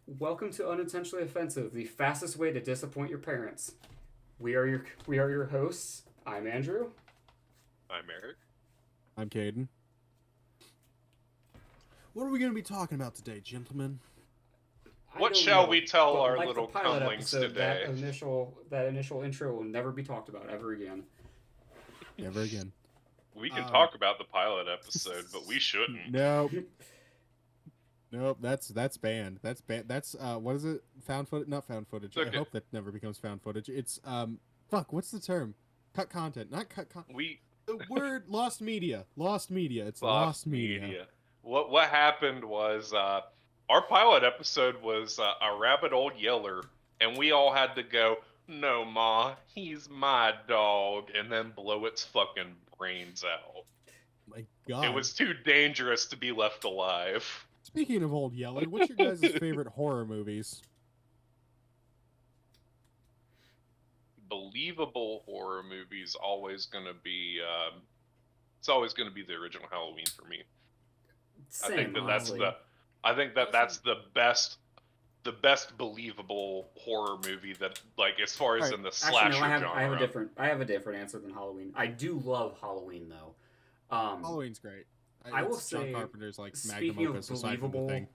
Welcome to Unintentionally Offensive, the fastest way to disappoint your parents. We are your hosts. I'm Andrew. I'm Eric. I'm Caden. What are we going to be talking about today, gentlemen? I What don't shall know, we tell but our like the little pilot cumlings episode, that today? initial intro will never be talked about ever again. Never again. We can Um, talk about the pilot episode, but we shouldn't. nope, nope. That's banned. That's banned. That's what is it? Found footage? Not found footage. I Okay, hope that never becomes found footage. It's fuck. What's the term? Cut content, not cut. we The word lost media. Lost media. It's lost lost media. media. What happened was our pilot episode was a rabid old yeller, and we all had to go, "No, ma, he's my dog," and then blow its fucking brains out. My It God. was too dangerous to be left alive. Speaking of old yeller, what's your guys' favorite horror movies? Believable horror movies always gonna be it's always gonna be the original Halloween for me. I think Same, that that's honestly. the I think that that's the best believable horror movie that, like, as far All as right. in the Actually, no. I slasher have I have a genre. different I have a different answer than Halloween. I do love Halloween though. Halloween's great. I will It's John say, Carpenter's like magnum speaking of opus aside from the believable, thing.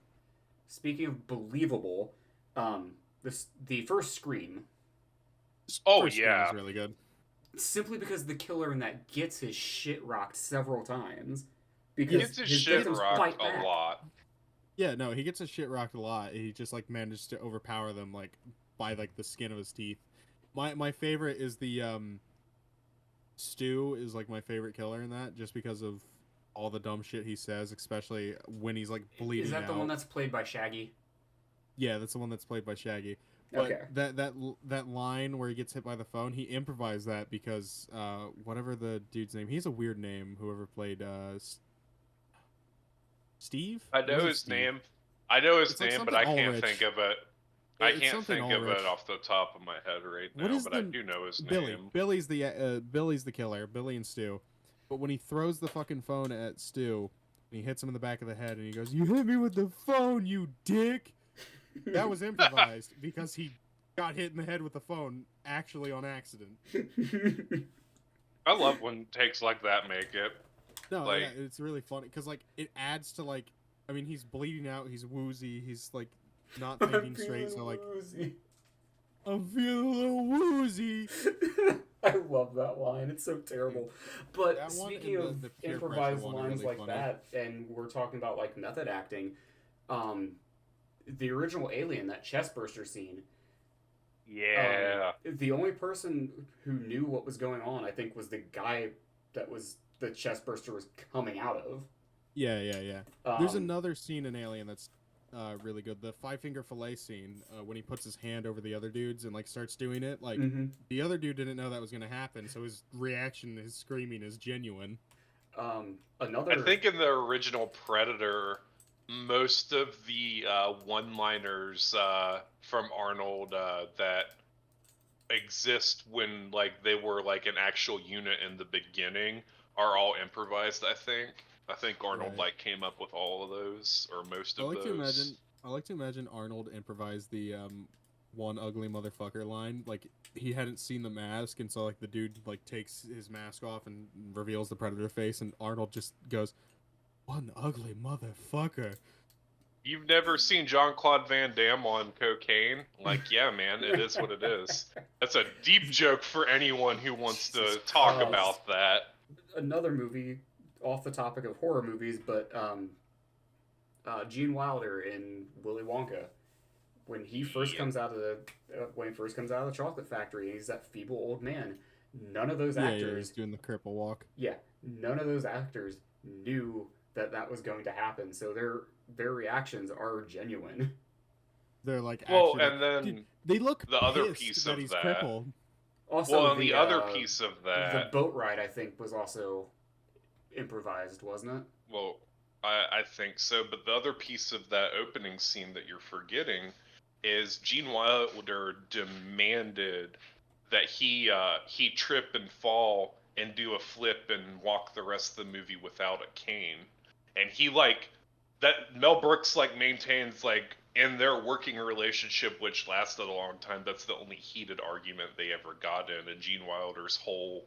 speaking of believable, the first Scream, Oh First Scream is yeah. really good. simply because the killer in that gets his shit rocked several times He because gets his his shit victims rocked fight a back. lot. Yeah, no, he gets his shit rocked a lot. He just like manages to overpower them like by like the skin of his teeth. My favorite is the Stu is like my favorite killer in that just because of all the dumb shit he says, especially when he's like Is bleeding that the one out. that's played by Shaggy? Yeah, that's the one that's played by Shaggy. But Okay. that line where he gets hit by the phone, he improvised that because whatever the dude's name, he's a weird name. Whoever played Steve? I It know wasn't his Steve. name. I know his It's like name, but something I can't think Ulrich. of it. I It's can't something think of it Ulrich. off the top of my head right What now, is but I the do know his Billy? name. Billy's the killer. Billy and Stu. But when he throws the fucking phone at Stu, and he hits him in the back of the head, and he goes, "You hit me with the phone, you dick." That was improvised because he got hit in the head with the phone actually on accident. I love when takes like that make it. No, Like, yeah, it's really funny because like it adds to like, I mean, he's bleeding out, he's woozy, he's like not I'm thinking straight, feeling so like woozy. I'm feeling a little woozy. I love that line. It's so terrible. But That one speaking and of the peer pressure improvised one are lines really like funny. that, and we're talking about like method acting, um, the original Alien, that chest burster scene, yeah. the only person who knew what was going on, I think, was the guy that was the chest burster was coming out of. Yeah. There's Um, another scene in Alien that's really good. The five finger fillet scene when he puts his hand over the other dudes and like starts doing it. Like mhm. the other dude didn't know that was gonna happen, so his reaction, his screaming, is genuine. I Another. think in the original Predator, most of the one-liners from Arnold that exist when like they were like an actual unit in the beginning are all improvised. I think Arnold Right. like came up with all of those or most I of like to those. imagine. I like to imagine Arnold improvise the one ugly motherfucker line. Like he hadn't seen the mask, and so like the dude like takes his mask off and reveals the predator face, and Arnold just goes, "One ugly motherfucker." You've never seen Jean-Claude Van Damme on cocaine? Like, yeah, man, it is what it is. That's a deep joke for anyone who wants Jesus to talk Christ. about that. Another movie off the topic of horror movies, but Gene Wilder in Willy Wonka, when he first Yeah. comes out of the when he first comes out of the chocolate factory, and he's that feeble old man. None of those Yeah. He's actors, doing the cripple walk. yeah, none of those actors knew that that was going to happen. So their reactions are genuine. They're like Well, actually like, and dude, then they look the other pissed piece that of he's that. crippled. Also, Well, and the other piece of the that. boat ride, I think, was also improvised, wasn't it? Well, I think so. But the other piece of that opening scene that you're forgetting is Gene Wilder demanded that he trip and fall and do a flip and walk the rest of the movie without a cane. And he like that Mel Brooks like maintains like in their working relationship, which lasted a long time, that's the only heated argument they ever got in. And Gene Wilder's whole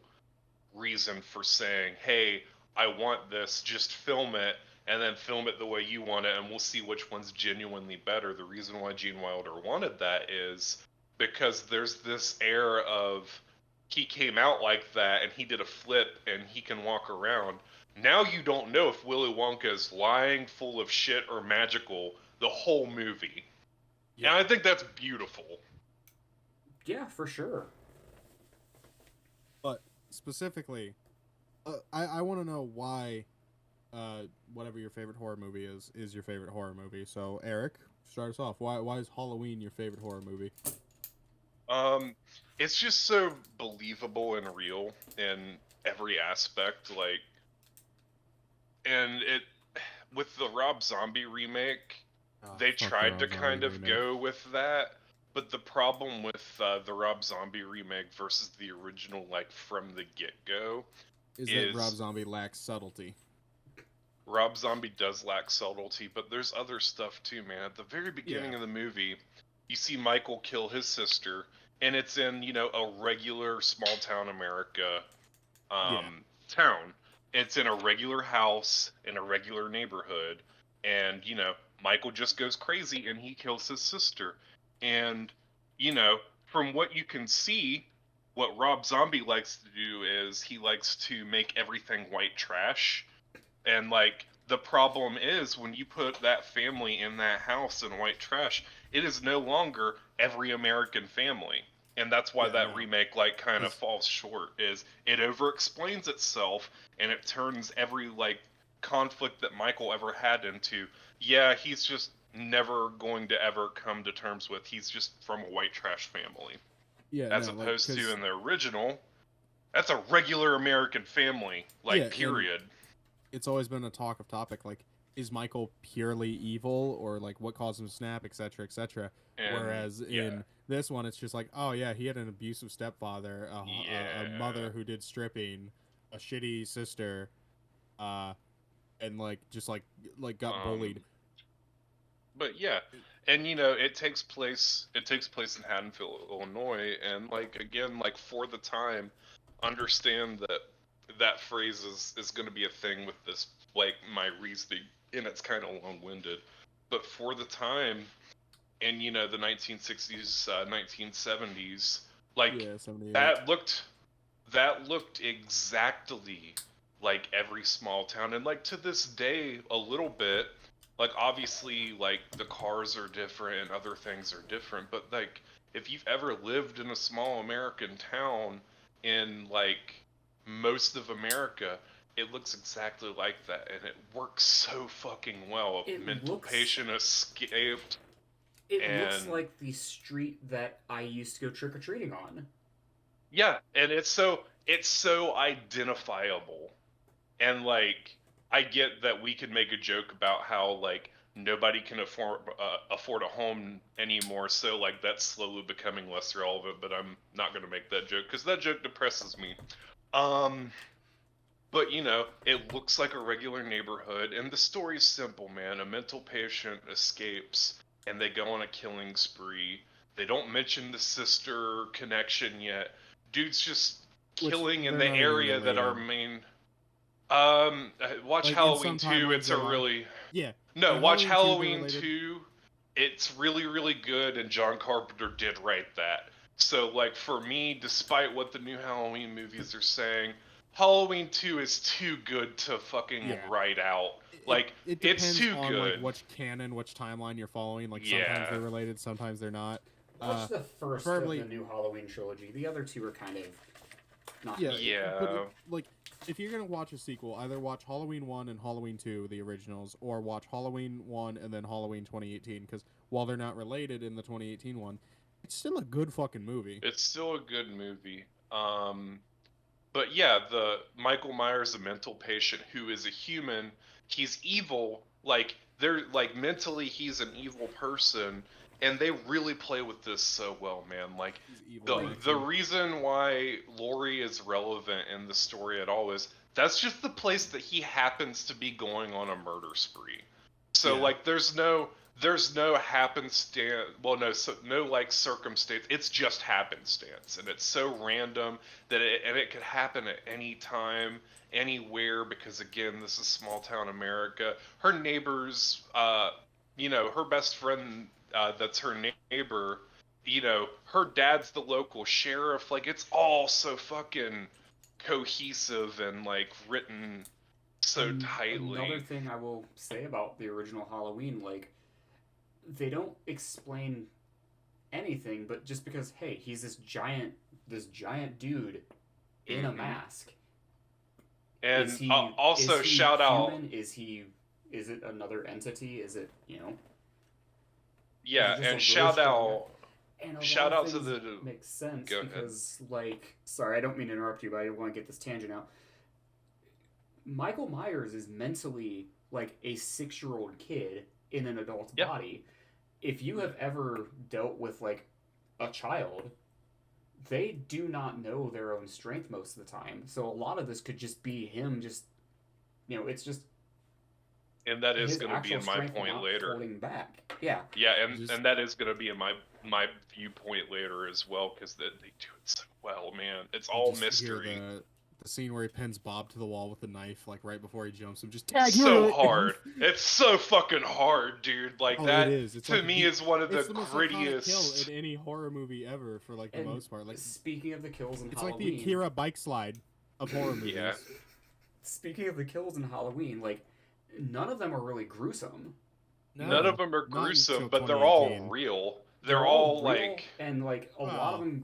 reason for saying, hey, I want this, just film it, and then film it the way you want it, and we'll see which one's genuinely better. The reason why Gene Wilder wanted that is because there's this air of he came out like that and he did a flip and he can walk around. Now you don't know if Willy Wonka is lying, full of shit, or magical the whole movie. Yeah. And I think that's beautiful. Yeah, for sure. But specifically, I want to know why whatever your favorite horror movie is your favorite horror movie. So Eric, start us off. Why is Halloween your favorite horror movie? It's just so believable and real in every aspect. Like, and it with the Rob Zombie remake, they Fuck the tried to Rob kind Zombie of remake. go with that. But the problem with the Rob Zombie remake versus the original, like from the get-go, Is that Rob Zombie lacks subtlety. Rob Zombie does lack subtlety, but there's other stuff too, man. At the very beginning of the movie, you see Michael kill his sister, and it's in, you know, a regular small town America town. It's in a regular house in a regular neighborhood, and, you know, Michael just goes crazy and he kills his sister. And, you know, from what you can see, what Rob Zombie likes to do is he likes to make everything white trash. And, like, the problem is when you put that family in that house in white trash, it is no longer every American family. And that's why remake, like, kind of falls short, is it over-explains itself, and it turns every, like, conflict that Michael ever had into, yeah, he's just never going to ever come to terms with. He's just from a white trash family. Yeah, As opposed to in the original, that's a regular American family, like, period. It's always been a topic, like, is Michael purely evil, or, like, what caused him to snap, etc., etc. Whereas in this one, it's just like, oh yeah, he had an abusive stepfather, a mother who did stripping, a shitty sister, and, like, just like got bullied. But yeah, and, you know, it takes place in Haddonfield, Illinois, and, like, again, like, for the time, understand that phrase is going to be a thing with this, like, my reasoning, and it's kind of long-winded, but for the time, in, you know, the 1960s, 1970s, like, that looked exactly like every small town, and, like, to this day, a little bit. Like, obviously, like, the cars are different and other things are different, but, like, if you've ever lived in a small American town in, like, most of America, it looks exactly like that, and it works so fucking well. A mental patient escaped. It looks like the street that I used to go trick-or-treating on. Yeah, and it's so identifiable. And, like, I get that we could make a joke about how, like, nobody can afford a home anymore, so, like, that's slowly becoming less relevant, but I'm not going to make that joke because that joke depresses me. But, you know, it looks like a regular neighborhood, and the story's simple, man. A mental patient escapes, and they go on a killing spree. They don't mention the sister connection yet. Dude's just killing in the area that our main... watch, like, Halloween 2, it's a really... Yeah. No, watch Halloween 2, it's really, really good, and John Carpenter did write that. So, like, for me, despite what the new Halloween movies are saying, Halloween 2 is too good to fucking write out. Like, it's too on, good. Like, which canon, which timeline you're following. Like, sometimes they're related, sometimes they're not. Watch the first of the new Halloween trilogy. The other two are kind of not. But like, if you're gonna watch a sequel, either watch Halloween 1 and Halloween 2, the originals, or watch Halloween 1 and then Halloween 2018. Because while they're not related in the 2018 one, it's still a good fucking movie. It's still a good movie. But yeah, the Michael Myers, a mental patient who is a human. He's evil. Like, they're like, mentally, he's an evil person, and they really play with this so well, man. Like, the reason why Laurie is relevant in the story at all is that's just the place that he happens to be going on a murder spree. So like, there's no there's no happenstance. Well, no like circumstance. It's just happenstance, and it's so random that it could happen at any time, anywhere. Because again, this is small town America. Her neighbors, her best friend, that's her neighbor. Her dad's the local sheriff. Like, it's all so fucking cohesive and like written so And another tightly. thing I will say about the original Halloween, like, they don't explain anything, but just because, hey, he's this giant dude in a Hmm. mask. And Is he also is he shout out, human? Is it another entity? Is it, is yeah, it just a and really strong guy? And a lot shout of out to things the. make sense Go ahead. because, like, sorry, I don't mean to interrupt you, but I want to get this tangent out. Michael Myers is mentally like a 6 year old kid in an adult's Yeah, body. If you have ever dealt with like a child, they do not know their own strength most of the time. So a lot of this could just be him just, it's just and that is his going to be actual in my strength point not later. holding back. Yeah. Yeah, Just and that is going to be in my viewpoint later as well, because they do it so well, man. It's you all just hear mystery. the scene where he pins Bob to the wall with the knife, like right before he jumps him. Just tag So you. hard. It's so fucking hard, dude. Like Oh, it that is. It's to like me is one of the it's the most iconic kill grittiest. in any horror movie ever, for like the And most part. Like speaking of the kills in it's like the Halloween, Akira bike slide of horror movies. Yeah. speaking of the kills in Halloween, like none of them are really gruesome. None of No, them are not gruesome, until but they're all 2018. real. They're They're all all real, like and like a lot of Wow. them,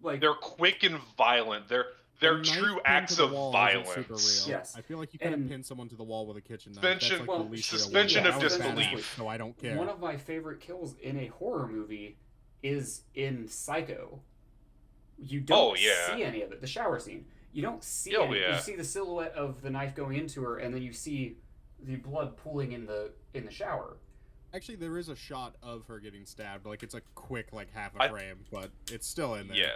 like they're quick and violent. They're The true knife pin acts to the of wall isn't super violence. real. yes, I feel like you could have and pinned someone to the wall with a kitchen knife. That's Suspension, like well, the least real one. suspension That of was disbelief. badass, so I don't care. one of my favorite kills in a horror movie is in Psycho. You Oh don't yeah. see any of it. The shower scene. You don't see Oh any. yeah. You see the silhouette of the knife going into her, and then you see the blood pooling in the shower. Actually, there is a shot of her getting stabbed. Like it's a quick, like half a I- frame, but it's still in there. Yeah.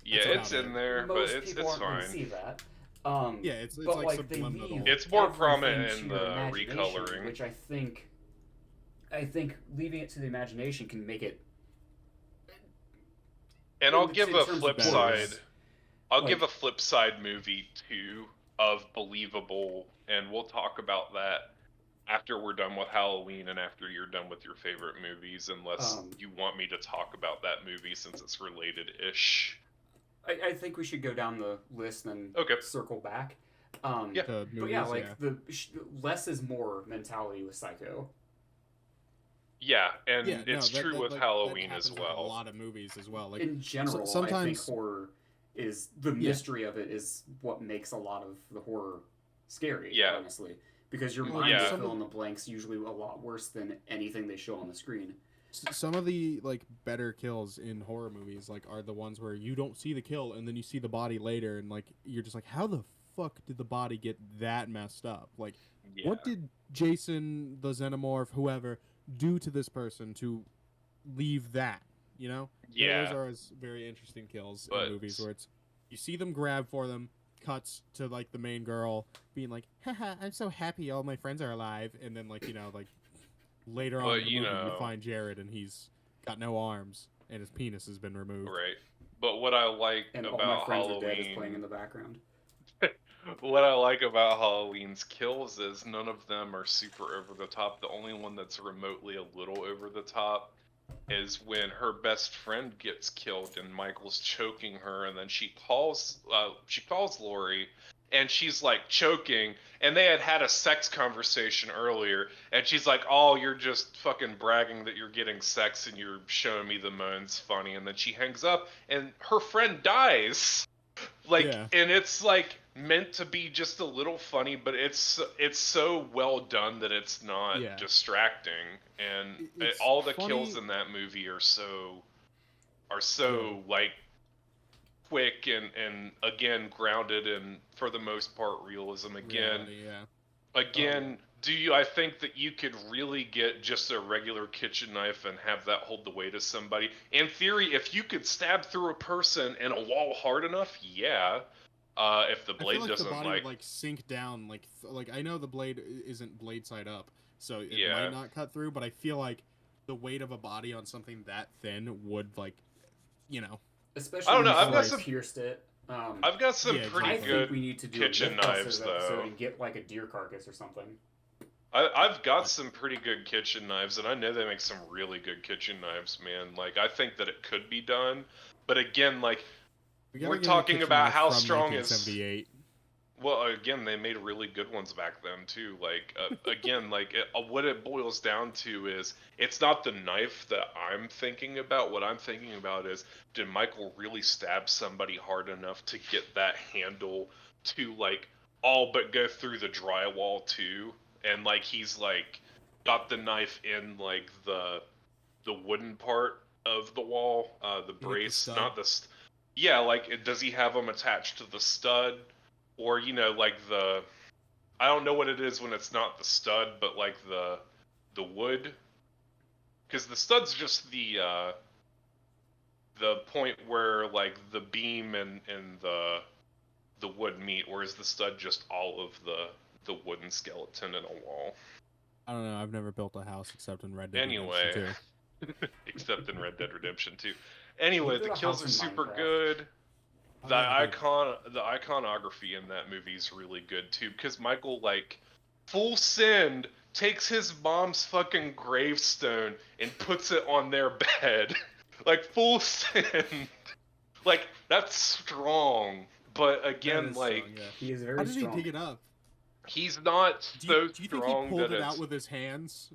Yeah, That's it's about in it. there, but Most it's people aren't going to fine. see that. Yeah, it's but like like they subliminal. leave It's more everything prominent to in your the imagination, recoloring. which I think leaving it to the imagination can make it. And in I'll the- give in a terms of flip better. side. I'll Like- give a flip side movie too of believable, and we'll talk about that after we're done with Halloween and after you're done with your favorite movies, unless you want me to talk about that movie since it's related-ish. I think we should go down the list and Okay. circle back. Yeah. To But yeah, movies, like the less is more mentality with Psycho. Yeah, and Yeah, no, it's that- true that, with like, Halloween that as happens with a well. lot of movies as well. Like In general, I think sometimes- horror is the mystery of it is what makes a lot of the horror scary. Yeah. Honestly, because your Well, mind yeah. is fill in the blanks usually a lot worse than anything they show on the screen. some of the like better kills in horror movies like are the ones where you don't see the kill and then you see the body later and like you're just like, how the fuck did the body get that messed up? Like Yeah. what did Jason, the Xenomorph, whoever, do to this person to leave that? You know? Yeah. Those are always very interesting kills But- in movies where it's you see them grab for them, cuts to like the main girl being like, haha, I'm so happy all my friends are alive, and then like, like later on But, in the you movie know- you find Jared and he's got no arms and his penis has been removed. Right. But what I like And all my about friends are dead is playing Halloween, in the background. what I like about Halloween's kills is none of them are super over the top. The only one that's remotely a little over the top is when her best friend gets killed and Michael's choking her, and then she calls Lori, and she's like choking, and they had had a sex conversation earlier, and she's like, "Oh, you're just fucking bragging that you're getting sex, and you're showing me the moans, funny," and then she hangs up, and her friend dies. Like, Yeah. and it's like meant to be just a little funny, but it's so well done that it's not Yeah. distracting, and It's all the funny- kills in that movie are so like quick and again grounded in, for the most part, realism. Again, Reality, yeah. I think that you could really get just a regular kitchen knife and have that hold the weight of somebody? In theory, if you could stab through a person in a wall hard enough, yeah. If the I blade feel like doesn't the body would like sink down, like I know the blade isn't blade side up, so it Yeah. might not cut through. But I feel like the weight of a body on something that thin would, like, you know. Especially I don't when know. I've you've got already some. pierced it. I've got some Yeah, pretty I exactly. think good we need to do kitchen a Mythbusters knives, episode though. and get like a deer carcass or something. I've got some pretty good kitchen knives, and I know they make some really good kitchen knives, man. Like, I think that it could be done, but again, like, We gotta we're get a talking kitchen about knife how from strong is. 1978. Well, again, they made really good ones back then too. Like, again, like what it boils down to is it's not the knife that I'm thinking about. What I'm thinking about is, did Michael really stab somebody hard enough to get that handle to like all but go through the drywall too? And like he's like got the knife in like the wooden part of the wall, the brace, stud? not the. Yeah, like does he have them attached to the stud? Or like I don't know what it is when it's not the stud, but like the wood, because the stud's just the point where like the beam and the wood meet, or is the stud just all of the wooden skeleton in a wall? I don't know. I've never built a house except in Red Dead Anyway, Redemption 2. except in Red Dead Redemption 2. Anyway, You the built a kills house are in super Minecraft. good. Oh, The yeah, I did. the iconography in that movie is really good too, because Michael, like, full send, takes his mom's fucking gravestone and puts it on their bed. Like, full send. Like, that's strong. But That again, is like, strong, yeah. He is very How did strong. he dig it up? he's not Do so you think he strong pulled that it it's out with his hands?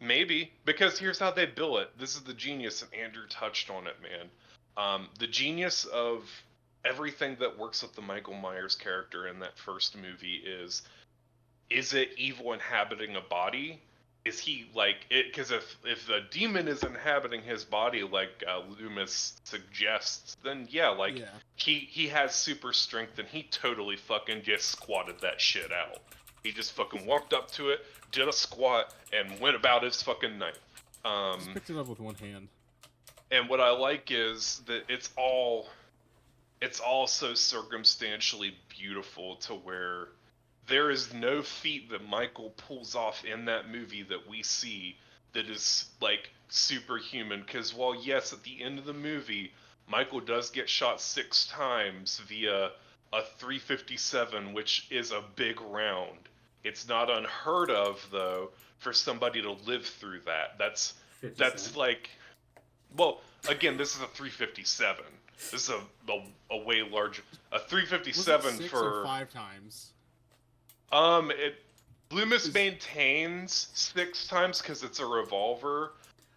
maybe, because here's how they bill it. This is the genius, and Andrew touched on it, man. The genius of everything that works with the Michael Myers character in that first movie is it evil inhabiting a body? Is he like it? Because if a demon is inhabiting his body, like Loomis suggests, then yeah, like Yeah. he has super strength, and he totally fucking just squatted that shit out. He just fucking walked up to it, did a squat, and went about his fucking knife. Just picked it up with one hand. And what I like is that it's all so circumstantially beautiful to where there is no feat that Michael pulls off in that movie that we see that is like superhuman. Because while yes, at the end of the movie, Michael does get shot 6 times via a 357, which is a big round. It's not unheard of though for somebody to live through that. 50 That's cent. like, well, again, this is a 357. This is a way larger, a Was it 357 6 for or 5 times? Loomis maintains 6 times because it's a revolver,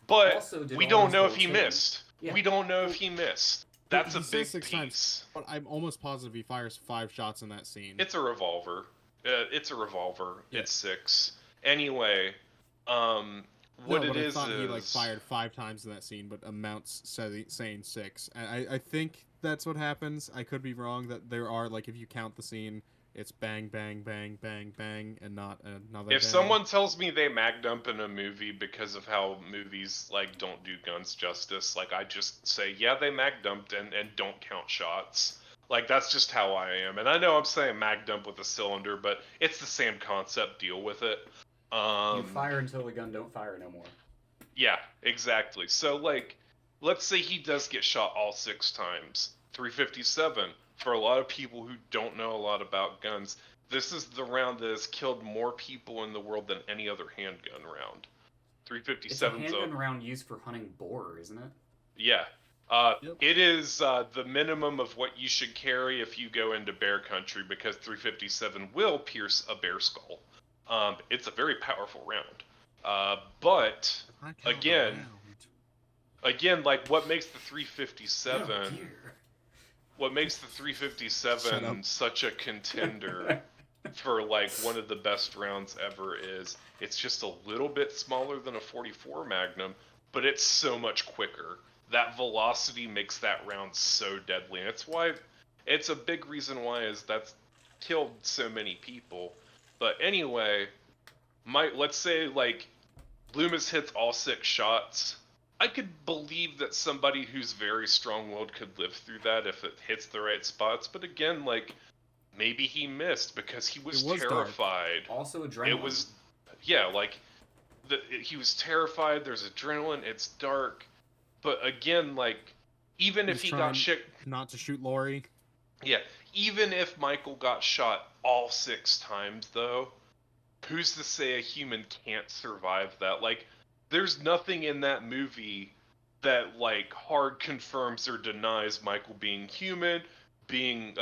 but Also, did we all don't his know if bullets he hit him? missed. Yeah. We don't know if he missed. That's He a says big 6 piece. times, but I'm almost positive he fires 5 shots in that scene. It's a revolver. It's a revolver. Yeah. It's 6. Anyway, what no, it but is I thought is he like fired 5 times in that scene, but amounts saying 6. And I think that's what happens. I could be wrong. That there are like if you count the scene, it's bang bang bang bang bang, and not another. If bang. someone tells me they mag dump in a movie because of how movies like don't do guns justice, like I just say, yeah, they mag dumped and don't count shots. Like that's just how I am. And I know I'm saying mag dump with a cylinder, but it's the same concept. Deal with it. You fire until the gun don't fire no more. Yeah, exactly. So like, let's say he does get shot all 6 times. 357. For a lot of people who don't know a lot about guns, this is the round that has killed more people in the world than any other handgun round. It's a 357's handgun round used for hunting boar, isn't it? yeah. Yep. It is the minimum of what you should carry if you go into bear country, because 357 will pierce a bear skull. It's a very powerful round. But I count again, around. like what makes the 357 Oh, dear. what makes the Shut 357 up. such a contender for like one of the best rounds ever is it's just a little bit smaller than a 44 Magnum, but it's so much quicker. That velocity makes that round so deadly. And it's a big reason why is that's killed so many people. But anyway, let's say like Loomis hits all 6 shots. I could believe that somebody who's very strong-willed could live through that if it hits the right spots. But again, like maybe he missed because he was It was dark. terrified. Also, adrenaline. yeah, like he was terrified. There's adrenaline. It's dark, but again, like even if He's he got trying shit, not to shoot Lori. yeah, even if Michael got shot all 6 times, though, who's to say a human can't survive that? Like, there's nothing in that movie that like hard confirms or denies Michael being human, being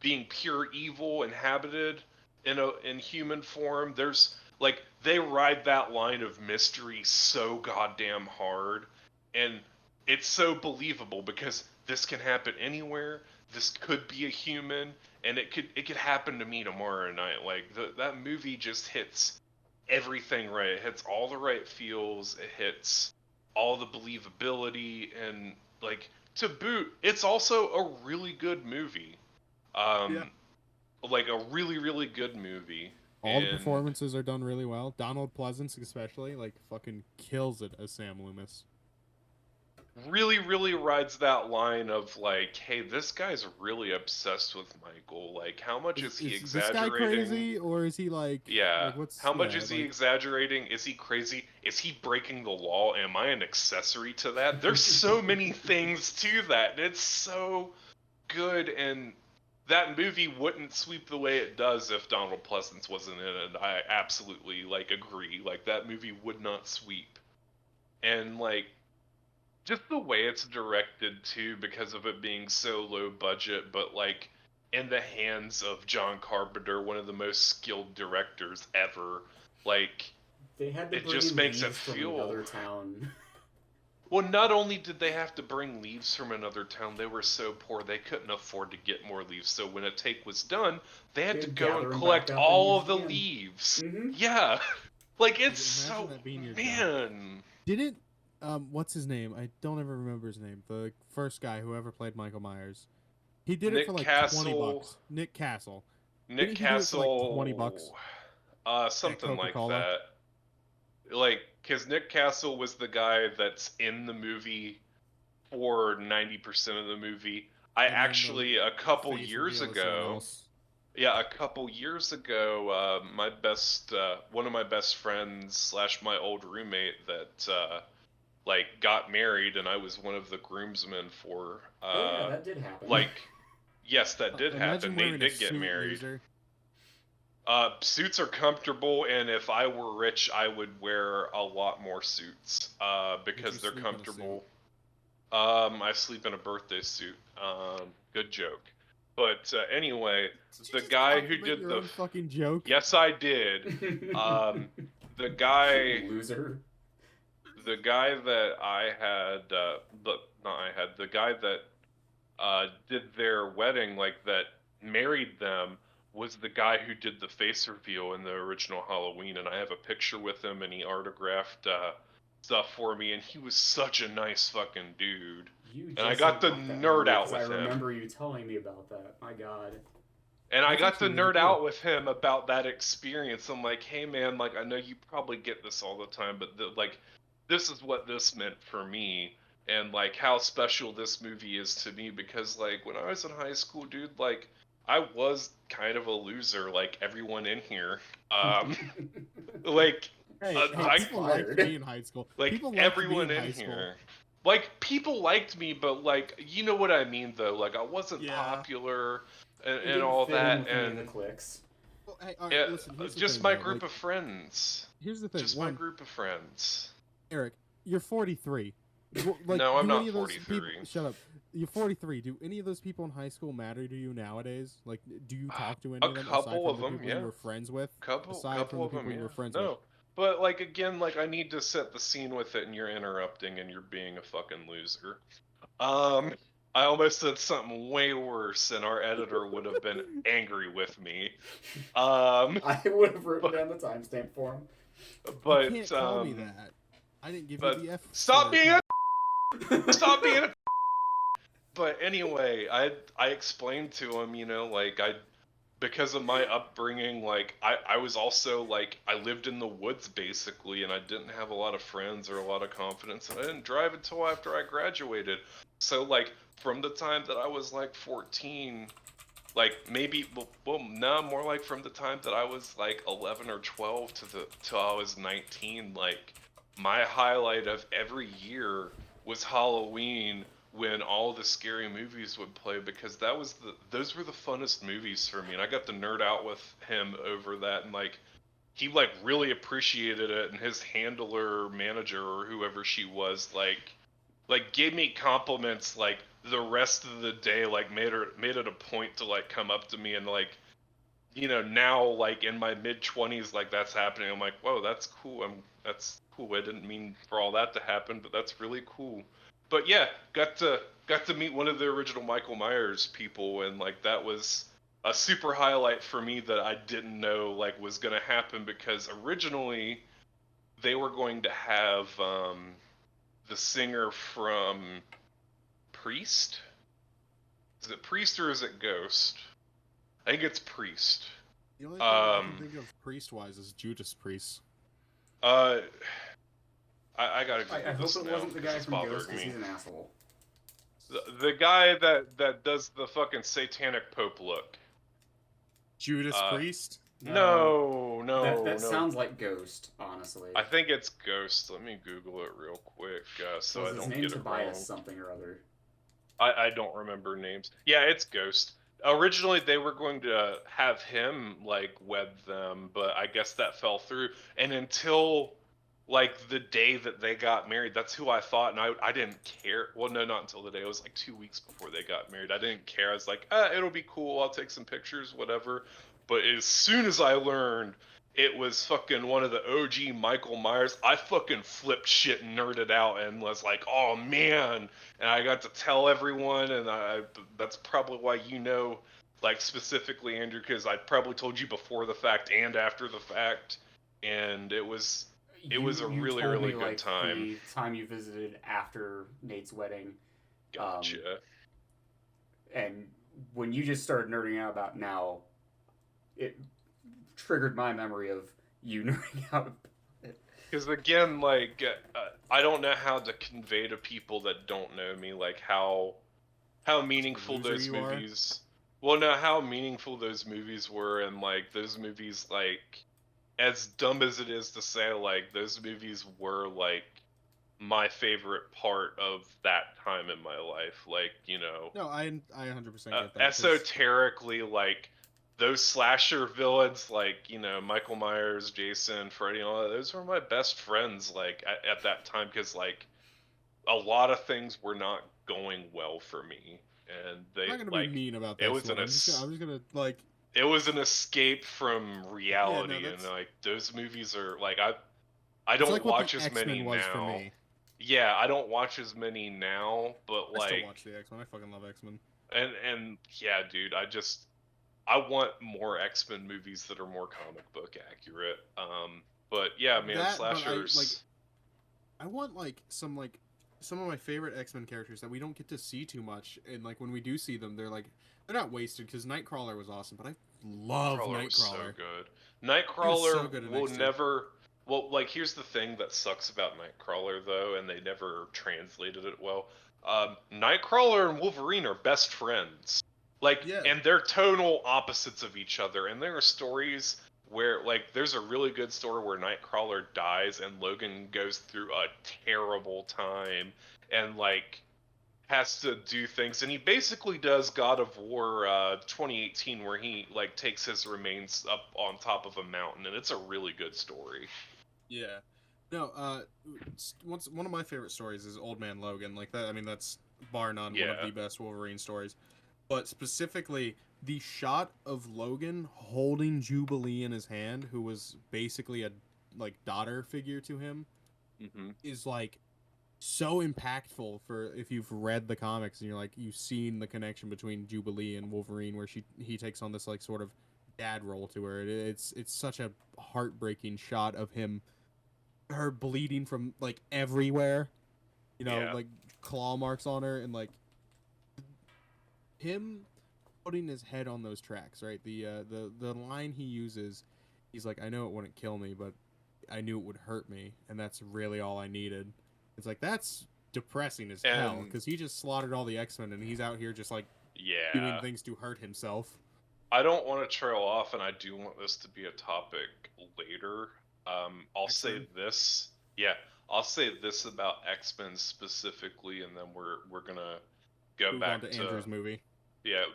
being pure evil inhabited in human form. There's like they ride that line of mystery so goddamn hard, and it's so believable because this can happen anywhere. This could be a human, and it could happen to me tomorrow night. Like that movie just hits everything right. It hits all the right feels. It hits all the believability, and like to boot, it's also a really good movie. Yeah. Like a really good movie. All the And performances are done really well. Donald Pleasance, especially, like fucking kills it as Sam Loomis. really rides that line of like, hey, this guy's really obsessed with Michael. Like, how much is he Is this guy exaggerating? crazy, or is he like? Yeah. Like what's? How much Yeah, is he like, exaggerating? Is he crazy? Is he breaking the law? Am I an accessory to that? There's so many things to that. And it's so good, and that movie wouldn't sweep the way it does if Donald Pleasance wasn't in it. I absolutely like agree. Like that movie would not sweep. And like just the way it's directed too, because of it being so low budget, but like in the hands of John Carpenter, one of the most skilled directors ever. Like They had to it bring just in makes it leaves from feel. another town. Well, not only did they have to bring leaves from another town, they were so poor they couldn't afford to get more leaves. So when a take was done, they had to They'd go gather and 'em collect back up and all use of it the again. leaves. Mhm. Yeah, like it's Imagine so that being your job. man. Didn't what's his name? I don't ever remember his name. The first guy who ever played Michael Myers. He did it Nick for like Castle. $20. Nick Castle. Nick Didn't he do it for like $20 Castle. at Something like Coca-Cola? that. Like, because Nick Castle was the guy that's in the movie for 90% of the movie. I And then the actually a couple face years reveal is someone ago. else. Yeah, a couple years ago, one of my best friends slash my old roommate that like got married, and I was one of the groomsmen for. Oh yeah, that did happen. Like, yes, that did Imagine happen. They wearing a did get suit, married. loser. Suits are comfortable, and if I were rich, I would wear a lot more suits. Because you they're sleep in a comfortable. I sleep in a birthday suit. Good joke. But anyway, Did you the just guy who compliment did your the own fucking joke? yes, I did. The guy, Loser. the guy that I had, the guy that did their wedding, like that married them, was the guy who did the face reveal in the original Halloween, and I have a picture with him, and he autographed stuff for me, and he was such a nice fucking dude. You And I just got to unlocked that nerd memory, out 'cause with I him. remember you telling me about that. My God. And I That's got to actually really nerd cool. out with him about that experience. I'm like, hey man, like I know you probably get this all the time, but like this is what this meant for me, and like how special this movie is to me, because like when I was in high school, dude, like I was kind of a loser, like everyone in here. Like Hey, Shots people fired. liked me in high school. like People liked me everyone in in high school. here. Like people liked me, but like you know what I mean though. Like I wasn't Yeah. popular You and didn't all fit in that, with any of and the cliques. Well, hey, all right, yeah, listen. Here's the just thing, my though, group like, of friends. Here's the thing. Just my One, group of friends. Eric, you're 43. Like, No, I'm do not any of those 43. people, shut up. You're 43. Do any of those people in high school matter to you nowadays? Like, do you talk to any A of them aside couple from of the them, people yeah. you were friends with? Couple Aside from the of people them, you yeah. were friends No, with. but like again, like I need to set the scene with it, and you're interrupting, and you're being a fucking loser. I almost said something way worse, and our editor would have been angry with me. I would have written down the timestamp for him. But You can't call me that. I didn't give you but the F. stop being a Stop stop being a. But anyway, I explained to him, you know, like because of my upbringing, like I was also like I lived in the woods basically, and I didn't have a lot of friends or a lot of confidence, and I didn't drive until after I graduated. So like from the time that I was like 14 like maybe well no, more like from the time that I was like 11 or 12 till I was 19. Like my highlight of every year was Halloween when all the scary movies would play, because those were the funnest movies for me, and I got to nerd out with him over that. And like he like really appreciated it, and his handler, manager, or whoever she was, like gave me compliments like the rest of the day, like made it a point to like come up to me. And like, now like in my mid 20s, like that's happening. I'm like, whoa, that's cool. That's cool. I didn't mean for all that to happen, but that's really cool. But yeah, got to meet one of the original Michael Myers people, and like that was a super highlight for me that I didn't know like was gonna happen, because originally they were going to have the singer from Priest. Is it Priest or is it Ghost? I think it's Priest. The only thing I can think of priest-wise is Judas Priest. I gotta Google I hope this it now wasn't the because guy it's from Ghost, bothering because me. he's an asshole. The guy that does the fucking satanic pope look. Judas Priest? No. That sounds like Ghost, honestly. I think it's Ghost. Let me Google it real quick, so Was I his don't name get Tobias it wrong. something or other? I don't remember names. Yeah, it's Ghost. Originally, they were going to have him like wed them, but I guess that fell through. And until like the day that they got married, that's who I thought, and I didn't care. Well, no, not until the day. It was like 2 weeks before they got married. I didn't care. I was like, it'll be cool. I'll take some pictures, whatever. But as soon as I learned it was fucking one of the OG Michael Myers, I fucking flipped shit and nerded out and was like, oh man. And I got to tell everyone, and that's probably why like specifically, Andrew, because I probably told you before the fact and after the fact, and it was a You really, told really me good like time. the time you visited after Nate's wedding. Gotcha. And when you just started nerding out about now, it triggered my memory of you nerding out. Because again, like I don't know how to convey to people that don't know me, like how meaningful Loser those you are? movies. Well, no, how meaningful those movies were, and like those movies, like as dumb as it is to say, like those movies were like my favorite part of that time in my life. Like, No, I 100% get that. 'Cause esoterically, like those slasher villains, like Michael Myers, Jason, Freddy, and all that, those were my best friends. Like at that time, because like a lot of things were not going well for me, and I'm they not gonna be like mean about it this was one. I'm just gonna like. it was an escape from Yeah, no, reality. And that's. like those movies are like I It's don't like what the watch as many X-Men was for now. me. Yeah, I don't watch as many now, but I still like watch the X-Men. I fucking love X-Men. and yeah, dude, I want more X-Men movies that are more comic book accurate. But yeah, man, But slashers. I want some of my favorite X-Men characters that we don't get to see too much, and like when we do see them, they're not wasted, because Nightcrawler was awesome, but I love Nightcrawler was so Nightcrawler. good. He was so Nightcrawler good in will X2. never. Well, like here's the thing that sucks about Nightcrawler though, and they never translated it well. Nightcrawler and Wolverine are best friends. Like, Yeah, and they're tonal opposites of each other. And there are stories where, like, there's a really good story where Nightcrawler dies and Logan goes through a terrible time, and like has to do things, and he basically does God of War 2018, where he like takes his remains up on top of a mountain, and it's a really good story. yeah. No, one of my favorite stories is Old Man Logan. Like that, I mean, that's bar none one of Yeah. the best Wolverine stories. But specifically, the shot of Logan holding Jubilee in his hand, who was basically a daughter figure to him, Mm-hmm. is like so impactful for if you've read the comics and you've seen the connection between Jubilee and Wolverine, where he takes on this like sort of dad role to her. It's such a heartbreaking shot of her bleeding from like everywhere, Yeah. like claw marks on her, and like him putting his head on those tracks, right? The line he uses, he's like, I know it wouldn't kill me, but I knew it would hurt me, and that's really all I needed. It's like, that's depressing as hell, And because he just slaughtered all the X-Men, and he's out here just like doing Yeah. things to hurt himself. I don't want to trail off, and I do want this to be a topic later. I'll say X-Men? this. Yeah, I'll say this about X-Men specifically, and then we're gonna go Move on back to to Andrew's movie. yeah.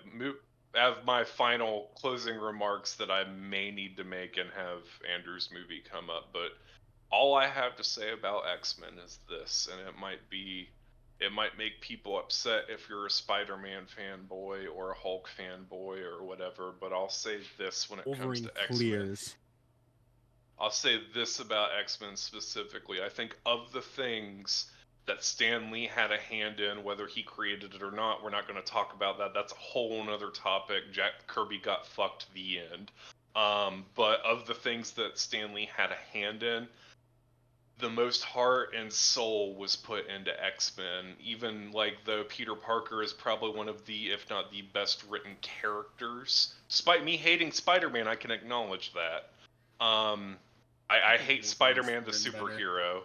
Have my final closing remarks that I may need to make, and have Andrew's movie come up. But all I have to say about X-Men is this, and it might make people upset if you're a Spider-Man fanboy or a Hulk fanboy or whatever, but I'll say this when it comes Wolverine to X-Men. clears. I'll say this about X-Men specifically. I think of the things that Stan Lee had a hand in, whether he created it or not, we're not going to talk about that. That's a whole nother topic. Jack Kirby got fucked, the end. But of the things that Stan Lee had a hand in, the most heart and soul was put into X-Men. Even like though Peter Parker is probably one of the, if not the best written characters. Despite me hating Spider-Man, I can acknowledge that. I hate Wolverine's Spider-Man the written better. superhero.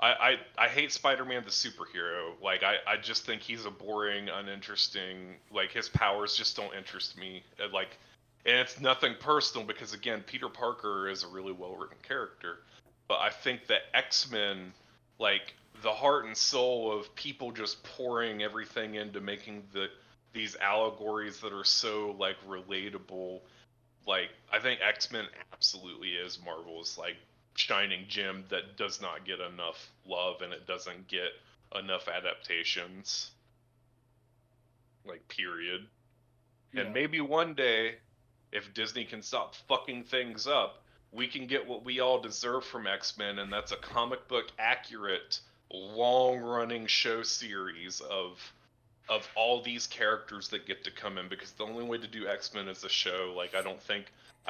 I hate Spider-Man the superhero. Like I just think he's a boring, uninteresting. Like his powers just don't interest me. Like, and it's nothing personal because again, Peter Parker is a really well-written character. But I think that X-Men, like the heart and soul of people just pouring everything into making these allegories that are so like relatable. Like I think X-Men absolutely is Marvel's like shining gem that does not get enough love, and it doesn't get enough adaptations. Like period. Yeah. And maybe one day, if Disney can stop fucking things up, we can get what we all deserve from X-Men, and that's a comic book accurate, long-running show series of all these characters that get to come in. Because the only way to do X-Men is a show. Like I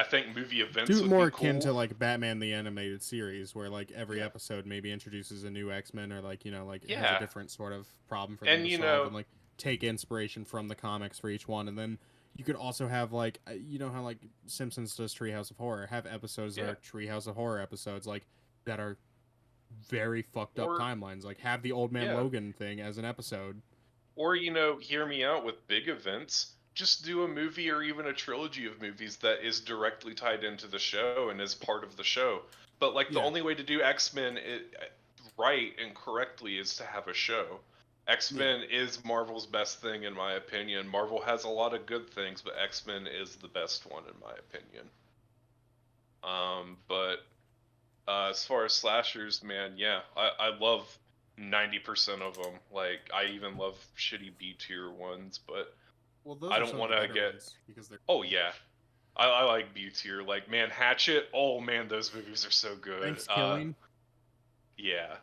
think movie events Do it would more be cool. akin to like Batman the Animated Series, where like every Yeah. episode maybe introduces a new X-Men, or like, you know, like it has Yeah. a different sort of problem for them And to you solve, know, and like take inspiration from the comics for each one. And then you could also have like, you know how like Simpsons does Treehouse of Horror, have episodes that Yeah. are Treehouse of Horror episodes, like that are very fucked up or timelines. Like have the Old Man yeah. Logan thing as an episode. Or, you know, hear me out with big events. Just do a movie or even a trilogy of movies that is directly tied into the show and is part of the show. But, like, the Yeah. only way to do X-Men right and correctly is to have a show. X-Men is Marvel's best thing, in my opinion. Marvel has a lot of good things, but X-Men is the best one, in my opinion. But as far as slashers, man, yeah, I love 90% of them. Like, I even love shitty B tier ones, but Well, those I are don't some of the want to better get. ones because they're Oh yeah, I like B tier. Like, man, Hatchet. Oh man, those movies are so good. Thanksgiving. Yeah.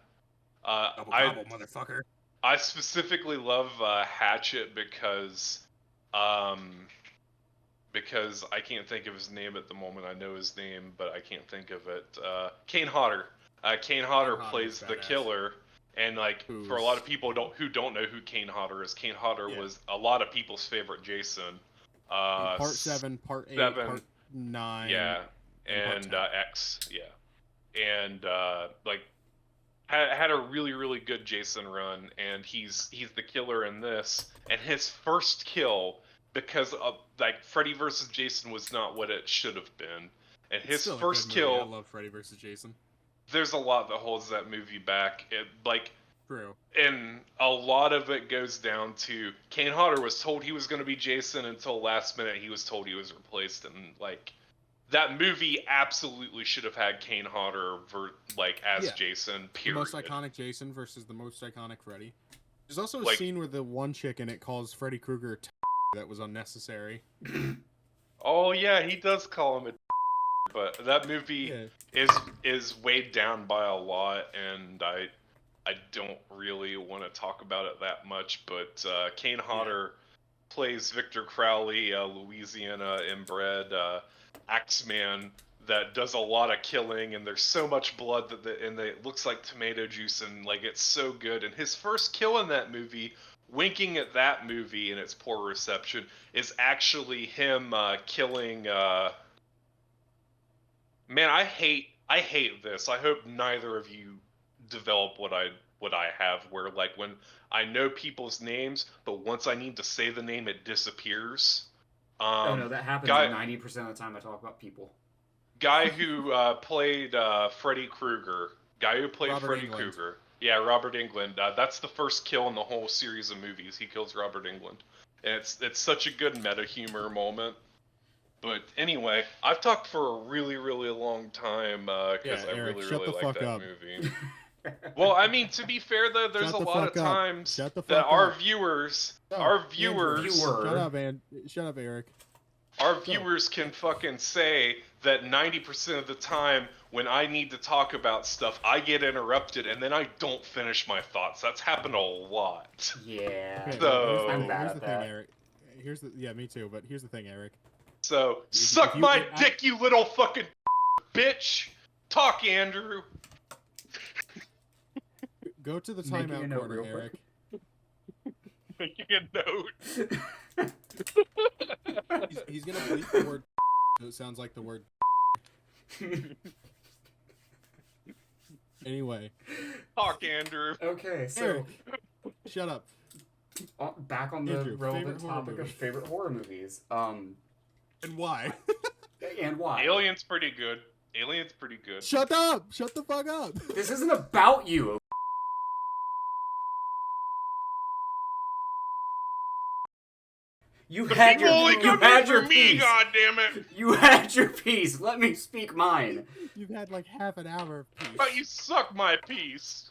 Gobble I gobble, motherfucker. I specifically love Hatchet because I can't think of his name at the moment. I know his name, but I can't think of it. Kane Hodder. Kane Hodder Hodder's plays the badass. killer, and like for a lot of people who don't know who Kane Hodder is, Kane Hodder Yeah. was a lot of people's favorite Jason. Part 7, Part 8, 7, Part 9. yeah, and Part 10. X, yeah, and like had a really good Jason run, and he's the killer in this, and his first kill, because of like Freddy versus Jason was not what it should have been, and his Still a first good movie. kill, I love Freddy vs. Jason. there's a lot that holds that movie back. Like, True. and a lot of it goes down to Kane Hodder was told he was going to be Jason until last minute he was told he was replaced, and like that movie absolutely should have had Kane Hodder as Jason. The Period. most iconic Jason versus the most iconic Freddy. There's also a Like- scene where the one chick in it calls Freddy Krueger that was unnecessary. Oh yeah, he does call him a but that movie is weighed down by a lot, and I don't really want to talk about it that much. But Kane Hodder plays Victor Crowley, Louisiana inbred Axeman that does a lot of killing, and there's so much blood and it looks like tomato juice, and like it's so good. And his first kill in that movie, winking at that movie and its poor reception, is actually him killing. Man, I hate this. I hope neither of you develop what I what I have, where like when I know people's names, but once I need to say the name, it disappears. Oh no, that happens Guy 90% of the time I talk about people. guy who played Freddy Krueger. Guy who played Robert Freddy Englund. Krueger. Yeah, Robert Englund. That's the first kill in the whole series of movies. He kills Robert Englund, and it's such a good meta humor moment. But anyway, I've talked for a really, really long time because Yeah, I Eric, really, shut really the like fuck that up. movie. Well, I mean, to be fair though, there's Shut a the lot of fuck up. times Shut the that fuck our up. viewers, No, our Andrew, viewers, Shut up, Eric. our Go. viewers can fucking say that 90% of the time when I need to talk about stuff, I get interrupted and then I don't finish my thoughts. That's happened a lot. Yeah. Okay, So- I'm bad here's at the that. thing, Eric. Yeah, me too. But here's the thing, Eric. So, If suck you- my dick, you little fucking bitch! Talk, Andrew! Go to the Making a timeout note corner, real quick. Eric. Making a note. He's gonna bleep the word so it sounds like the word. Anyway, Talk, Andrew. Okay, so Eric, shut up. back on the Andrew, relevant favorite horror topic of movie. favorite horror movies. And why? And why? Alien's pretty good. Alien's pretty good. Shut up! Shut the fuck up! This isn't about you. You had People only you come had in your for me, piece. goddammit! You had your piece. Let me speak mine. You've had like half an hour of peace. But you suck my piece.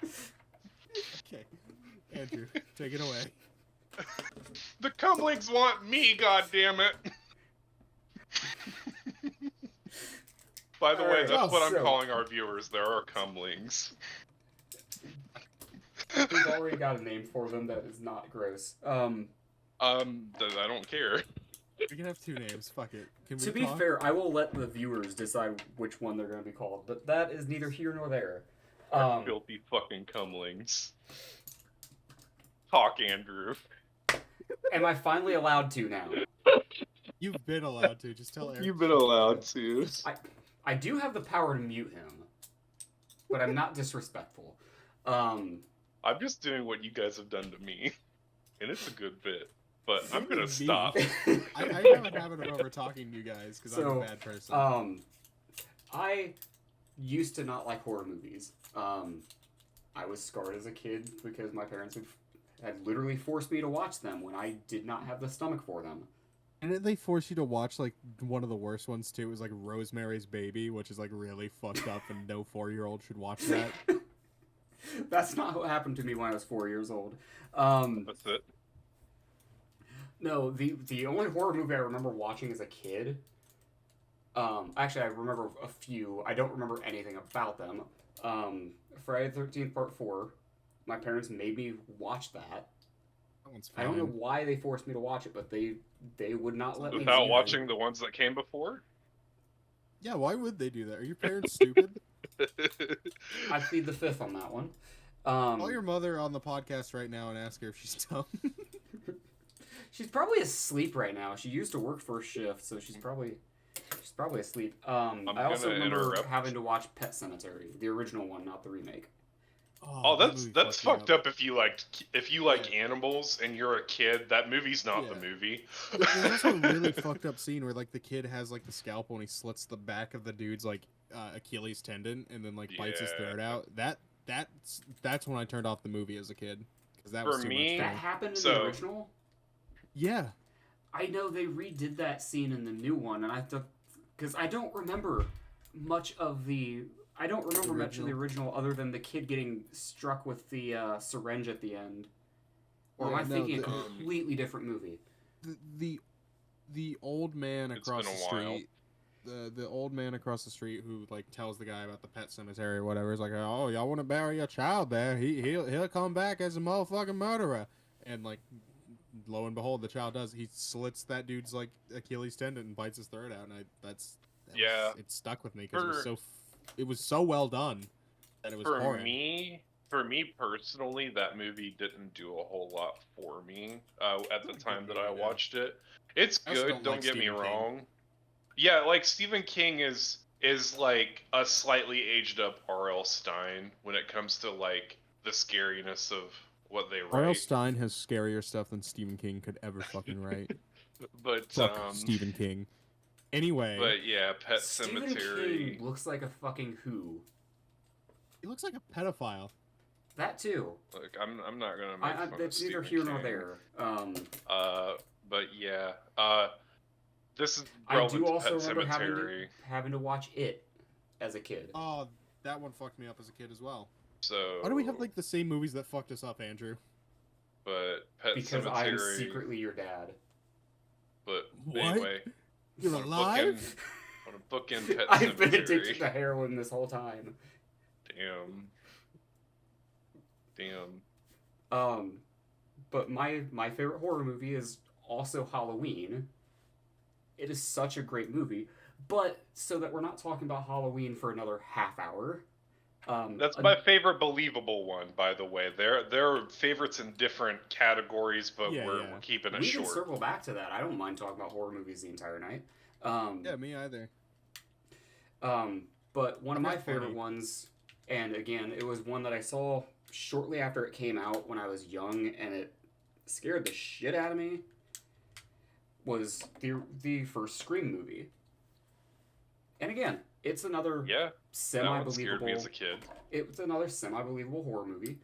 Okay, Andrew, take it away. The cumlings want me, goddammit. By the way, Alright, that's what I'm so- calling our viewers. There are cumlings. We've already got a name for them that is not gross. I don't care. We can have two names. Fuck it. Can we To be talk? fair, I will let the viewers decide which one they're going to be called, but that is neither here nor there. Filthy fucking cumlings. Talk, Andrew. Am I finally allowed to now? You've been allowed to. Just tell Eric. You've been allowed to. I do have the power to mute him, but I'm not disrespectful. I'm just doing what you guys have done to me, and it's a good bit. But I'm gonna Me. stop. I have a habit of over talking to you guys because I'm So, a bad person. I used to not like horror movies. I was scarred as a kid because my parents had literally forced me to watch them when I did not have the stomach for them. And didn't they force you to watch like one of the worst ones too? It was like Rosemary's Baby, which is like really fucked up, and no 4-year-old should watch that. That's not what happened to me when I was 4 years old. That's it. No, the only horror movie I remember watching as a kid. Actually, I remember a few. I don't remember anything about them. Friday the 13th Part 4. My parents made me watch that. That one's I don't know fine. why they forced me to watch it, but they would not let me. Without see watching the ones that came before? Yeah, why would they do that? Are your parents stupid? I plead the fifth on that one. Call your mother on the podcast right now and ask her if she's dumb. She's probably asleep right now. She used to work first shift, so she's probably asleep. I also gonna remember interrupt. having to watch Pet Cemetery, the original one, not the remake. Oh, that that's movie fucked me up if you like animals and you're a kid. That movie's not the Yeah. movie. There's also a really fucked up scene where like the kid has like the scalpel and he slits the back of the dude's like Achilles tendon and then like bites his Yeah. throat out. That's when I turned off the movie as a kid because that was For too me- much. That For me. happened in the So- original? Yeah, I know they redid that scene in the new one, and I have to, because I don't remember much of the. I don't remember much of the original other than the kid getting struck with the syringe at the end. Or am Yeah, I no, thinking a the- completely different movie? the old man It's across been the a while. street. The old man across the street who like tells the guy about the pet cemetery or whatever is like, oh, y'all want to bury your child there? He'll come back as a motherfucking murderer. And like, lo and behold, the child does. He slits that dude's like Achilles tendon and bites his throat out, and it stuck with me because it was so well done that it was For horrid. me personally, that movie didn't do a whole lot for me at the It's a time good that I movie, yeah. watched it. It's I also good, don't don't like get me Stephen King. wrong. Yeah, like Stephen King is is like a slightly aged up R.L. Stein when it comes to like the scariness of what they R.L. write. Stein has scarier stuff than Stephen King could ever fucking write. But Fuck Stephen King. Anyway, but yeah, Pet Stephen Cemetery. King looks like a fucking who. he looks like a pedophile. That too. Look, I'm not gonna make fun That's of neither Stephen here nor King. there. But yeah, this is I relevant do to also Pet remember Cemetery. having to watch it as a kid. Oh, that one fucked me up as a kid as well. So Why do we have like the same movies that fucked us up, Andrew? But Pet Because I am Cemetery. secretly your dad. But What? anyway, You're I'm alive? gonna book in Pet I've been Cemetery. addicted to heroin this whole time. Damn. But my favorite horror movie is also Halloween. It is such a great movie. But so that we're not talking about Halloween for another half hour. That's my favorite believable one, by the way. There are favorites in different categories, but Yeah, we're yeah. keeping it We can short. circle back to that. I don't mind talking about horror movies the entire night. Yeah, me either. But one of my That's favorite funny. ones, and again, it was one that I saw shortly after it came out when I was young, and it scared the shit out of me, was the first Scream movie. And again, it's another Yeah, that one scared me semi-believable. as a kid. It's another semi-believable horror movie.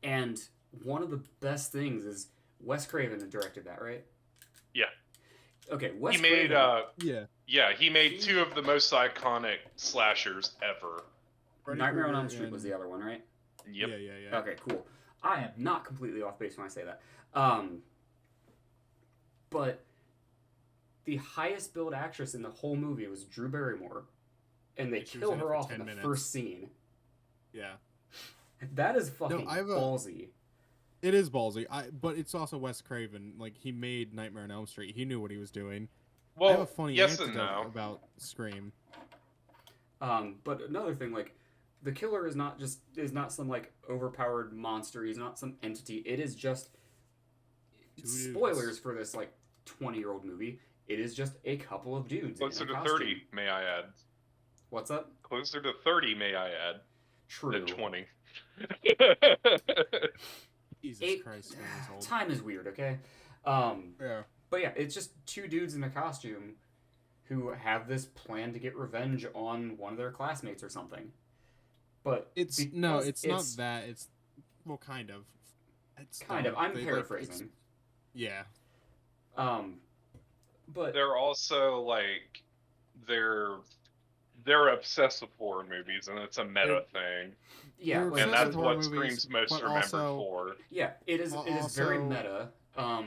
And one of the best things is Wes Craven had directed that, right? Yeah. Okay, Wes He made Craven. he made two of the most iconic slashers ever. Freddy Nightmare on Krueger Elm Street was and- the other one, right? Yep. Yeah. Okay, cool. I am not completely off base when I say that. But the highest billed actress in the whole movie was Drew Barrymore, and they She was kill in it her for off 10 in the minutes. first scene. Yeah. That is fucking I have a- ballsy. It is ballsy. But it's also Wes Craven. Like, he made Nightmare on Elm Street. He knew what he was doing. Well, I have a funny yes and anecdote no. about Scream. But another thing, like, the killer is not some like overpowered monster. He's not some entity. It is just Dudes. spoilers for this like 20-year-old movie. It is just a couple of dudes. Closer in a to costume. 30, may I add. What's up? Closer to 30, may I add. True. Than 20. Jesus Christ, man, he's old. Time is weird, okay? Yeah. But yeah, it's just two dudes in a costume who have this plan to get revenge on one of their classmates or something. But It's not that. It's well, kind of. It's kind of. I'm paraphrasing. Yeah. But They're also like they're obsessed with horror movies, and it's a meta thing. yeah, They're like, And obsessed that's with what horror movies, Scream's most but remembered also- for. yeah, it is very Also- meta.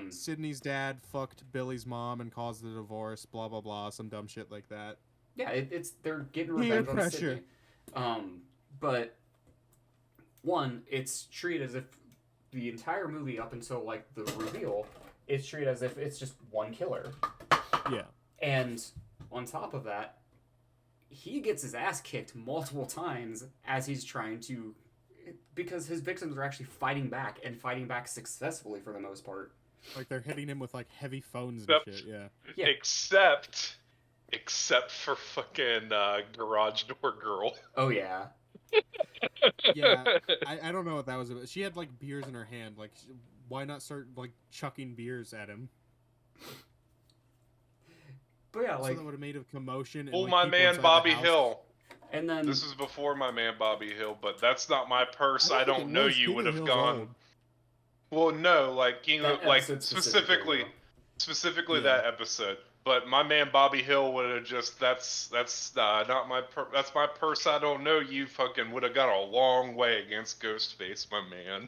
Sydney's dad fucked Billy's mom and caused the divorce. Blah blah blah. Some dumb shit like that. Yeah, it's they're getting Peer revenge on pressure. Sydney. But one, it's treated as if the entire movie up until like the reveal, it's treated as if it's just one killer. Yeah. And on top of that, he gets his ass kicked multiple times as he's trying to, because his victims are actually fighting back and fighting back successfully for the most part. Like they're hitting him with like heavy phones and Except- shit. Yeah. Yeah. Except for fucking Garage Door Girl. Oh yeah. Yeah. I don't know what that was about. She had like beers in her hand. Like, why not start like chucking beers at him? But yeah, So like, that would have made a commotion. And, Oh, like, my people man inside the Bobby house- Hill. and then This is before my man Bobby Hill, but that's not my purse. I think don't it know was. you King would of have Hill's gone. old. Well, no, like that like episode specifically though. that episode. But my man Bobby Hill would have just that's not my that's my purse. I don't know you. Fucking would have got a long way against Ghostface, my man.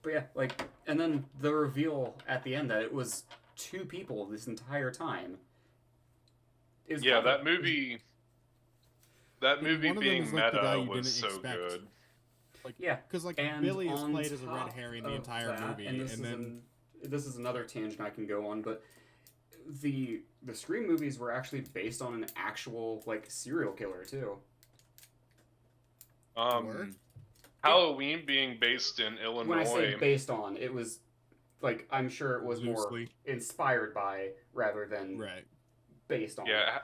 But yeah, like, and then the reveal at the end that it was two people this entire time. Is Yeah, kind of- that movie. That And movie one of them being is, like, the guy meta you was didn't so expect. good. Like, Yeah, because like and Billy is on played as a red top herring the of entire that, movie, and this is another tangent I can go on, but the Scream movies were actually based on an actual like serial killer too. Were? Halloween being based in Illinois. When I say based on, it was like I'm sure it was more Loosely. inspired by rather than Right. based on. Yeah,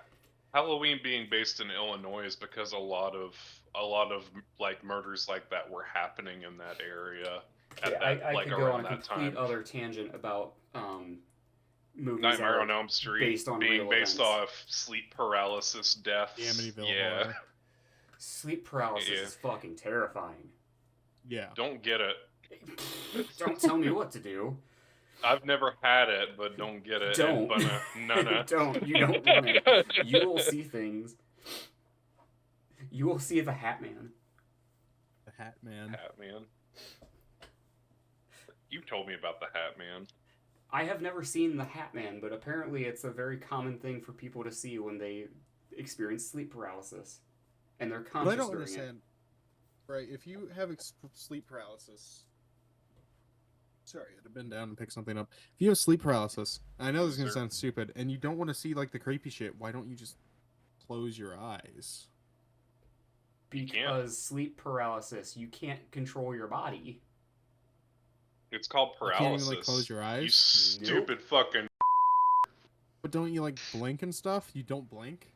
Halloween being based in Illinois is because a lot of like murders like that were happening in that area Okay, at that I like could go on around a that complete time. other tangent about movies that Nightmare are on like Elm Street based on being real based events. off sleep paralysis The deaths. Amityville Yeah. horror. Sleep paralysis Yeah. is fucking terrifying. Yeah. Don't get it. Don't tell me what to do. I've never had it, but don't get it. Don't. Nana. Don't. You don't want it. You will see things. You will see the Hat Man. The Hat Man. Hat Man. You told me about the Hat Man. I have never seen the Hat Man, but apparently it's a very common thing for people to see when they experience sleep paralysis. And they're But conscious I don't during understand. Right, if you have sleep paralysis. Sorry, I had to bend down and pick something up. If you have sleep paralysis, I know this is going to Sir. sound stupid, and you don't want to see like the creepy shit, why don't you just close your eyes? it. Because sleep paralysis, you can't control your body. It's called You paralysis. can't even like close your You eyes? stupid fucking. But don't you like blink and stuff? You don't blink?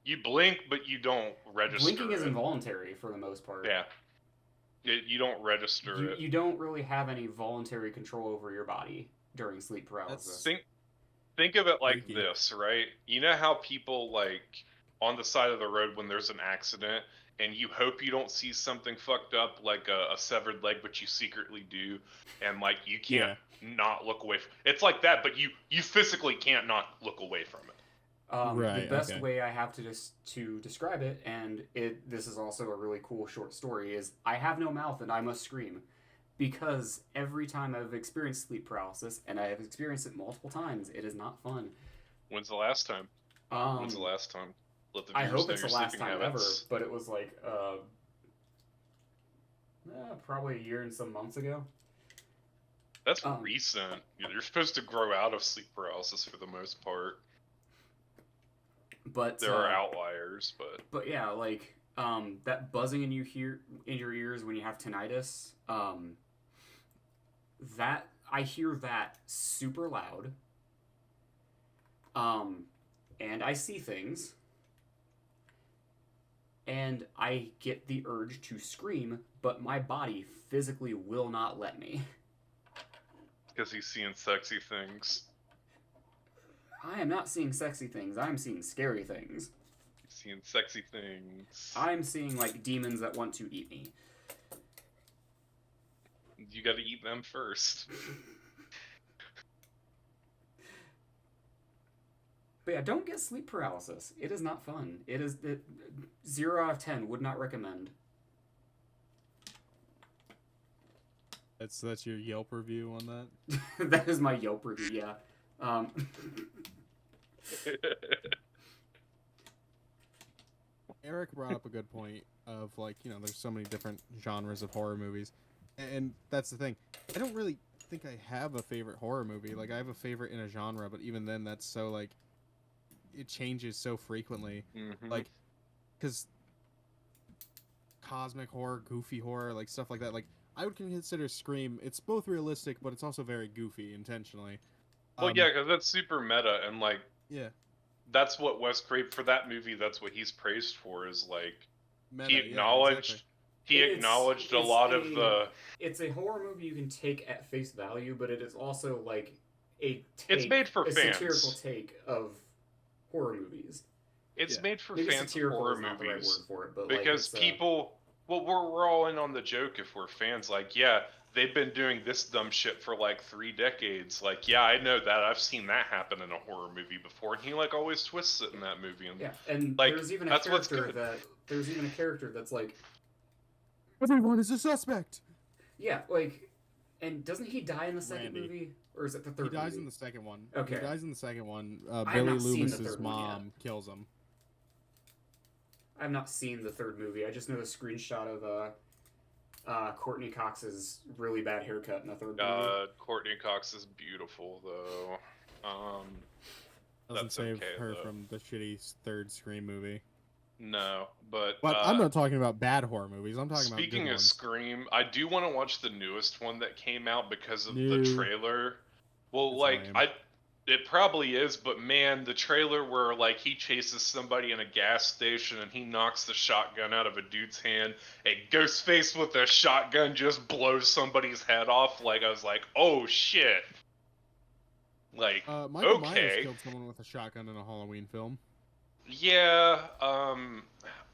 You blink, but you don't register. Blinking is it. involuntary for the most part. Yeah. You don't register it. You don't really have any voluntary control over your body during sleep paralysis. Think of it like Freaky. this, right? You know how people like on the side of the road when there's an accident and you hope you don't see something fucked up like a severed leg, but you secretly do, and like you can't not look away. It's like that, but you physically can't not look away from it. The best way I have to describe it, and this is also a really cool short story, is I have no mouth and I must scream. Because every time I've experienced sleep paralysis, and I have experienced it multiple times, it is not fun. When's the last time? When's the last time? Let the I viewers hope know it's the your last sleeping time habits. ever, but it was like probably a year and some months ago. That's recent. You're supposed to grow out of sleep paralysis for the most part. But There are outliers, But yeah, like that buzzing in your ears when you have tinnitus, that I hear that super loud. And I see things. And I get the urge to scream, but my body physically will not let me. because he's seeing sexy things. I am not seeing sexy things. I'm seeing scary things. He's seeing sexy things. I'm seeing like demons that want to eat me. You gotta eat them first. But yeah, don't get sleep paralysis. It is not fun. It is 0 out of 10. Would not recommend. That's your Yelp review on that? That is my Yelp review. Yeah. Eric brought up a good point of like, you know, there's so many different genres of horror movies. And that's the thing. I don't really think I have a favorite horror movie. Like I have a favorite in a genre, but even then that's so like it changes so frequently. Mm-hmm. Like cuz cosmic horror, goofy horror, like stuff like that. Like I would consider Scream. It's both realistic, but it's also very goofy intentionally. Well, yeah, because that's super meta, and like, yeah, that's what Wes Craven for that movie. That's what he's praised for. Is like meta, he acknowledged a lot of the. It's a horror movie you can take at face value, but it is also like it's made for fans. Satirical take of horror movies. It's made for Maybe fans of horror is not the right movies word for it, but because like people. Well, we're all in on the joke if we're fans. Like, yeah, they've been doing this dumb shit for like 3 decades. Like, yeah, I know that. I've seen that happen in a horror movie before, and he like always twists it in that movie. And yeah, and like, there's even a that's what's character good. there's even a character that's like, everyone is a suspect. yeah, like, and doesn't he die in the second Randy. movie, or is it the third? He dies movie? in the second one. Okay. He dies in the second one. have Billy not seen the Loomis's third one mom kills him. I've not seen the third movie. I just know the screenshot of Courtney Cox's really bad haircut in the third movie. Courtney Cox is beautiful though. Doesn't That's save okay, her though. from the shitty third Scream movie. No, but I'm not talking about bad horror movies. I'm talking about speaking good of ones. Scream, I do want to watch the newest one that came out because of No. the trailer. Well, It's like lame. It probably is, but man, the trailer where like he chases somebody in a gas station and he knocks the shotgun out of a dude's hand, and Ghostface with a shotgun just blows somebody's head off. Like I was like, oh shit. Like, Michael Myers okay, killed someone with a shotgun in a Halloween film. yeah.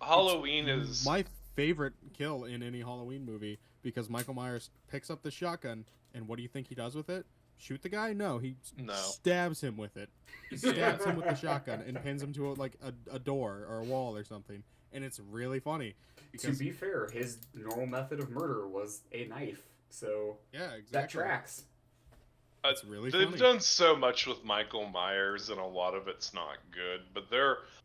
Halloween It's is my favorite kill in any Halloween movie because Michael Myers picks up the shotgun, and what do you think he does with it? Shoot the guy? No, he stabs him with it. He stabs him with the shotgun and pins him to a door or a wall or something, and it's really funny. To be fair, his normal method of murder was a knife, so yeah, exactly. that tracks. It's really they've funny. done so much with Michael Myers, and a lot of it's not good. But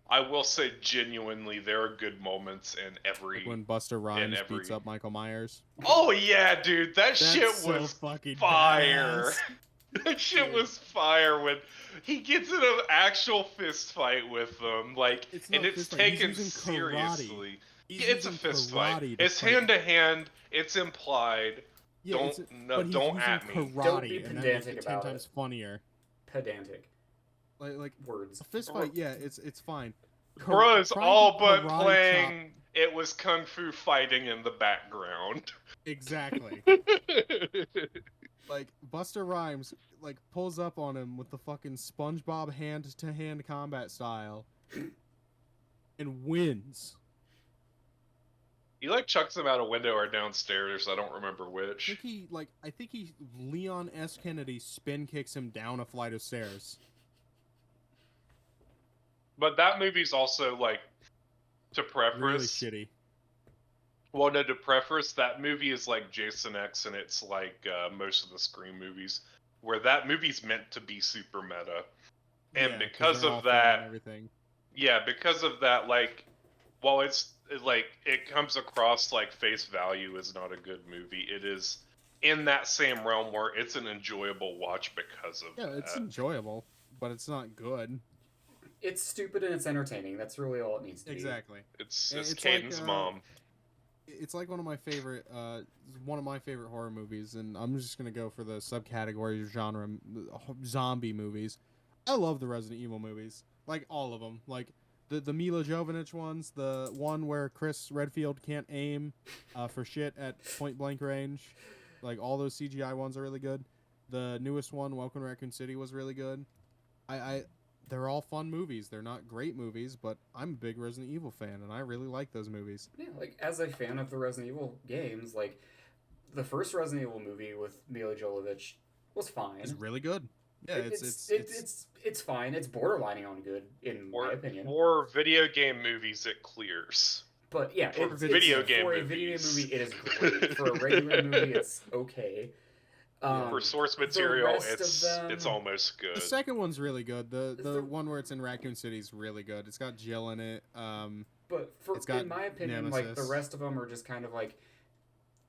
I will say, genuinely, there are good moments in every. Like when Buster Rhymes beats up Michael Myers. Oh yeah, dude, that shit so was fucking fire. That shit Dude. was fire when he gets in an actual fist fight with them, like, and it's taken seriously. It's a fist fight. It's hand to hand. It's implied. Yeah, don't at me. Don't be pedantic about it. 10 it. times funnier. Pedantic. Like words. A fist fight, yeah, it's fine. Bro's all but playing. It was kung fu fighting in the background. Exactly. Like Buster Rhymes, like pulls up on him with the fucking SpongeBob hand-to-hand combat style, and wins. He like chucks him out a window or downstairs. I don't remember which. I think he Leon S. Kennedy spin kicks him down a flight of stairs. But that movie's also like, to preface, really shitty. Well, no, to preface, that movie is like Jason X, and it's like most of the Scream movies, where that movie's meant to be super meta, and Yeah, because of that, everything. Yeah, because of that, like, while it's like it comes across like face value is not a good movie, it is in that same realm where it's an enjoyable watch because of that. Yeah, it's enjoyable, but it's not good. It's stupid and it's entertaining. That's really all it needs to be. Exactly. It's Caden's like, mom. It's like one of my favorite horror movies, and I'm just gonna go for the subcategory genre, zombie movies. I love the Resident Evil movies, like all of them, like the Mila Jovovich ones, the one where Chris Redfield can't aim for shit at point blank range, like all those CGI ones are really good. The newest one, Welcome to Raccoon City, was really good. They're all fun movies. They're not great movies, but I'm a big Resident Evil fan, and I really like those movies. Yeah, like, as a fan of the Resident Evil games, like, the first Resident Evil movie with Mila Jovovich was fine. It's really good. Yeah, it's fine. It's borderlining on good, in my opinion. For video game movies, it clears. But yeah, for a video game movie, it is great. For a regular movie, it's okay. For source material, it's almost good. The second one's really good. The one where it's in Raccoon City is really good. It's got Jill in it. But in my opinion, Nemesis. like, the rest of them are just kind of like,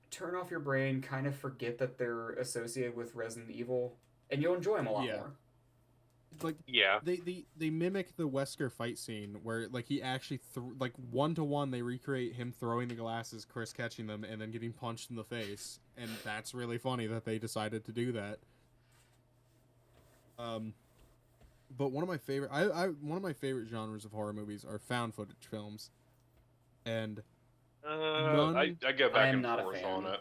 turn off your brain, kind of forget that they're associated with Resident Evil, and you'll enjoy them a lot more. Like, yeah, they mimic the Wesker fight scene where, like, he actually like 1-to-1 they recreate him throwing the glasses, Chris catching them, and then getting punched in the face, and that's really funny that they decided to do that. But one of my favorite genres of horror movies are found footage films, and I go back and forth on it.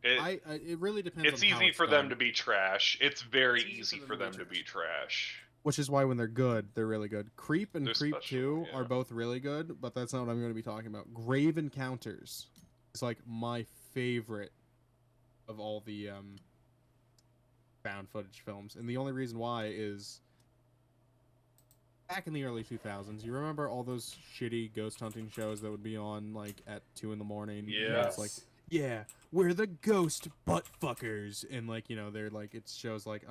It really depends. It's easy for them to be trash. It's very easy for them to be trash. Which is why when they're good, they're really good. Creep and Creep 2 are both really good, but that's not what I'm going to be talking about. Grave Encounters is like my favorite of all the found footage films, and the only reason why is back in the early 2000s. You remember all those shitty ghost hunting shows that would be on like at 2 in the morning? Yeah. It's like, yeah, we're the ghost butt fuckers, and like, you know, they're like, it shows like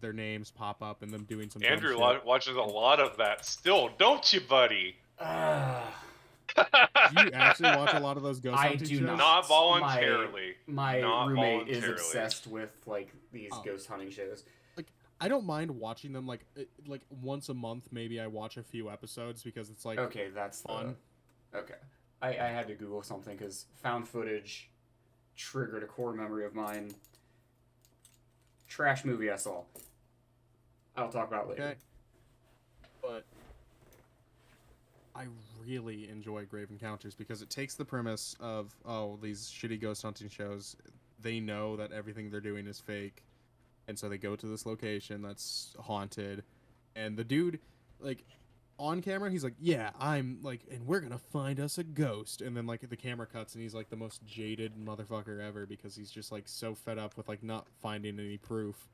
their names pop up and them doing some. Andrew watches a lot of that still, don't you, buddy? Do you actually watch a lot of those ghost hunting shows? I do not. Not voluntarily. My roommate is obsessed with like these ghost hunting shows. Like, I don't mind watching them like once a month. Maybe I watch a few episodes because it's like, okay, that's fun. Okay, I had to Google something because found footage triggered a core memory of mine. Trash movie I saw. I'll talk about it later. Okay. But I really enjoy Grave Encounters because it takes the premise of, oh, these shitty ghost hunting shows, they know that everything they're doing is fake, and so they go to this location that's haunted, and the dude, like, on camera, he's like, yeah, I'm, like, and we're gonna find us a ghost, and then, like, the camera cuts, and he's, like, the most jaded motherfucker ever because he's just, like, so fed up with, like, not finding any proof.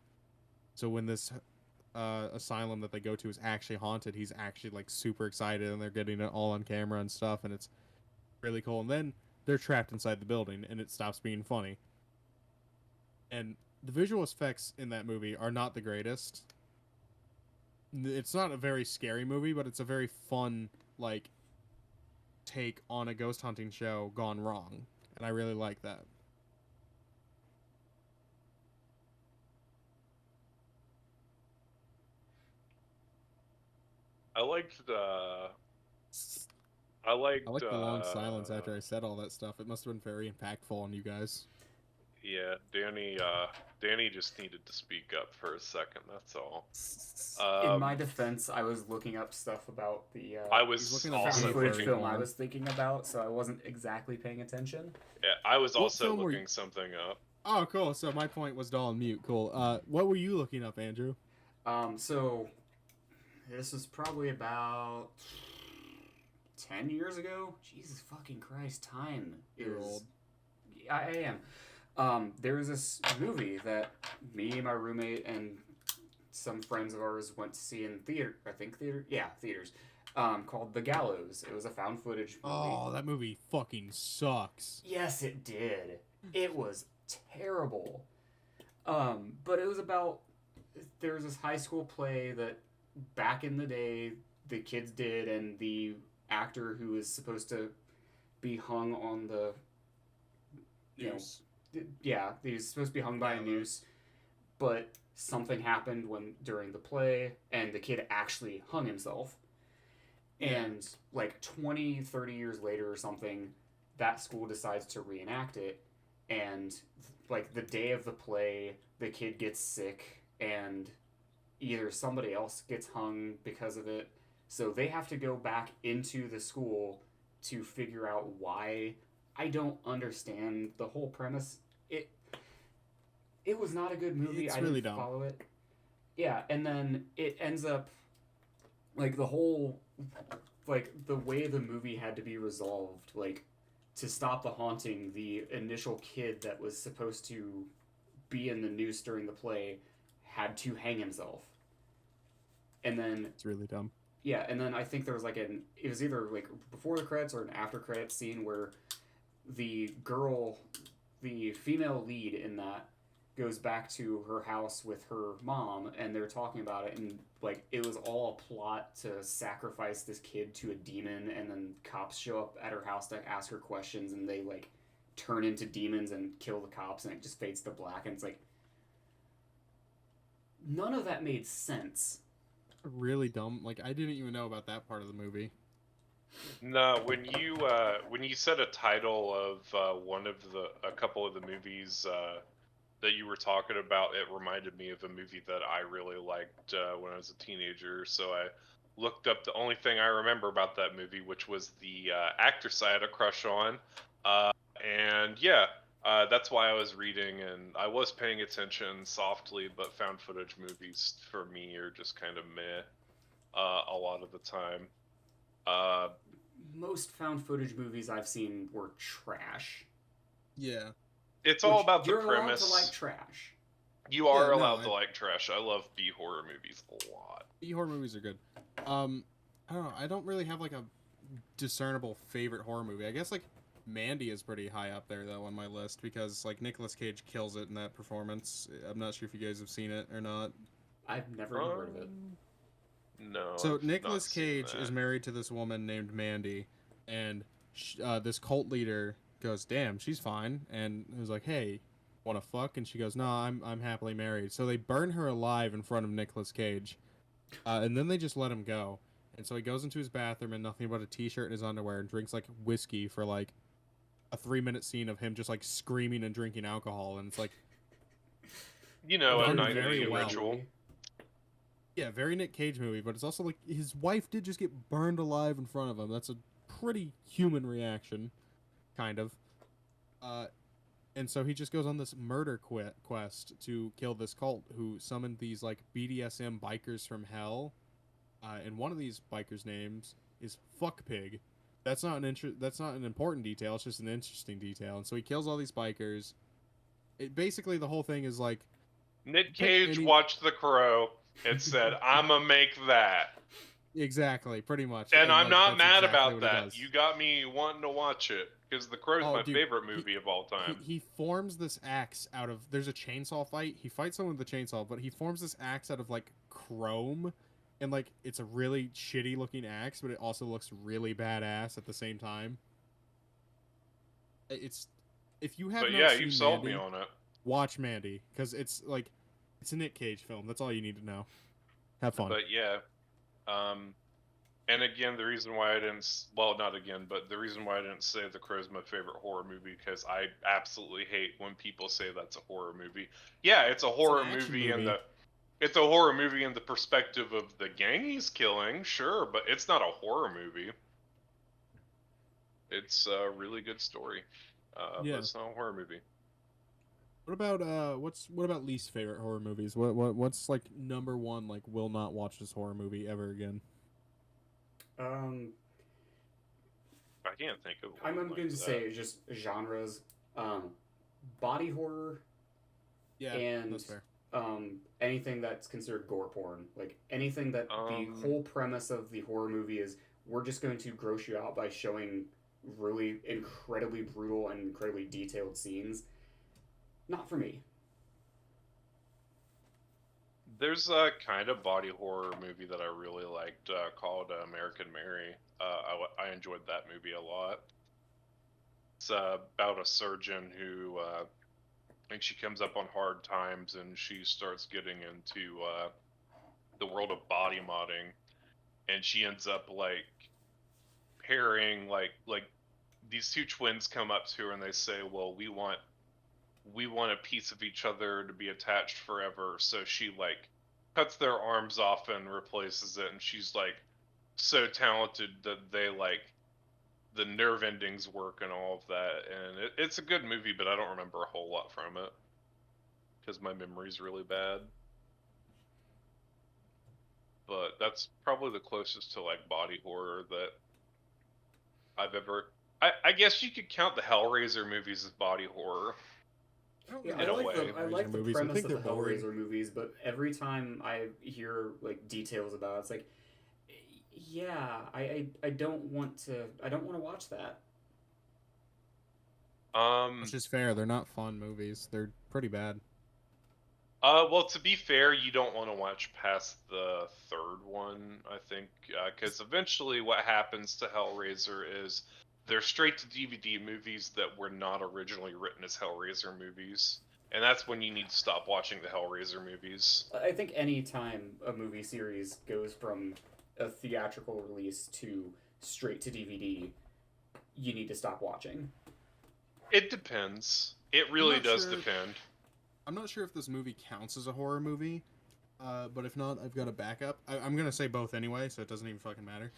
So when this asylum that they go to is actually haunted, he's actually like super excited, and they're getting it all on camera and stuff, and it's really cool. And then they're trapped inside the building, and it stops being funny. And the visual effects in that movie are not the greatest. It's not a very scary movie, but it's a very fun, like, take on a ghost hunting show gone wrong, and I really like that. I liked. I I liked. like the long silence after I said all that stuff. It must have been very impactful on you guys. Yeah, Danny. Danny just needed to speak up for a second. That's all. In my defense, I was looking up stuff about the I He's was looking at also found footage looking. film I was thinking about, so I wasn't exactly paying attention. Yeah, I was What also film were looking you- something up. Oh, cool. So my point was all on mute. Cool. What were you looking up, Andrew? So this was probably about 10 years ago. Jesus fucking Christ, time You're is. old. I am. There was this movie that me, my roommate, and some friends of ours went to see in theater. I think theaters. Called The Gallows. It was a found footage movie. Oh, that movie fucking sucks. Yes, it did. It was terrible. But it was about, there was this high school play that back in the day the kids did, and the actor who was supposed to be hung on the Yes. yeah, he was supposed to be hung by a noose, but something happened during the play, and the kid actually hung himself. And like 20, 30 years later or something, that school decides to reenact it, and like the day of the play, the kid gets sick, and either somebody else gets hung because of it, so they have to go back into the school to figure out why. I don't understand the whole premise. It was not a good movie. It's I really didn't dumb. follow it. Yeah, and then it ends up like the whole, like the way the movie had to be resolved, like to stop the haunting, the initial kid that was supposed to be in the noose during the play had to hang himself. And then It's really dumb. yeah, and then I think there was like it was either like before the credits or an after credits scene where the girl, the female lead in that, goes back to her house with her mom, and they're talking about it, and like it was all a plot to sacrifice this kid to a demon, and then cops show up at her house to ask her questions, and they like turn into demons and kill the cops, and it just fades to black, and it's like none of that made sense. Really dumb. Like, I didn't even know about that part of the movie. No, when you said a title of a couple of the movies that you were talking about, it reminded me of a movie that I really liked when I was a teenager. So I looked up the only thing I remember about that movie, which was the actress I had a crush on, and yeah, that's why I was reading, and I was paying attention softly. But found footage movies for me are just kind of meh a lot of the time. Most found footage movies I've seen were trash. Yeah. It's all Which about the you're allowed premise. to like trash. You are Yeah, no, allowed to like trash. I love B horror movies a lot. B-horror movies are good. I don't know. I don't really have, like, a discernible favorite horror movie. I guess, like, Mandy is pretty high up there, though, on my list, because, like, Nicolas Cage kills it in that performance. I'm not sure if you guys have seen it or not. I've never even heard of it. No. So I've Nicolas not seen Cage that. is married to this woman named Mandy, and this cult leader goes, "Damn, she's fine," and he was like, "Hey, want to fuck?" And she goes, "No, I'm happily married." So they burn her alive in front of Nicolas Cage, and then they just let him go. And so he goes into his bathroom in nothing but a t-shirt and his underwear, and drinks like whiskey for like a 3-minute scene of him just like screaming and drinking alcohol, and it's like, You know, a Done nightly very well. ritual. Yeah, very Nick Cage movie, but it's also like his wife did just get burned alive in front of him. That's a pretty human reaction, kind of. Uh, and so he just goes on this murder quest to kill this cult who summoned these like BDSM bikers from hell. And one of these bikers' names is Fuck Pig. That's not an important detail. It's just an interesting detail. And so he kills all these bikers. Basically the whole thing is like Nick pick Cage any watched The Crow and said, "I'ma make that," exactly, pretty much, and and I'm like not that's mad exactly about what he that. does. You got me wanting to watch it because The Crow's Oh, my dude, favorite movie of all time. he forms this axe out of. There's a chainsaw fight. He fights someone with a chainsaw, but he forms this axe out of like chrome, and like it's a really shitty looking axe, but it also looks really badass at the same time. It's if you have But not yeah, you seen sold me Mandy, on it. watch Mandy because it's like it's a Nick Cage film. That's all you need to know. Have fun. But yeah, um, and again, the reason why I didn't, well, not again, but the reason why I didn't say The Crow's my favorite horror movie, because I absolutely hate when people say that's a horror movie. Yeah, it's a horror action movie, movie. it's a horror movie in the perspective of the gang he's killing, sure, but it's not a horror movie. It's a really good story, Yeah. but it's not a horror movie. What about what about least favorite horror movies? What's like number one, like will not watch this horror movie ever again? Um, I can't think of I'm one going to that. say just genres, body horror, Yeah, and that's fair. anything that's considered gore porn. Like anything that the whole premise of the horror movie is we're just going to gross you out by showing really incredibly brutal and incredibly detailed scenes. Not for me. There's a kind of body horror movie that I really liked called American Mary. I enjoyed that movie a lot. It's about a surgeon who, I think she comes up on hard times and she starts getting into the world of body modding, and she ends up like pairing like these two twins come up to her and they say, "Well, we want a piece of each other to be attached forever." So she like cuts their arms off and replaces it, and she's like so talented that they like the nerve endings work and all of that. And it's a good movie, but I don't remember a whole lot from it because my memory's really bad. But that's probably the closest to like body horror that I've ever. I guess you could count the Hellraiser movies as body horror. Yeah, In a way. I like the movies. I premise think of the they're boring. Hellraiser movies, but every time I hear like details about it, it's like, yeah, I don't want to watch that. Which is fair. They're not fun movies. They're pretty bad. Well, to be fair, you don't want to watch past the third one, I think, because eventually what happens to Hellraiser is they're straight to DVD movies that were not originally written as Hellraiser movies, and that's when you need to stop watching the Hellraiser movies. I think any time a movie series goes from a theatrical release to straight to DVD, you need to stop watching. It depends. It really does sure. depend. I'm not sure if this movie counts as a horror movie, but if not, I've got a backup. I'm gonna say both anyway, so it doesn't even fucking matter.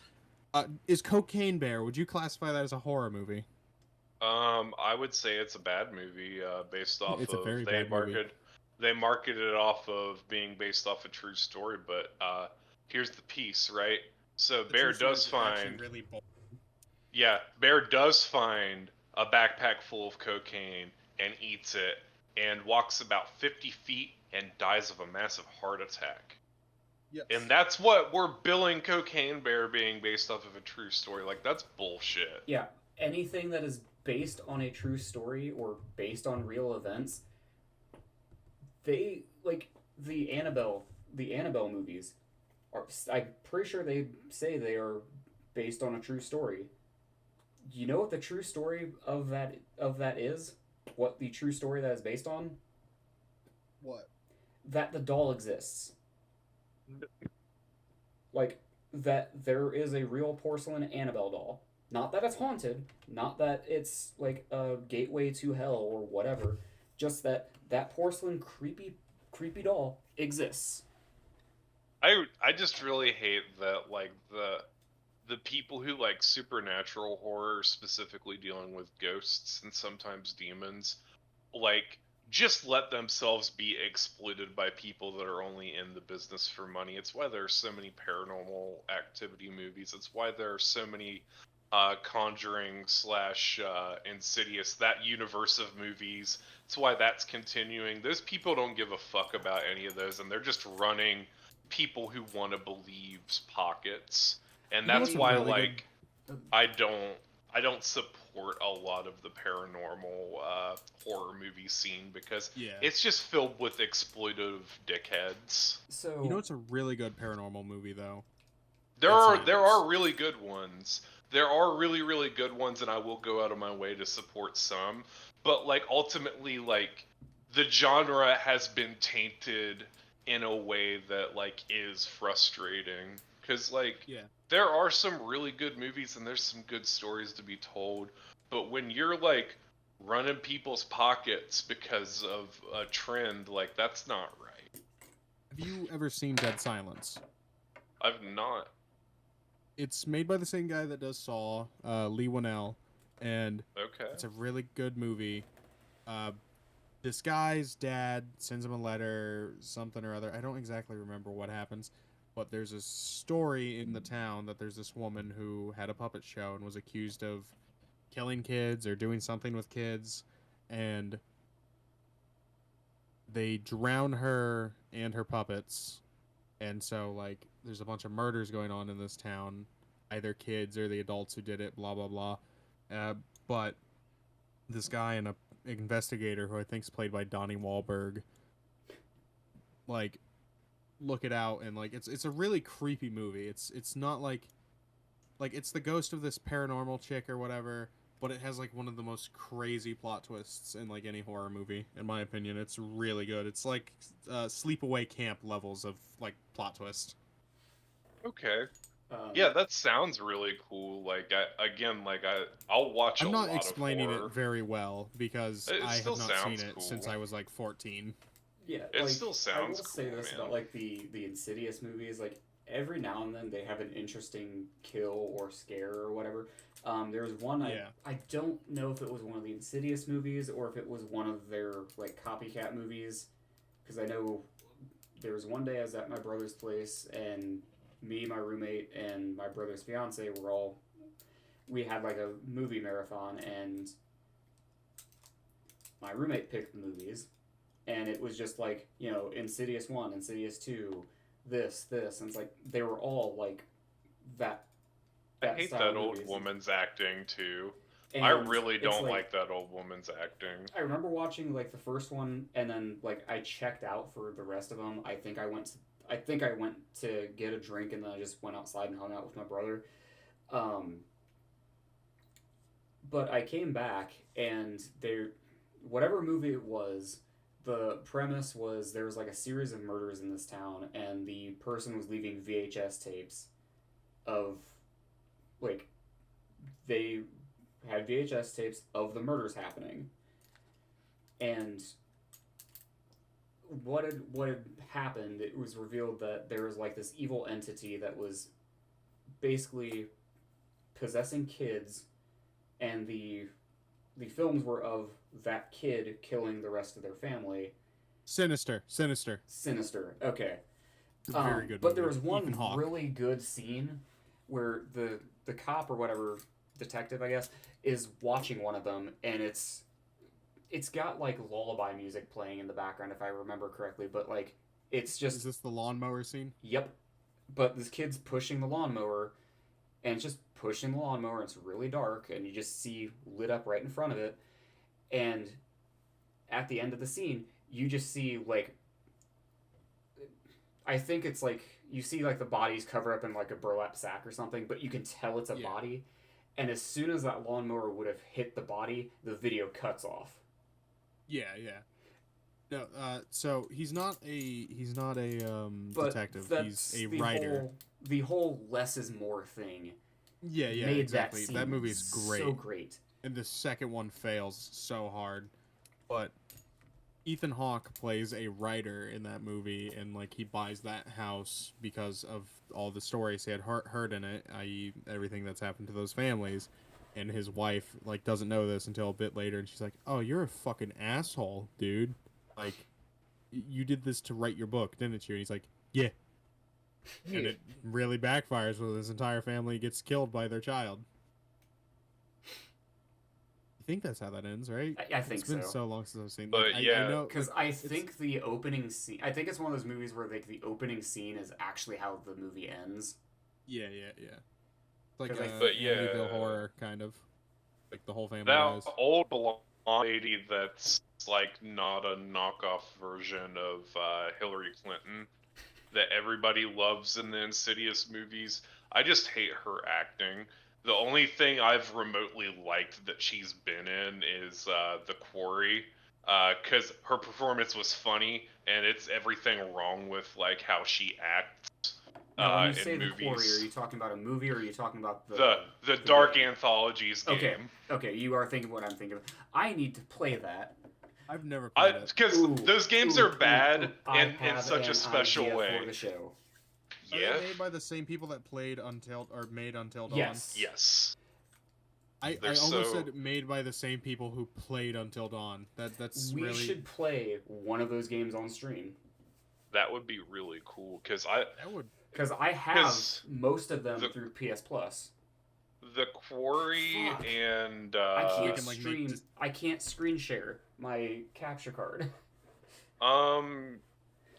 Is Cocaine Bear? Would you classify that as a horror movie? I would say it's a bad movie, based off It's a of very bad movie. they marketed it off of being based off a true story, but here's the piece, right? So Bear does find really bold. Yeah, Bear does find a backpack full of cocaine and eats it and walks about 50 feet and dies of a massive heart attack. Yes. And that's what we're billing Cocaine Bear being based off of a true story. Like, that's bullshit. Yeah, anything that is based on a true story or based on real events, they like the Annabelle movies are. I'm pretty sure they say they are based on a true story. You know what the true story of that is? What the true story that is based on? What? That the doll exists. Like that there is a real porcelain Annabelle doll. Not that it's haunted, not that it's like a gateway to hell or whatever, just that that porcelain creepy doll exists. I just really hate that like the people who like supernatural horror, specifically dealing with ghosts and sometimes demons, like just let themselves be exploited by people that are only in the business for money. It's why there are so many paranormal activity movies. It's why there are so many Conjuring slash Insidious, that universe of movies. It's why that's continuing. Those people don't give a fuck about any of those, and they're just running people who want to believe's pockets. And You know that's what's a why, really good? like, I don't support a lot of the paranormal horror movie scene because Yeah. it's just filled with exploitive dickheads. So You know what's a really good paranormal movie though? There Dead are Silence. really good ones. There are really good ones, and I will go out of my way to support some. But like ultimately, like the genre has been tainted in a way that like is frustrating. Because like Yeah. there are some really good movies and there's some good stories to be told. But when you're like running people's pockets because of a trend, like that's not right. Have you ever seen Dead Silence? I've not. It's made by the same guy that does Saw, Lee Winnell, and Okay. it's a really good movie. Uh, this guy's dad sends him a letter, something or other. I don't exactly remember what happens, but there's a story in the town that there's this woman who had a puppet show and was accused of killing kids or doing something with kids, and they drown her and her puppets. And so, like, there's a bunch of murders going on in this town, either kids or the adults who did it, blah, blah, blah. But this guy and a investigator who I think's played by Donnie Wahlberg, like, look it out, and like it's a really creepy movie. It's not like it's the ghost of this paranormal chick or whatever, but it has like one of the most crazy plot twists in like any horror movie, in my opinion. It's really good. It's like sleepaway camp levels of like plot twist. Okay. um, Yeah, that sounds really cool. Like I'll watch a I'm not lot of explaining it horror. very well because It I still have not seen sounds it since cool. I was like 14. yeah, It like still I will sounds say cool, this man. about like the Insidious movies. Like every now and then they have an interesting kill or scare or whatever. There's one Yeah. I don't know if it was one of the Insidious movies or if it was one of their like copycat movies, because I know there was one day I was at my brother's place and me, my roommate, and my brother's fiance were all we had like a movie marathon, and my roommate picked the movies, and it was just like Insidious 1, Insidious 2, this, and it's like they were all like that I that hate style that of old movies. woman's acting too. I And really it's don't like like that old woman's acting. I remember watching like the first one, and then like I checked out for the rest of them. I think I went to get a drink, and then I just went outside and hung out with my brother. Um, but I came back, and there, whatever movie it was, the premise was there was like a series of murders in this town, and the person was leaving VHS tapes of like they had VHS tapes of the murders happening, and what had happened? It was revealed that there was like this evil entity that was basically possessing kids, and the films were of that kid killing the rest of their family. Sinister. Sinister. Okay. Very good But there movie. was one Ethan Hawke. really good scene where the cop or whatever detective I guess is watching one of them, and it's got like lullaby music playing in the background if I remember correctly, but like it's Is just this the lawnmower scene? yep. But this kid's pushing the lawnmower, and it's just pushing the lawnmower, and it's really dark, and you just see lit up right in front of it, and at the end of the scene you just see like I think it's like you see like the body's covered up in like a burlap sack or something, but you can tell it's a Yeah. body. And as soon as that lawnmower would have hit the body, the video cuts off. Yeah. No, so he's not a But detective. that's He's a the writer. whole less is more thing Yeah, made exactly. that scene That movie is great. so great. And the second one fails so hard. But Ethan Hawke plays a writer in that movie, and like he buys that house because of all the stories he had heard in it, i.e., everything that's happened to those families. And his wife like doesn't know this until a bit later, and she's like, "Oh, you're a fucking asshole, dude! Like, you did this to write your book, didn't you?" And he's like, "Yeah." And it really backfires when his entire family gets killed by their child. I think that's how that ends, right? I think it's been so. so long since I've seen. But I yeah, know Because like, I think the opening scene. I think it's one of those movies where like the opening scene is actually how the movie ends. yeah. It's like 'Cause a I- But yeah. Amityville horror kind of. Like the whole family that dies. old blonde lady that's like not a knockoff version of Hillary Clinton that everybody loves in the Insidious movies. I just hate her acting. The only thing I've remotely liked that she's been in is The Quarry, because her performance was funny, and it's everything wrong with like how she acts Now, when you in say The Quarry, are movies. you talking about a movie or are you talking about the Dark game? Anthologies game. Okay, you are thinking what I'm thinking of. I need to play that. I've never played it. Because those games are bad I in have such a an special idea way. for the show. Are Yeah. they made by the same people that played Until or made Until Dawn? Yes. Yes. I They're almost so- said made by the same people who played Until Dawn. That's We really should play one of those games on stream. That would be really cool because that would Because I have 'Cause most of them the- through PS Plus. The Quarry Fuck. and I can't can, like, make stream. just- I can't screen share my capture card.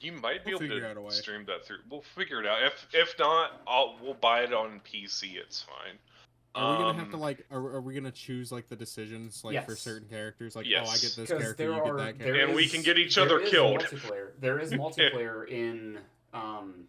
you might be We'll able figure out a to way. stream that through. We'll figure it out. If not, we'll buy it on PC. It's fine. Are we gonna have to like? Are we gonna choose like the decisions like for Yes. certain characters? Like, Yes. oh, I get this 'Cause character, there you are- get that there character. And we is- can get each there other is killed. Multiplayer. There is multiplayer in.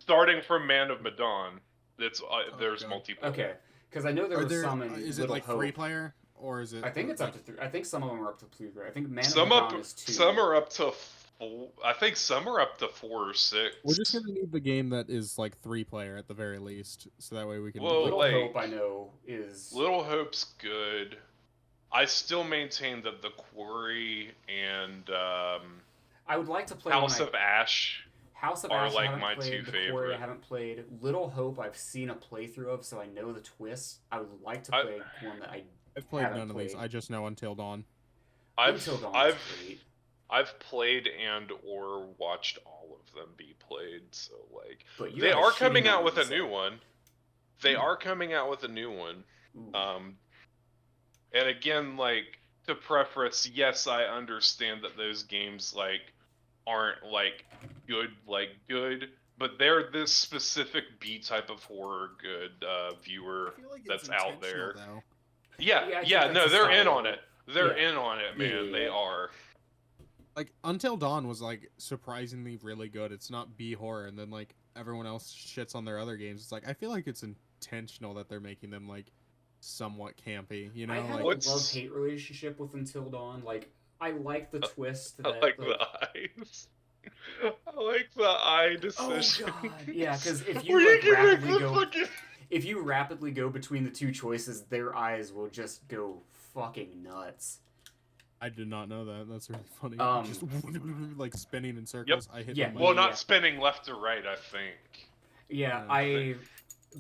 Starting from Man of Medan, there's God. multiplayer. Okay, because I know there Are was there? some in Is it Little like Hope. 3-player or is it? I think it's like, up to 3. I think some of them are up to 3. I think Man Some of up, Medan is 2. some are up to 4. I think some are up to 4 or 6. We're just gonna need the game that is like 3-player at the very least, so that way we can. Well, Little like- Hope I know is. Little Hope's good. I still maintain that The Quarry and I would like to play House when of Ash House of are, Ash I like, haven't my played, two The Quarry favorite. I haven't played. Little Hope I've seen a playthrough of, so I know the twists. I would like to I- play one that I I've played haven't none of these. played. I just know Until Dawn. Until Dawn is great. I've played and or watched all of them be played, so like But you they have a are shitty coming out memory, with a so- new one. They Hmm. are coming out with a new one. Ooh. And again, like to preface, yes, I understand that those games like aren't like good, but they're this specific B type of horror good viewer. I feel like That's out there. Though. Yeah, Yeah, I think yeah, that's no, a they're in style. on it. They're Yeah. in on it, man. Yeah. They are. Like Until Dawn was like surprisingly really good. It's not B horror, and then like everyone else shits on their other games. It's like I feel like it's intentional that they're making them like somewhat campy. You know, I had like a What's- love-hate relationship with Until Dawn. Like, I like the twist that. I like the eyes. I like the eye Oh decision. god, yeah, because if Where you like, can make rapidly the go, fucking- if you rapidly go between the two choices, their eyes will just go fucking nuts. I did not know that. That's really funny. Um, Just like spinning in circles. I hit Yeah, them. Well, Yeah. not spinning left to right, I think. Yeah, Yeah.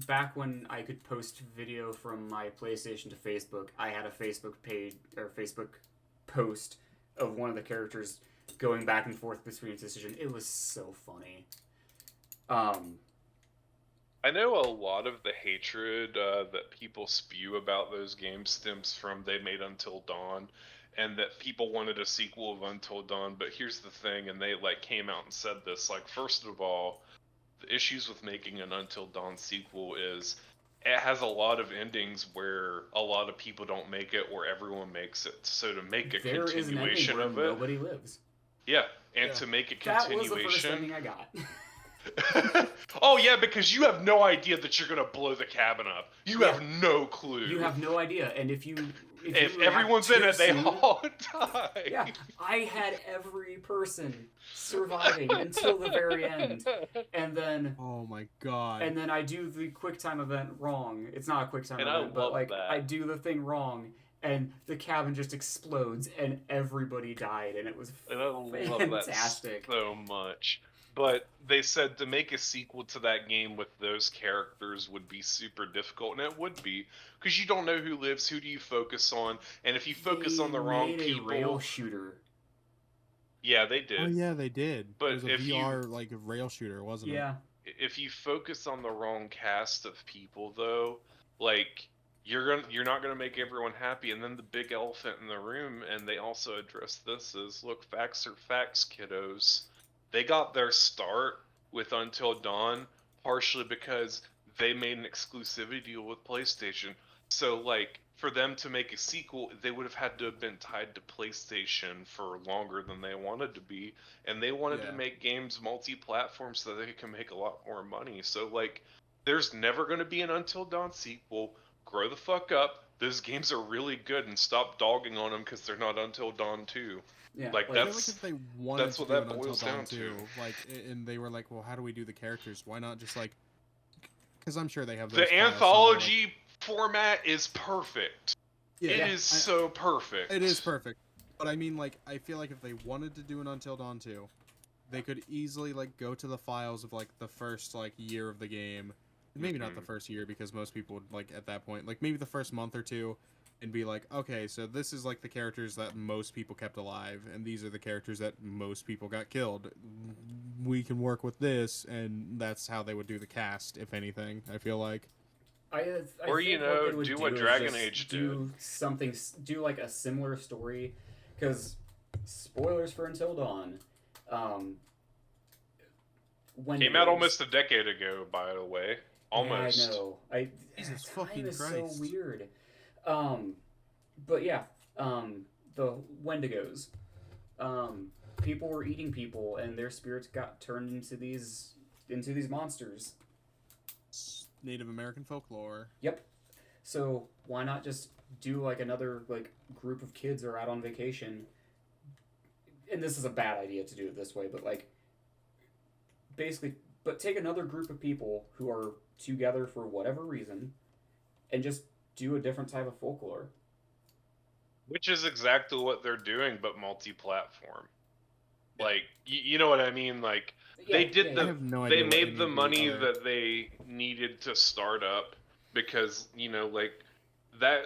back when I could post video from my PlayStation to Facebook, I had a Facebook page or Facebook post of one of the characters going back and forth between a decision. It was so funny. I know a lot of the hatred that people spew about those games stems from they made Until Dawn, and that people wanted a sequel of Until Dawn. But here's the thing, and they like came out and said this. Like, first of all, the issues with making an Until Dawn sequel is it has a lot of endings where a lot of people don't make it, or everyone makes it. So to make a There is an ending continuation where of it, nobody lives. yeah, and Yeah. to make a That was continuation. the first ending I got. Oh yeah, because you have no idea that you're gonna blow the cabin up. You Yeah. have no clue. You have no idea, and if you If you everyone's react in too it, they soon- all die. Yeah, I had every person surviving until the very end, and then Oh my god. I do the quick time event wrong. It's not a quick time And I event, but love like that. I do the thing wrong, and the cabin just explodes, and everybody died, and it was And I love fantastic. that so much. But they said to make a sequel to that game with those characters would be super difficult, and it would be, because you don't know who lives, who do you focus on, and if you focus on the wrong made a rail people, shooter. yeah, they did. Oh yeah, they did. But it was a if VR like rail shooter, wasn't it? Yeah. If you focus on the wrong cast of people, though, like you're not gonna make everyone happy. And then the big elephant in the room, and they also address this, is look, facts are facts, kiddos. They got their start with Until Dawn partially because they made an exclusivity deal with PlayStation. So like for them to make a sequel, they would have had to have been tied to PlayStation for longer than they wanted to be, and they wanted to make games multi-platform so that they can make a lot more money. So like there's never going to be an Until Dawn sequel. Grow the fuck up. Those games are really good, and stop dogging on them because they're not Until Dawn 2. Yeah, Like I feel that's like if they wanted that's to what do that an Until boils Dawn down to. 2, like, and they were like, well, how do we do the characters? Why not just like, because I'm sure they have those The files anthology format is perfect. somewhere. It is so perfect. It is perfect. But I mean, like, I feel like if they wanted to do an Until Dawn 2, they could easily like go to the files of like the first like year of the game. Maybe not the first year, because most people would, like, at that point, like maybe the first month or two, and be like, okay, so this is like the characters that most people kept alive, and these are the characters that most people got killed. We can work with this, and that's how they would do the cast, if anything. I feel like. I Or, think you what know, they would do what is Dragon just Age do something, do like a similar story, because spoilers for Until Dawn. When Came out almost a decade ago, by the way. Almost. Yeah, I know. Jesus Time fucking is Christ. so weird. But yeah, the Wendigos. People were eating people, and their spirits got turned into these monsters. Native American folklore. Yep. So why not just do like another like group of kids are out on vacation? And this is a bad idea to do it this way, but like basically, but take another group of people who are together for whatever reason, and just do a different type of folklore. Which is exactly what they're doing, but multi-platform. Like, you know what I mean? Like, they did I have no they idea what made any the of these money are. that they needed to start up because, you know, like, that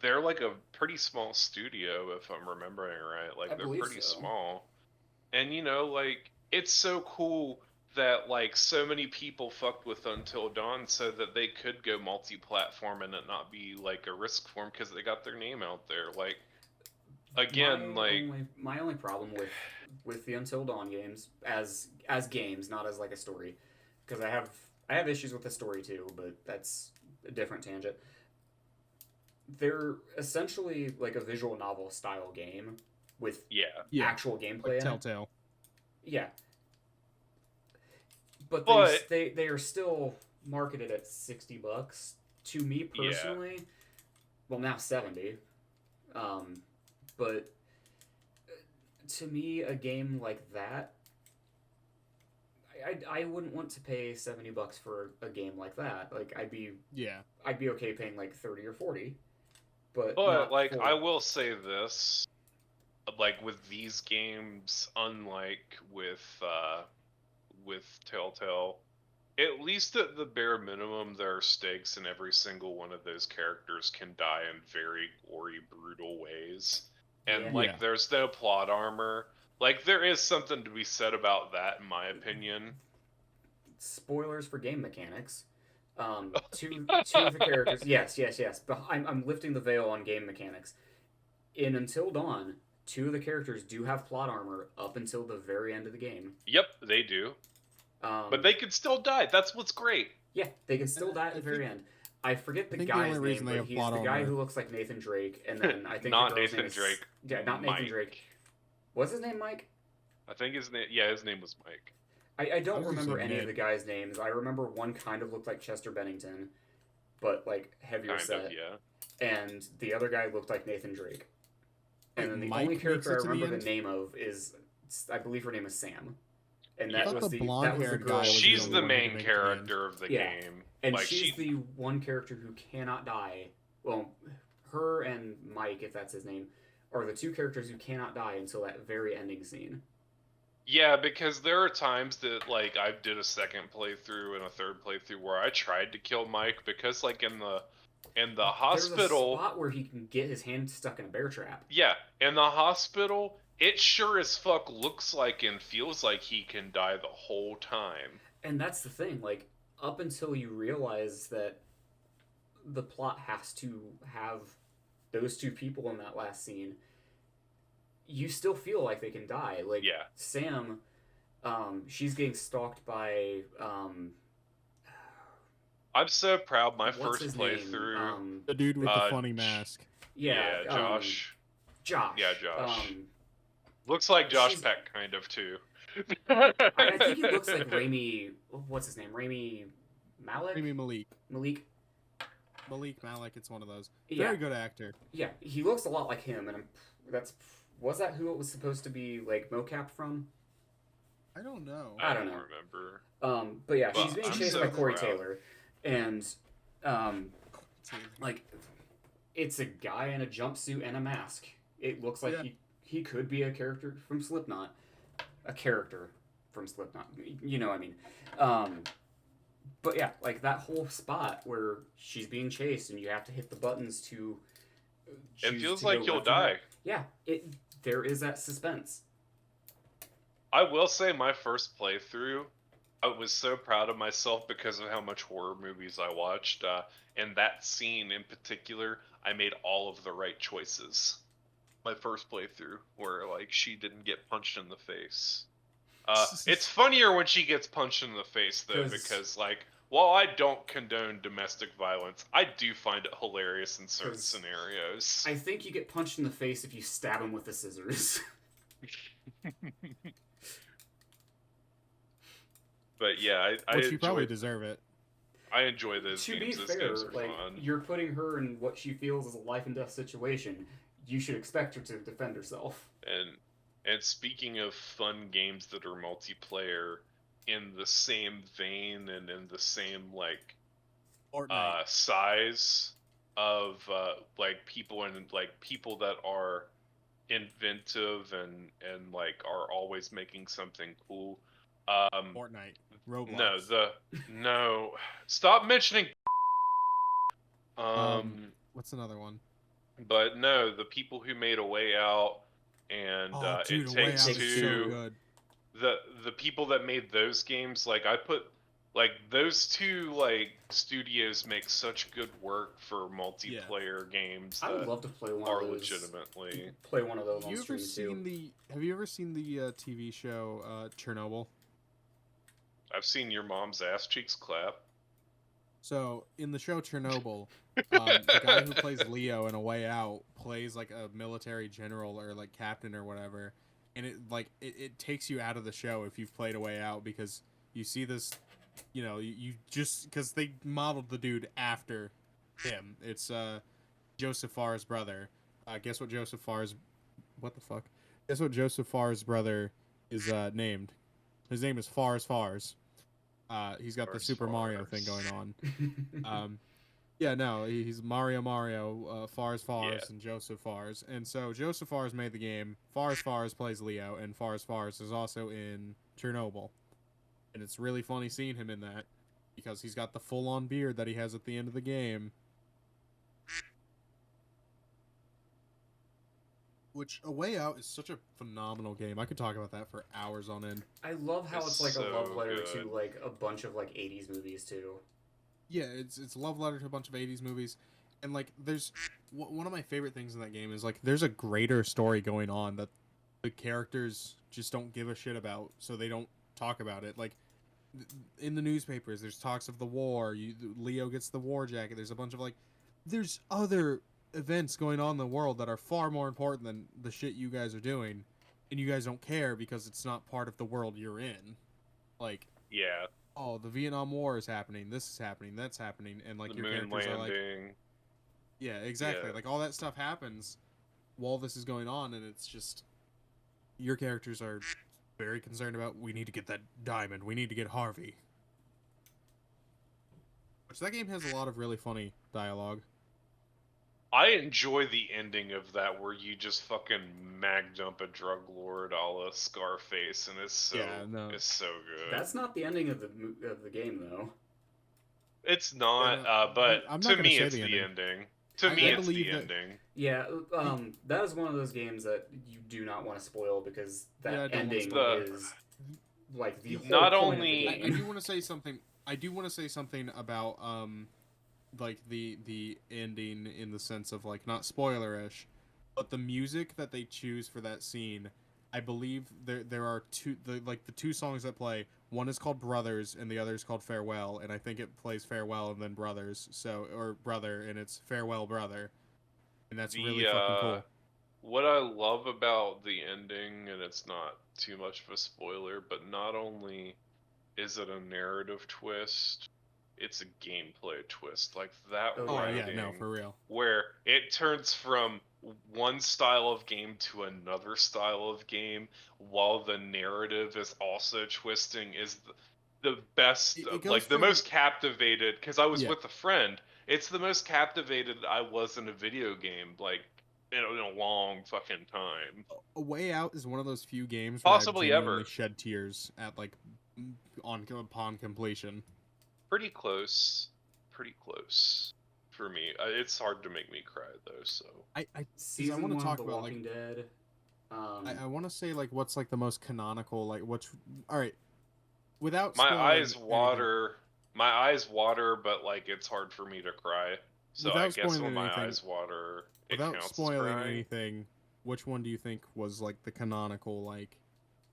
they're like a pretty small studio, if I'm remembering right. Like, I they're believe pretty so. small. And, you know, like, it's so cool that like so many people fucked with Until Dawn so that they could go multi-platform and it not be like a risk for them because they got their name out there. Like, again, my only problem with the Until Dawn games as games, not as like a story, because I have issues with the story too, but that's a different tangent. They're essentially like a visual novel style game with actual gameplay like in it. Telltale. Yeah. But they are still marketed at $60 to me personally. Yeah. Well, now 70. But to me, a game like that, I wouldn't want to pay $70 for a game like that. Like I'd be okay paying like 30 or 40. But like I will say this, like with these games, unlike with Telltale, at least at the bare minimum, there are stakes, and every single one of those characters can die in very gory, brutal ways. And there's no plot armor. Like, there is something to be said about that, in my opinion. Spoilers for game mechanics. Two of the characters. Yes. But I'm lifting the veil on game mechanics. In Until Dawn, two of the characters do have plot armor up until the very end of the game. Yep, they do. But they can still die. That's what's great. Yeah, they can still die at the very end. I forget the guy's name, but he's the guy who looks like Nathan Drake, and then I think not Nathan Drake. Yeah, not Mike. Nathan Drake. What's his name, Mike? I think his name. Yeah, his name was Mike. I don't remember any of the guys' names. I remember one kind of looked like Chester Bennington, but like heavier set. And the other guy looked like Nathan Drake. And then the only character I remember the name of is, I believe her name is Sam. And that was the girl. She's the main character of the game. And like she's the one character who cannot die. Well, her and Mike, if that's his name, are the two characters who cannot die until that very ending scene. Yeah, because there are times that like I did a second playthrough and a third playthrough where I tried to kill Mike because like in the There's a hospital, spot where he can get his hand stuck in a bear trap. yeah, in the hospital, it sure as fuck looks like and feels like he can die the whole time. And that's the thing, like, up until you realize that the plot has to have those two people in that last scene, you still feel like they can die. Like, Yeah. Sam, she's getting stalked by, I'm so proud my what's first his name? playthrough. The dude with the funny mask. Yeah, Josh. Josh. Yeah, Josh. Um, Looks like Josh she's- Peck kind of too. I think he looks like Rami. What's his name? Rami Malek. Rami Malik. Malik. Malik. It's one of those. Yeah. Very good actor. Yeah, he looks a lot like him, and was that who it was supposed to be like mocap from? I don't know. I don't know. remember. But yeah, But she's being I'm chased so by Corey proud. Taylor, and like it's a guy in a jumpsuit and a mask. It looks like he could be a character from Slipknot, a character from Slipknot. You know what I mean? But yeah, like that whole spot where she's being chased and you have to hit the buttons to. It choose feels to like go you'll left or right. die. Yeah, there is that suspense. I will say my first playthrough, I was so proud of myself because of how much horror movies I watched. And that scene in particular, I made all of the right choices. My first playthrough, where like she didn't get punched in the face. It's funnier when she gets punched in the face though, because like while I don't condone domestic violence, I do find it hilarious in certain scenarios. I think you get punched in the face if you stab him with the scissors. But yeah, I you probably deserve it. I enjoy those To games. be Those fair, games are like fun. you're putting her in what she feels is a life and death situation. You should expect her to defend herself. And speaking of fun games that are multiplayer, in the same vein and in the same like size of like people and like people that are inventive and like are always making something cool. Fortnite. Roblox. No. Stop mentioning. What's another one? But no, the people who made A Way Out and dude, It A Way Takes Out is so Two. good. The people that made those games, like I put, like those two like studios make such good work for multiplayer games. I would love to play one are of those. legitimately. Play one of those on stream too. Have you ever seen the TV show Chernobyl? I've seen your mom's ass cheeks clap. So in the show Chernobyl, the guy who plays Leo in A Way Out plays like a military general or like captain or whatever, and it takes you out of the show if you've played A Way Out because you see this, you just because they modeled the dude after him. It's Joseph Farr's brother. Guess what Joseph Farr's brother is named? His name is Fars. He's got the Super Mario thing going on. He's Mario, Fars, and Joseph Fars. And so Joseph Fars made the game. Fars plays Leo, and Fars is also in Chernobyl. And it's really funny seeing him in that because he's got the full-on beard that he has at the end of the game. Which A Way Out is such a phenomenal game. I could talk about that for hours on end. I love how it's like so a love letter good. to like a bunch of like 80s movies too. Yeah, it's a love letter to a bunch of 80s movies. And like there's one of my favorite things in that game is like there's a greater story going on that the characters just don't give a shit about, so they don't talk about it. Like in the newspapers there's talks of the war. Leo gets the war jacket. There's a bunch of like there's other events going on in the world that are far more important than the shit you guys are doing, and you guys don't care because it's not part of the world you're in. Like, yeah, oh, the Vietnam War is happening, this is happening, that's happening, and like the your moon characters landing. are like, yeah, exactly. Yeah. Like all that stuff happens while this is going on, and it's just your characters are very concerned about, we need to get that diamond, we need to get Harvey. Which that game has a lot of really funny dialogue. I enjoy the ending of that where you just fucking mag dump a drug lord a la Scarface, and Yeah, no. it's so good. That's not the ending of the game though. It's Yeah, not, no, but I'm to not gonna me, say it's the the ending. ending. To me, I it's the believe that. ending. Yeah, that is one of those games that you do not want to spoil because Yeah, I that don't want to ending spoil The it. is like the whole not point of the only I do game. want to say something. I do want to say something about like the ending in the sense of like not spoilerish, but the music that they choose for that scene. I believe there are the two songs that play. One is called Brothers and the other is called Farewell, and I think it plays Farewell and then Brothers. So or Brother and it's Farewell Brother, and that's really the fucking cool. what I love about the ending, and it's not too much of a spoiler, but not only is it a narrative twist, it's a gameplay twist. Like that Oh, Oh yeah. yeah, no, writing for real. where it turns from one style of game to another style of game while the narrative is also twisting is the best, It goes like the from most captivated, because I was yeah. with a friend. It's the most captivated I was in a video game, like in a long fucking time. A Way Out is one of those few games where I've Possibly genuinely ever. shed tears at like on upon completion. Pretty close. Pretty close for me. It's hard to make me cry though, so. I because I Season want to one of talk The about like Walking Dead. I want to say like what's like the most canonical like what's all right without My spoiling eyes anything. water. My eyes water, but like it's hard for me to cry. So I Without guess spoiling when my anything, eyes water, it without counts as spoiling crying. anything, which one do you think was like the canonical like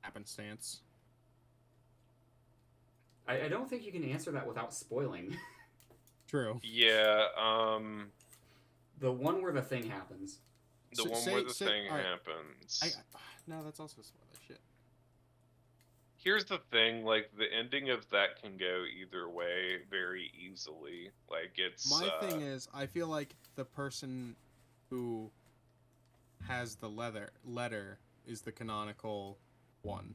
happenstance? I don't think you can answer that without spoiling. True. Yeah, The one where the thing happens. the one where the Say thing all right. happens. No, that's also spoiler shit. Here's the thing, like the ending of that can go either way very easily. Like it's My thing is, I feel like the person who has the letter is the canonical one.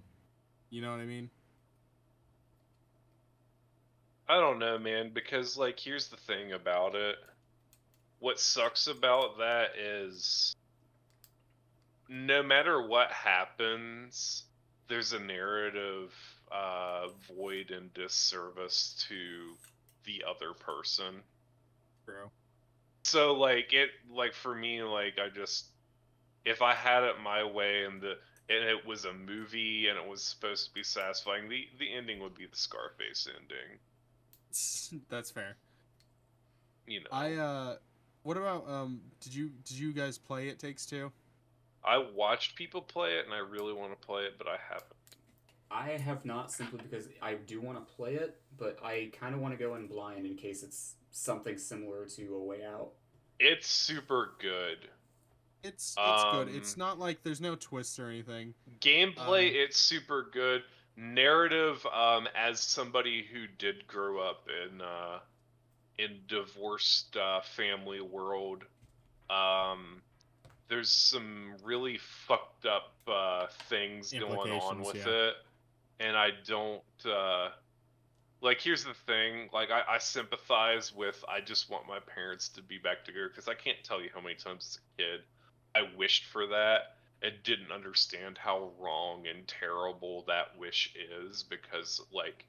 You know what I mean? I don't know, man, because like here's the thing about it. What sucks about that is no matter what happens, there's a narrative void and disservice to the other person. True. So like for me, like I just if I had it my way and it was a movie and it was supposed to be satisfying, the ending would be the Scarface ending. That's fair. You know. What about did you guys play It Takes Two? I watched people play it and I really want to play it, but I haven't. I have not simply because I do want to play it, but I kind of want to go in blind in case it's something similar to A Way Out. It's super good. It's good. It's not like there's no twists or anything. Gameplay, it's super good. Narrative, as somebody who did grow up in divorced family world, there's some really fucked up things going on Implications, with yeah. it, and I don't like. Here's the thing: like, I sympathize with. I just want my parents to be back together because I can't tell you how many times as a kid I wished for that and didn't understand how wrong and terrible that wish is because like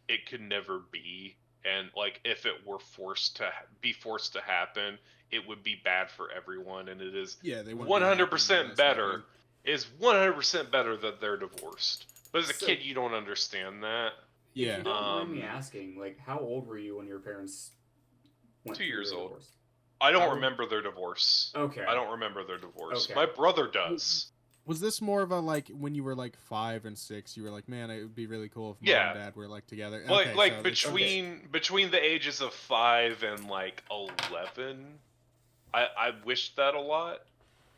it could never be, and like if it were forced to happen, it would be bad for everyone, and it is Yeah, they wouldn't be happy when 100% that's happening. better. Is 100% better that they're divorced. But as a So, kid, you don't understand that. if Yeah. you don't mind me asking, like, how old were you when your parents went 2 through years their old. divorce? I don't How- remember their divorce. Okay. I don't remember their divorce. Okay. My brother does. Was this more of a like when you were like 5 and 6? You were like, man, it would be really cool if mom Yeah. and dad were like together. Like Okay, like so it's- between the ages of 5 and like 11, I wished that a lot.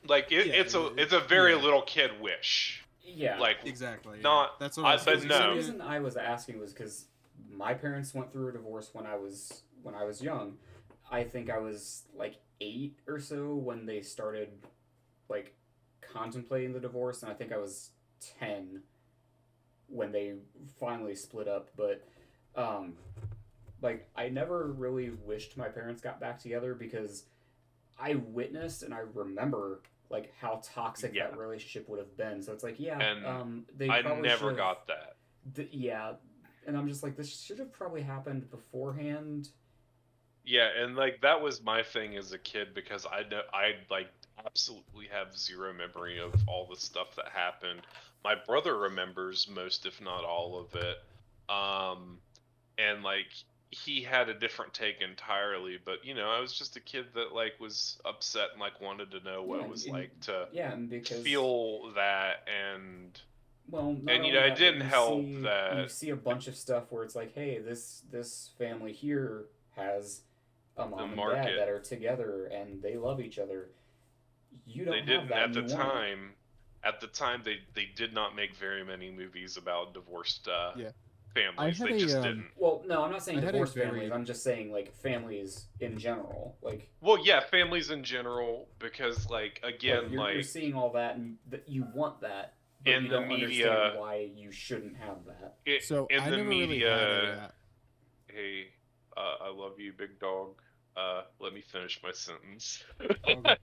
Like it's a very little kid wish. Yeah. Like exactly. Yeah. not. That's what I was but thinking. no. The reason I was asking was because my parents went through a divorce when I was young. I think I was like 8 or so when they started like contemplating the divorce, and I think I was 10 when they finally split up. But like I never really wished my parents got back together because I witnessed and I remember like how toxic Yeah, that relationship would have been. So it's like, yeah, and they I probably should never have. got that. Yeah, and I'm just like, this should have probably happened beforehand. Yeah, and like that was my thing as a kid because I know I like absolutely have zero memory of all the stuff that happened. My brother remembers most, if not all of it. Um, and like he had a different take entirely, but I was just a kid that like was upset and like wanted to know what Yeah, it was like to yeah, and because feel that well, not and only it that, but didn't help you that see a bunch of stuff where it's like, hey, this family here has a the mom and dad market that are together and they love each other. You they don't have didn't that and you want it. at the time they did not make very many movies about divorced Yeah. I families. had They just didn't. Well, no, I'm not saying I had a divorced families. very I'm just saying like families in general. Well, yeah, families in general, because like Like again, you're like seeing all that and that you want that, but in you the don't understand media, why you shouldn't have that. so in I the never really had media, a hey, I love you, big dog. Let me finish my sentence. okay.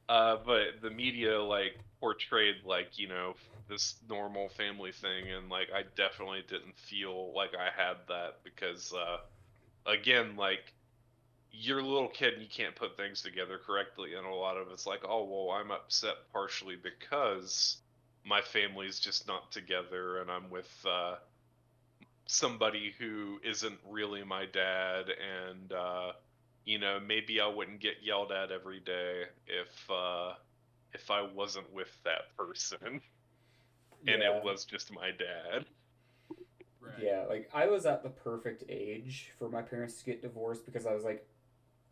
But the media like portrayed like this normal family thing, and like I definitely didn't feel like I had that because again, like you're a little kid and you can't put things together correctly, and a lot of it's like, oh well, I'm upset partially because my family's just not together and I'm with somebody who isn't really my dad, and maybe I wouldn't get yelled at every day if I wasn't with that person and Yeah, it was just my dad. Right. yeah. Like I was at the perfect age for my parents to get divorced because I was like,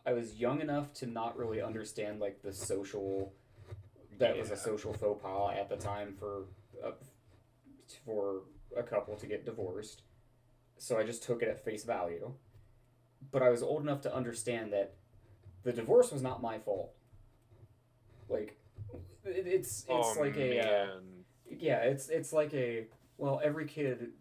I was young enough to not really understand like the social that was a Yeah. social faux pas at the time uh, for a couple to get divorced. So I just took it at face value. But I was old enough to understand that the divorce was not my fault. Like it's Oh like a man. yeah, it's like a well, every kid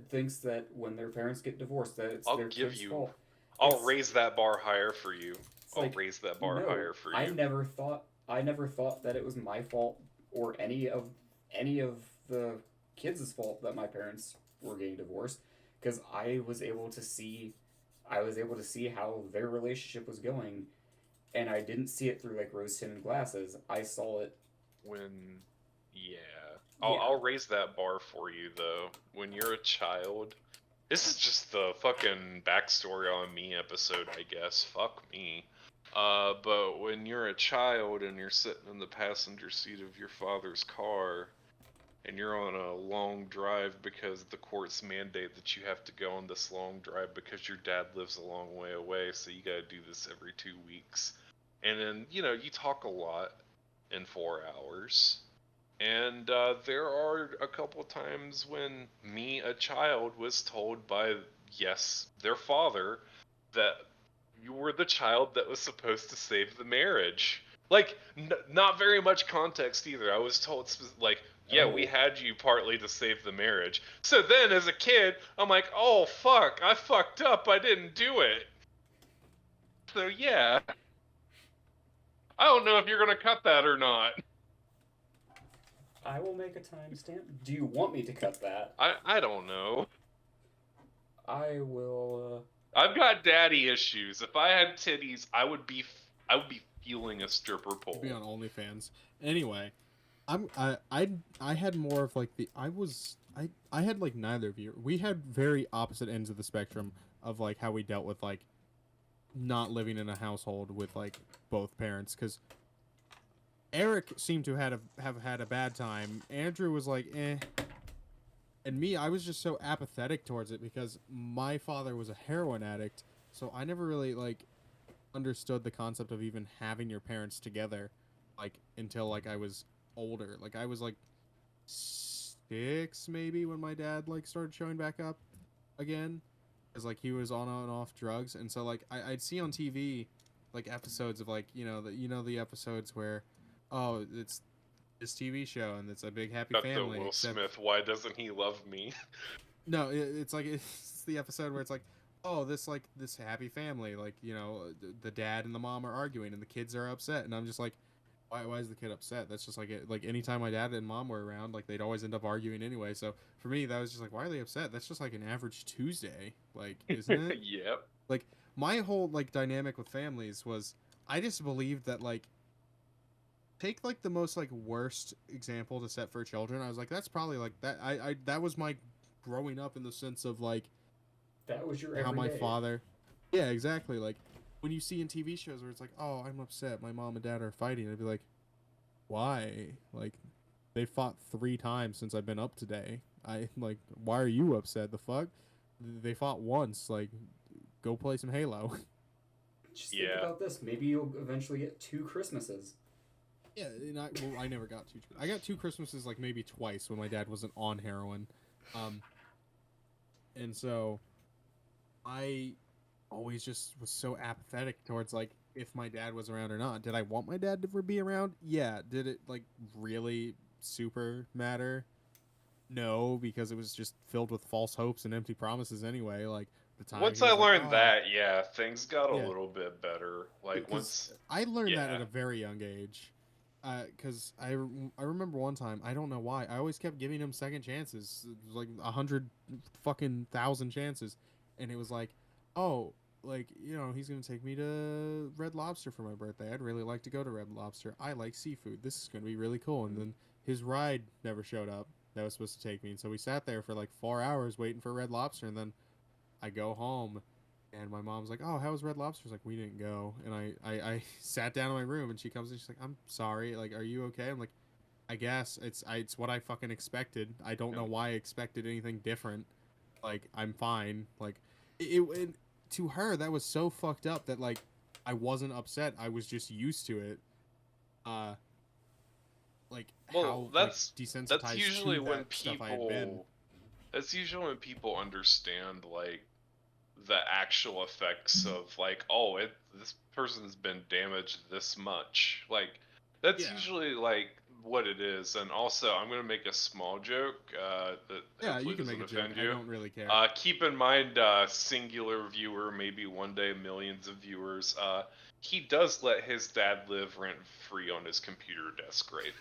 thinks that when their parents get divorced that it's I'll their give kid's you fault. I'll It's raise that bar higher for you. it's I'll like raise that bar no, higher for you. I never thought that it was my fault or any of the kids' fault that my parents were getting divorced because I was able to see how their relationship was going and I didn't see it through like rose tinted glasses. I saw it. When yeah. Yeah, I'll raise that bar for you though. When you're a child, this is just the fucking backstory on me episode, I guess. Fuck me. But when you're a child and you're sitting in the passenger seat of your father's car and you're on a long drive because the courts mandate that you have to go on this long drive because your dad lives a long way away, so you gotta do this every 2 weeks. And then, you talk a lot in 4 hours. And there are a couple times when me, a child, was told by, yes, their father, that you were the child that was supposed to save the marriage. Like, not very much context either. I was told, like, yeah, we oh, had you partly to save the marriage. So then, as a kid, I'm like, oh, fuck, I fucked up. I didn't do it. So, yeah, I don't know if you're going to cut that or not. I will make a timestamp. Do you want me to cut that? I don't know. I will. I've got daddy issues. If I had titties, I would be feeling a stripper To be pole. on OnlyFans. Anyway, I had more of like I had like neither of you. We had very opposite ends of the spectrum of like how we dealt with like not living in a household with like both parents because Eric seemed to have had a bad time. Andrew was like, eh. And me, I was just so apathetic towards it because my father was a heroin addict, so I never really like understood the concept of even having your parents together, like until like I was older. Like I was like 6 maybe when my dad like started showing back up again, because like he was on and off drugs, and so like I'd see on TV like episodes of like the episodes where oh it's this TV show and it's a big happy Got the family Will except Smith. Why doesn't he love me? no it's like it's the episode where it's like oh, this happy family, like, you know, the dad and the mom are arguing and the kids are upset, and I'm just like, why is the kid upset? That's just like like anytime my dad and mom were around, like they'd always end up arguing anyway. So for me, that was just like, why are they upset? That's just like an average Tuesday, like, isn't it? Yep. Like my whole like dynamic with families was I just believed that like take like the most like worst example to set for children. I was like, that's probably like that. I that was my growing up in the sense of like That was your how my everyday. father. Yeah, exactly. Like when you see in TV shows where it's like, oh, I'm upset, my mom and dad are fighting. I'd be like, why? Like they fought 3 times since I've been up today. I like, why are you upset? The fuck? They fought once. Like, go play some Halo. Just think Yeah. about this. Maybe you'll eventually get 2 Christmases. Yeah, and I never got 2. I got 2 Christmases like maybe twice when my dad wasn't on heroin, and so I always just was so apathetic towards like if my dad was around or not. Did I want my dad to be around? Yeah. Did it like really super matter? No, because it was just filled with false hopes and empty promises anyway. Like the time Once he I was like, learned oh, that, yeah, things got a yeah, little bit better. Like because once, I learned that at yeah. a very young age. Because I remember one time, I don't know why, I always kept giving him second chances. It was like 100 fucking thousand chances, and it was like, oh, like, you know, he's gonna take me to Red Lobster for my birthday. I'd really like to go to Red Lobster. I like seafood. This is gonna be really cool. And then his ride never showed up. That was supposed to take me, and so we sat there for like 4 hours waiting for Red Lobster, and then I go home, and my mom's like, "Oh, how was Red Lobster?" I was like, "We didn't go." And I sat down in my room, and she comes in. She's like, "I'm sorry. Like, are you okay?" I'm like, "I guess it's what I fucking expected. I don't know And why I expected anything different. Like, I'm fine." Like, it to her that was so fucked up that like I wasn't upset. I was just used to it. Uh, like well, how like that's desensitized to usually when that stuff I had been. people that's usually when people understand like the actual effects of like, oh, this person's been damaged this much. Like that's Yeah. usually like what it is. And also, I'm gonna make a small joke that Yeah, you hopefully can make doesn't a joke. offend I you. don't really care. Keep in mind, singular viewer, maybe one day millions of viewers. He does let his dad live rent free on his computer desk right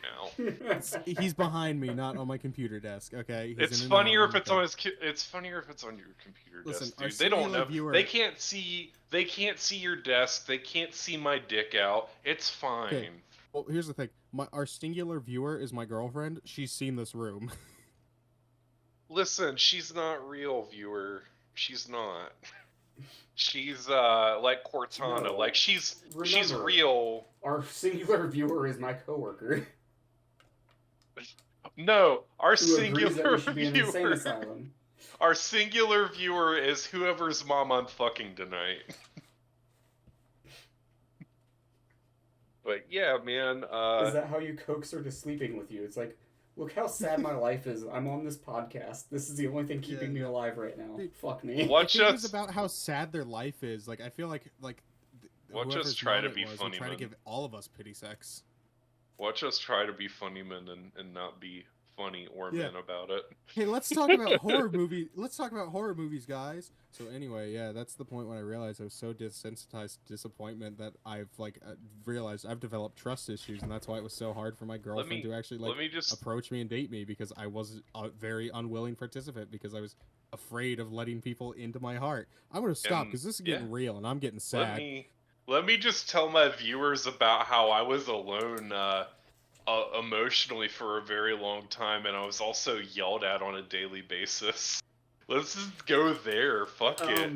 now. He's behind me, not on my computer desk. Okay, he's It's in another funnier if room. it's Okay. on his. It's funnier if it's on your computer Listen, desk, our dude. They don't singular know. They viewer. can't see. They can't see your desk. They can't see my dick out. It's Okay. fine. Well, here's the thing. Our singular viewer is my girlfriend. She's seen this room. Listen, she's not real, viewer. She's not. She's like Cortana. No. Like she's Remember, real. our singular viewer is my coworker No, our who agrees that we singular should be in an insane viewer. asylum. Our singular viewer is whoever's mom I'm fucking tonight. But yeah, man. Is that how you coax her to sleeping with you? It's like, look how sad my life is. I'm on this podcast. This is the only thing keeping me alive right now. Dude, Fuck me. Watch if it was us. about how sad their life is, like I feel like Watch us whoever's try mom to it be was funny would try to men. give all of us pity sex. Watch us try to be funny men and not be funny or Yeah. men about it. Hey, let's talk about horror movie. Let's talk about horror movies, guys. So anyway, yeah, that's the point when I realized I was so desensitized to disappointment that I've like realized I've developed trust issues, and that's why it was so hard for my girlfriend to actually like let me just approach me and date me, because I was a very unwilling participant because I was afraid of letting people into my heart. I'm gonna stop and because this is yeah, getting real and I'm getting let sad. me just tell my viewers about how I was alone emotionally for a very long time, and I was also yelled at on a daily basis. Let's just go there. Fuck it.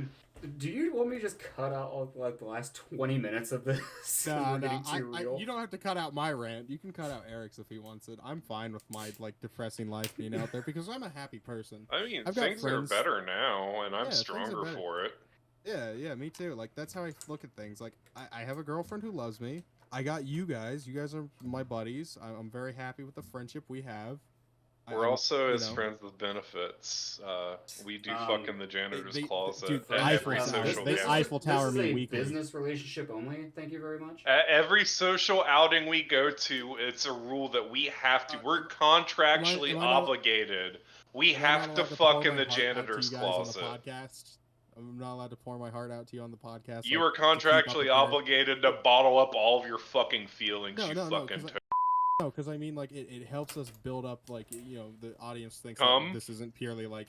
Do you want me to just cut out all, like the last 20 minutes of this? Nah, We're getting too real. you don't have to cut out my rant. You can cut out Eric's if he wants it. I'm fine with my like depressing life being out there because I'm a happy person. I mean, I've got things are friends. better now, and I'm Yeah, things are stronger better. for it. Yeah, me too. Like that's how I look at things. Like I have a girlfriend who loves me. I got you guys. You guys are my buddies. I'm very happy with the friendship we have. We're also you as know, friends with benefits. We do fuck in the janitor's closet dude, at Eiffel every Tower. social They gathering. Eiffel Tower this is me a weekly. business relationship only. Thank you very much. At every social outing we go to, it's a rule that we have to. We're contractually am I not- obligated. We Am I not have to allowed pour fuck in my the heart out to janitor's you guys on closet. the podcast? I'm not allowed to pour my heart out to you on the podcast. You like, are to keep up contractually appearance. obligated to bottle up all of your fucking feelings, No, you no, no, fucking because I mean, like, it helps us build up, like, you know, the audience thinks that Come. this isn't purely like,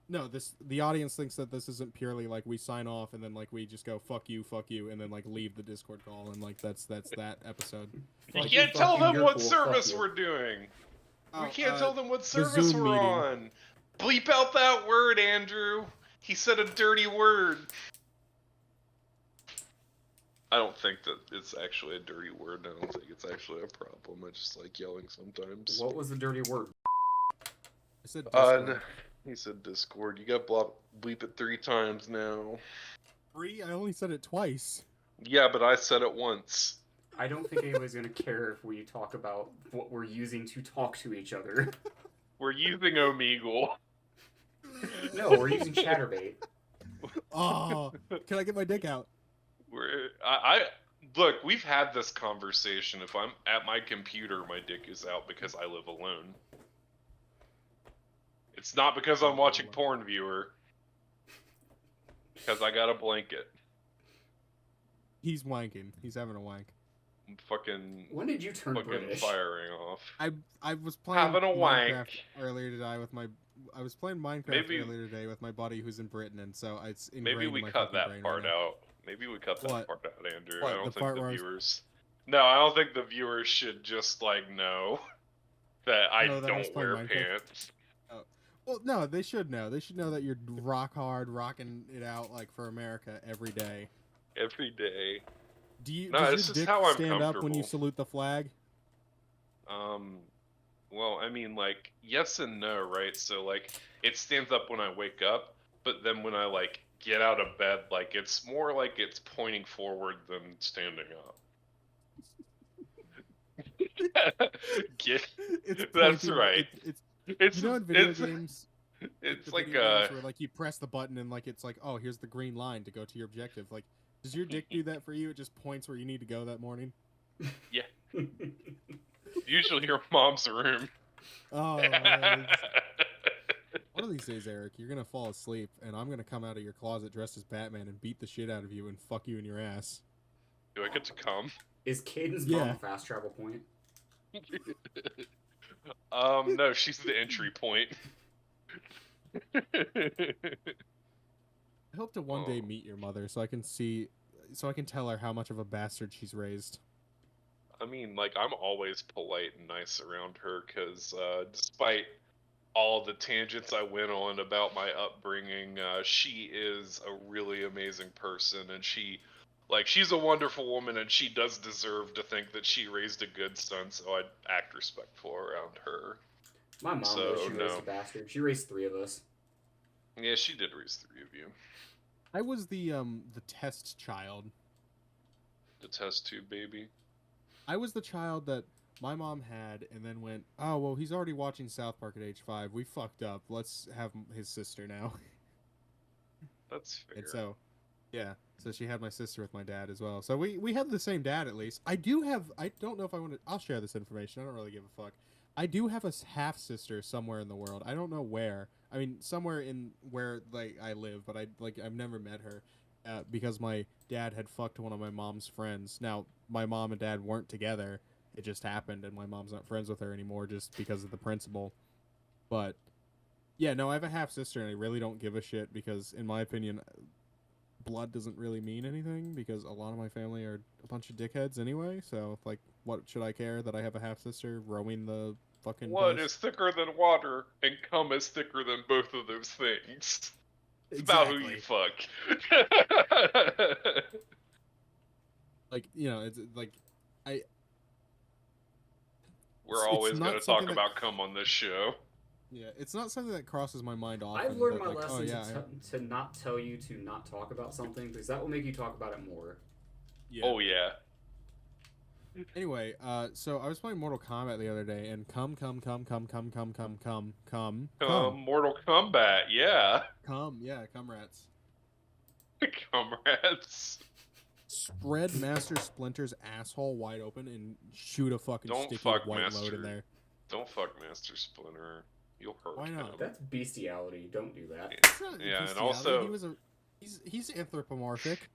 no, the audience thinks that this isn't purely like we sign off and then like we just go fuck you, and then like leave the Discord call and like that's that episode. You Fuck can't fuck tell them you're what cool, service fuck you. we're doing. Oh, We can't tell them what the service Zoom we're meeting. on. Bleep out that word, Andrew. He said a dirty word. I don't think that it's actually a dirty word. I don't think it's actually a problem. I just like yelling sometimes. What was the dirty word? I said Discord. No, he said Discord. You got bleep it 3 times now. 3? I only said it twice. Yeah, but I said it once. I don't think anybody's gonna care if we talk about what we're using to talk to each other. We're using Omegle. No, we're using Chatterbait. Oh, can I get my dick out? Look, we've had this conversation. If I'm at my computer, my dick is out because I live alone. It's not because I'm watching porn, viewer. Because I got a blanket. He's wanking. He's having a wank. I'm fucking. When did you turn fucking British? firing off. I was playing Having a Minecraft wank. earlier today with my. I was playing Minecraft earlier today with my buddy who's in Britain, and so it's ingrained Maybe we in my cut fucking that brain part right now. out. Maybe we cut that What? part out, Andrew. What, I don't the think part the where I was- viewers. No, I don't think the viewers should just like know that I Know that I was don't playing wear Minecraft? pants. Well, no, they should know. They should know that you're rock hard, rocking it out like for America every day. Every day. Do you? No, does this your is dick how I'm stand up when you comfortable. salute the flag? Well, I mean, like, yes and no, right? So, like, it stands up when I wake up, but then when I, like, get out of bed, like, it's more like it's pointing forward than standing up. It's That's pointing- right. It's you know in video games. It's the like video games where like you press the button and like it's like, oh, here's the green line to go to your objective. Like, does your dick do that for you? It just points where you need to go that morning. yeah. Usually your mom's room. Oh, man. One of these days, Eric, you're gonna fall asleep, and I'm gonna come out of your closet dressed as Batman and beat the shit out of you and fuck you in your ass. Do I get to come? Is Caden's Yeah. mom a fast travel point? No, she's the entry point. I hope to one day Oh. meet your mother so I can tell her how much of a bastard she's raised. I mean, like, I'm always polite and nice around her because despite all the tangents I went on about my upbringing, she is a really amazing person, and she's a wonderful woman, and she does deserve to think that she raised a good son, so I'd act respectful around her. My mom So, knows she raised no. a bastard. She raised 3 of us. Yeah, she did raise 3 of you. I was the test child. The test tube baby. I was the child that my mom had and then went, oh, well, he's already watching South Park at age 5. We fucked up. Let's have his sister now. That's fair. And so, yeah. So she had my sister with my dad as well. So we had the same dad at least. I don't know if I want to, I'll share this information. I don't really give a fuck. I do have a half-sister somewhere in the world. I don't know where. I mean, somewhere in where like I live, but I've never met her. Because my dad had fucked one of my mom's friends. Now, my mom and dad weren't together. It just happened, and my mom's not friends with her anymore just because of the principle. But, yeah, no, I have a half-sister, and I really don't give a shit because, in my opinion, blood doesn't really mean anything because a lot of my family are a bunch of dickheads anyway. So, like, what should I care that I have a half-sister rowing the fucking Blood dice? is thicker than water, and cum is thicker than both of those things. It's about who you fuck. Like, you know, it's like We're It's always not going to talk something that- about cum on this show. yeah, it's not something that crosses my mind often. I've learned but my like, lesson oh, yeah, to not tell you to not talk about something because that will make you talk about it more. yeah. Oh, yeah. Anyway, so I was playing Mortal Kombat the other day, and come, Mortal Kombat, yeah. yeah, come rats. Comrades. Spread Master Splinter's asshole wide open and shoot a fucking Don't sticky fuck white load Master. in there. Don't fuck Master Splinter. You'll hurt Why not? him. That's bestiality. Don't do that. It's not Yeah, and bestiality. also- he was a He's anthropomorphic.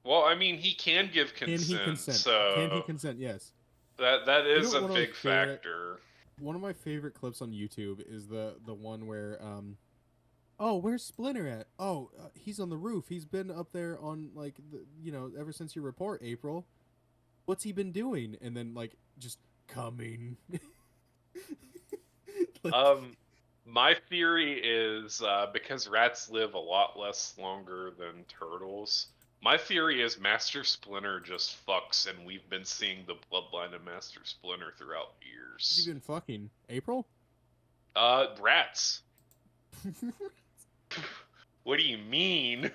Well, I mean, he can give Can he consent, consent? Can he so consent? Yes. that You is know, a big factor. one of my favorite clips on YouTube is the one where oh, where's Splinter at? Oh, he's on the roof. He's been up there on like ever since your report, April. What's he been doing? And then like just coming. Like, My theory is because rats live a lot less longer than turtles. My theory is Master Splinter just fucks, and we've been seeing the bloodline of Master Splinter throughout what's he years. been fucking? April? Rats. What do you mean?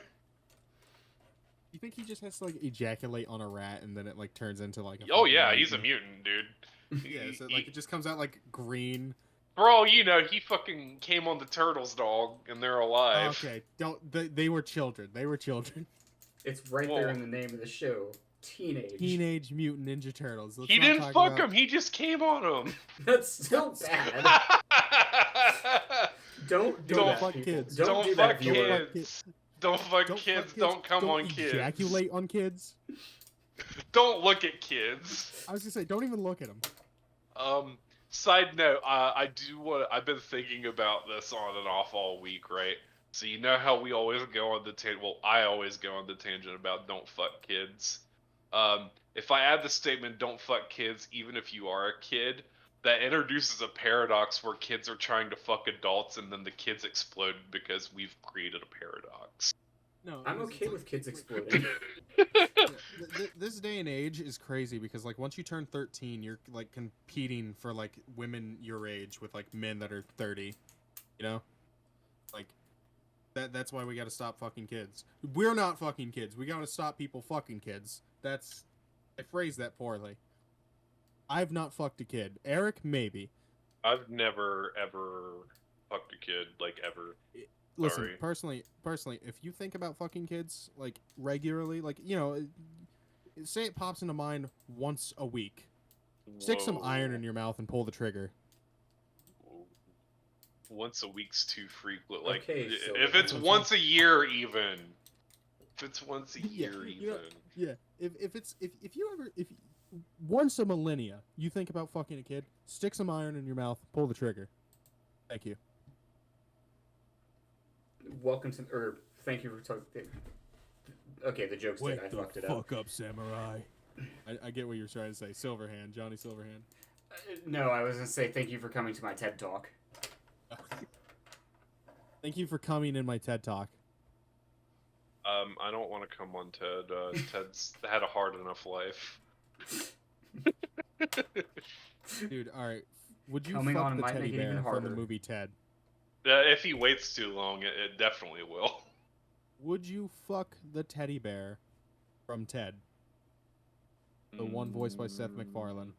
You think he just has to like ejaculate on a rat and then it like turns into like a Oh fucking yeah, he's a mutant? mutant, dude. Yeah, so like it just comes out like green. For all you know, he fucking came on the turtles, dog, and they're alive. Okay, don't they were children. They were children. It's right there in the name of the show. Teenage Mutant Ninja Turtles. Let's He not didn't talk fuck about... him. He just came on him. That's still bad. Don't do Don't that, fuck people. kids. Don't do fuck that, viewer. kids. Don't fuck kids. Don't come don't on kids. Ejaculate on kids. Don't look at kids. I was gonna say, don't even look at them. Side note, I've been thinking about this on and off all week, right? So you know how we always go on the tangent. Well, I always go on the tangent about don't fuck kids. If I add the statement "don't fuck kids," even if you are a kid, that introduces a paradox where kids are trying to fuck adults, and then the kids explode because we've created a paradox. No, I'm okay with kids exploding. This day and age is crazy because like once you turn 13, you're like competing for like women your age with like men that are 30. You know, like that's why we got to stop fucking kids. We're not fucking kids. We got to stop people fucking kids. I phrased that poorly. I've not fucked a kid. Eric, maybe. I've never ever fucked a kid, like ever. Listen, Sorry. personally, if you think about fucking kids like regularly, like say it pops into mind once a week, stick some iron in your mouth and pull the trigger. Once a week's too frequent. Like Okay, so if it's once a year, even. If it's once a Yeah, year, you know, even. yeah. If you ever once a millennia you think about fucking a kid, stick some iron in your mouth, pull the trigger. Thank you. Welcome to, or thank you for talking. Okay, the joke's dead. I fucked it up. Fuck up, samurai. I get what you're trying to say. Silverhand, Johnny Silverhand. No, I was gonna say thank you for coming to my TED Talk. Thank you for coming in my TED Talk. I don't want to come on Ted. Ted's had a hard enough life. Dude, all right. Would you Coming fuck on the might teddy make it even bear from the harder. movie Ted? If he waits too long, it definitely will. Would you fuck the teddy bear from Ted? The one voiced by Seth MacFarlane.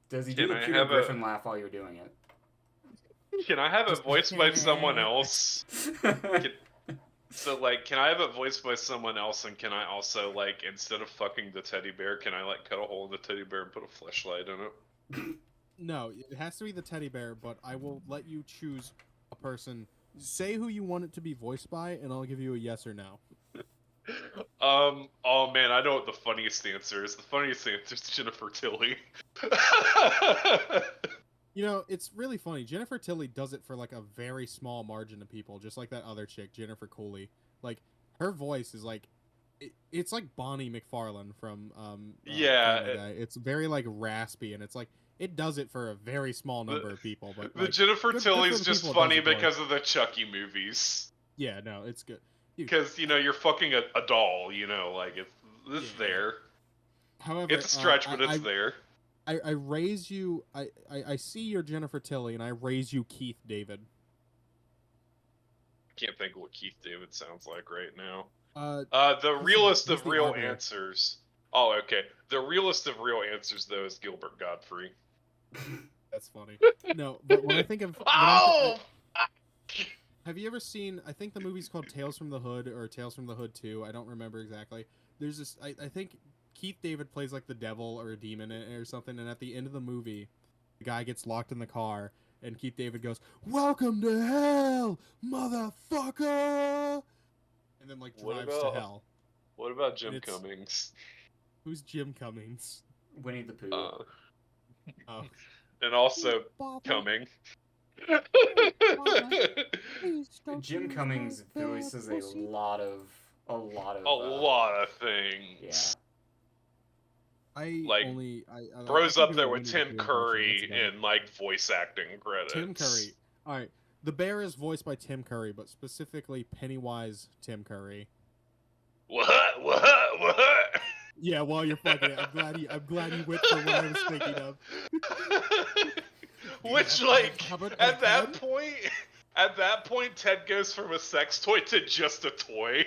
Does he Can do the I Peter have Griffin laugh while you're doing it? Can I have it voiced by someone else? So, like, can I have it voiced by someone else, and can I also, like, instead of fucking the teddy bear, can I, like, cut a hole in the teddy bear and put a fleshlight in it? No, it has to be the teddy bear, but I will let you choose a person. Say who you want it to be voiced by, and I'll give you a yes or no. Oh man, I know what the funniest answer is. The funniest answer is Jennifer Tilly. You know, it's really funny. Jennifer Tilly does it for like a very small margin of people, just like that other chick, Jennifer Cooley. Like, her voice is like, it's like Bonnie McFarlane from Yeah, Family Guy. It's very like raspy, and it's like it does it for a very small number of people. But the like, Jennifer good Tilly's for the just people it does funny it for. because of the Chucky movies. Yeah, no, it's good. Because you're fucking a doll, like it's there. However, It's a stretch, but it's there. I raise you. I see your Jennifer Tilly, and I raise you Keith David. Can't think of what Keith David sounds like right now. The he's realest the of real arbiter. answers. Oh, okay. The realest of real answers, though, is Gilbert Godfrey. That's funny. No, but when I think of Oh! have you ever seen? I think the movie's called Tales from the Hood or Tales from the Hood 2. I don't remember exactly. There's this. I think Keith David plays like the devil or a demon or something, and at the end of the movie, the guy gets locked in the car, and Keith David goes, "Welcome to hell, motherfucker," and then like What drives to hell. What about Jim it's- Cummings? Who's Jim Cummings? Winnie the Pooh. Oh, And also Baba, Cumming. please don't Jim use Cummings my bad voices pussy. a lot of A lot of things. Like, Bro's I up can there do with Winnie the Tim Pooh impression, Curry that's about it. in like voice acting credits. Tim Curry. All right, the bear is voiced by Tim Curry, but specifically Pennywise Tim Curry. What? Yeah, while you're fucking it, I'm glad you went for what I was thinking of. Which, Yeah, like, how about at that Ted? point, Ted goes from a sex toy to just a toy.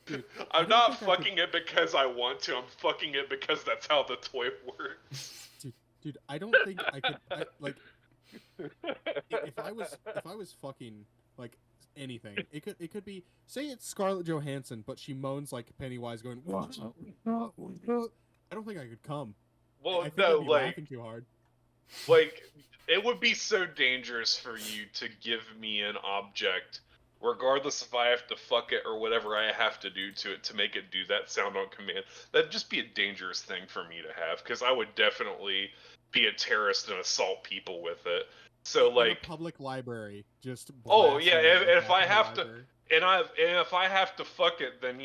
Dude, I'm not fucking it because I want to. I'm fucking it because that's how the toy works. Dude, I don't think I could. If I was fucking like anything, it could be, say it's Scarlett Johansson, but she moans like Pennywise, going, "What?" I don't think I could come. Well, I think no, I'd be like, laughing too hard. like, it would be so dangerous for you to give me an object, regardless if I have to fuck it or whatever I have to do to it to make it do that sound on command. That'd just be a dangerous thing for me to have, because I would definitely be a terrorist and assault people with it. So, In like, a public library, just oh yeah, blasting it in the if back I of the have to, library. and if I have to fuck it, then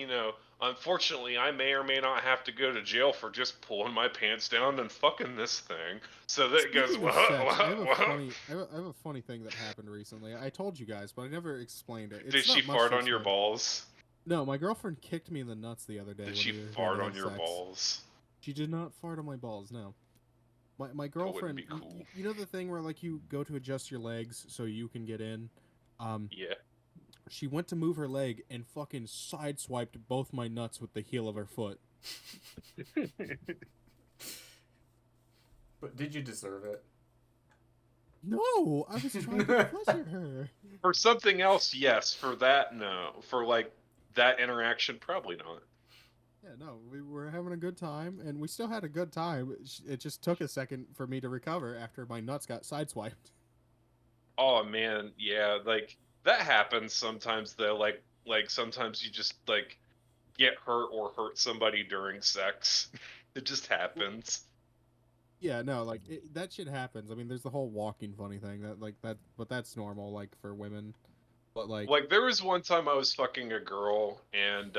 unfortunately, I may or may not have to go to jail for just pulling my pants down and fucking this thing. So that it goes. Speaking of sex, I have a funny thing that happened recently. I told you guys, but I never explained it. It's Did she not much fart to on your explain. balls? No, my girlfriend kicked me in the nuts the other day. Did when she we were fart having on your sex. balls? She did not fart on my balls. No. My girlfriend. be cool. You know the thing where like you go to adjust your legs so you can get in. Yeah. She went to move her leg and fucking sideswiped both my nuts with the heel of her foot. But did you deserve it? No, I was trying to pleasure her. For something else, yes. For that, no. For like that interaction, probably not. Yeah, no, we were having a good time, and we still had a good time. It just took a second for me to recover after my nuts got sideswiped. Oh man, yeah, like that happens sometimes though. Like sometimes you just like get hurt or hurt somebody during sex. It just happens. Yeah, no, like that shit happens. I mean, there's the whole walking funny thing but that's normal, like for women. But Like there was one time I was fucking a girl and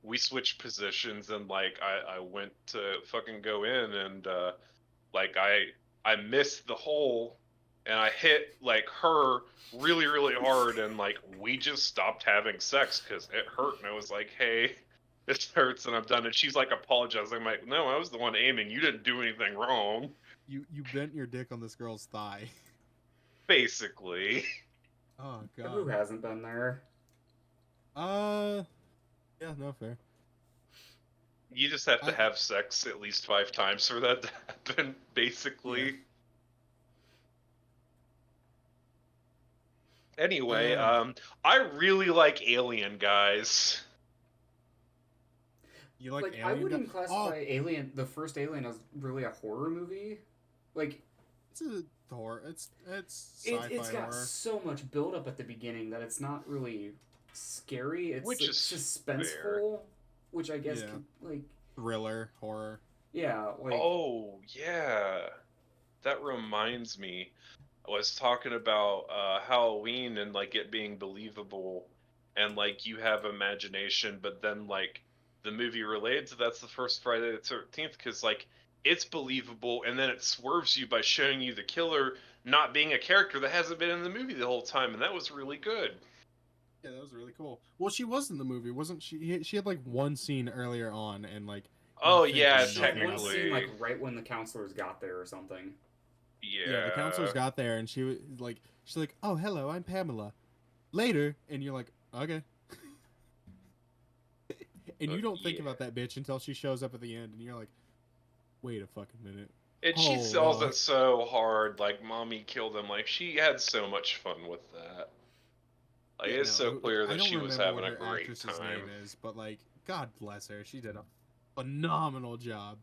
we switched positions and like I went to fucking go in and like I missed the hole and I hit like her really really hard and like we just stopped having sex because it hurt and I was like, hey, this hurts and I'm done, and she's like apologizing. I'm like, no, I was the one aiming, you didn't do anything wrong. you bent your dick on this girl's thigh. Basically. Oh Who god. hasn't been there? Yeah, no fair. You just have to have sex at least 5 times for that to happen, basically. Yeah. Anyway, I really like Alien, guys. You like Alien? I wouldn't classify Alien, the first Alien, as really a horror movie. Like, it's a horror. It's sci-fi it's got horror. so much build up at the beginning that it's not really scary. It's Which like, is suspenseful, fair. which I guess Yeah. could, like, Thriller horror. yeah, like Oh, yeah. That reminds me. I was talking about Halloween and like it being believable and like you have imagination, but then like the movie related to that's the first Friday the 13th because like it's believable and then it swerves you by showing you the killer not being a character that hasn't been in the movie the whole time, and that was really good. Yeah, that was really cool. Well, she was in the movie, wasn't she? She had like one scene earlier on, and like. Oh nothing- yeah, nothing one else. technically. scene, like right when the counselors got there or something. Yeah. The counselors got there, and she's like, "Oh, hello, I'm Pamela." Later, and you're like, "Okay." And you don't think Yeah. about that bitch until she shows up at the end, and you're like, "Wait a fucking minute." And she Hold sells on. it so hard, like mommy killed him. Like she had so much fun with that. Like Yeah, it's no, so clear I that don't she was remember having what a her great actress's time. name is, but like, God bless her, she did a phenomenal job.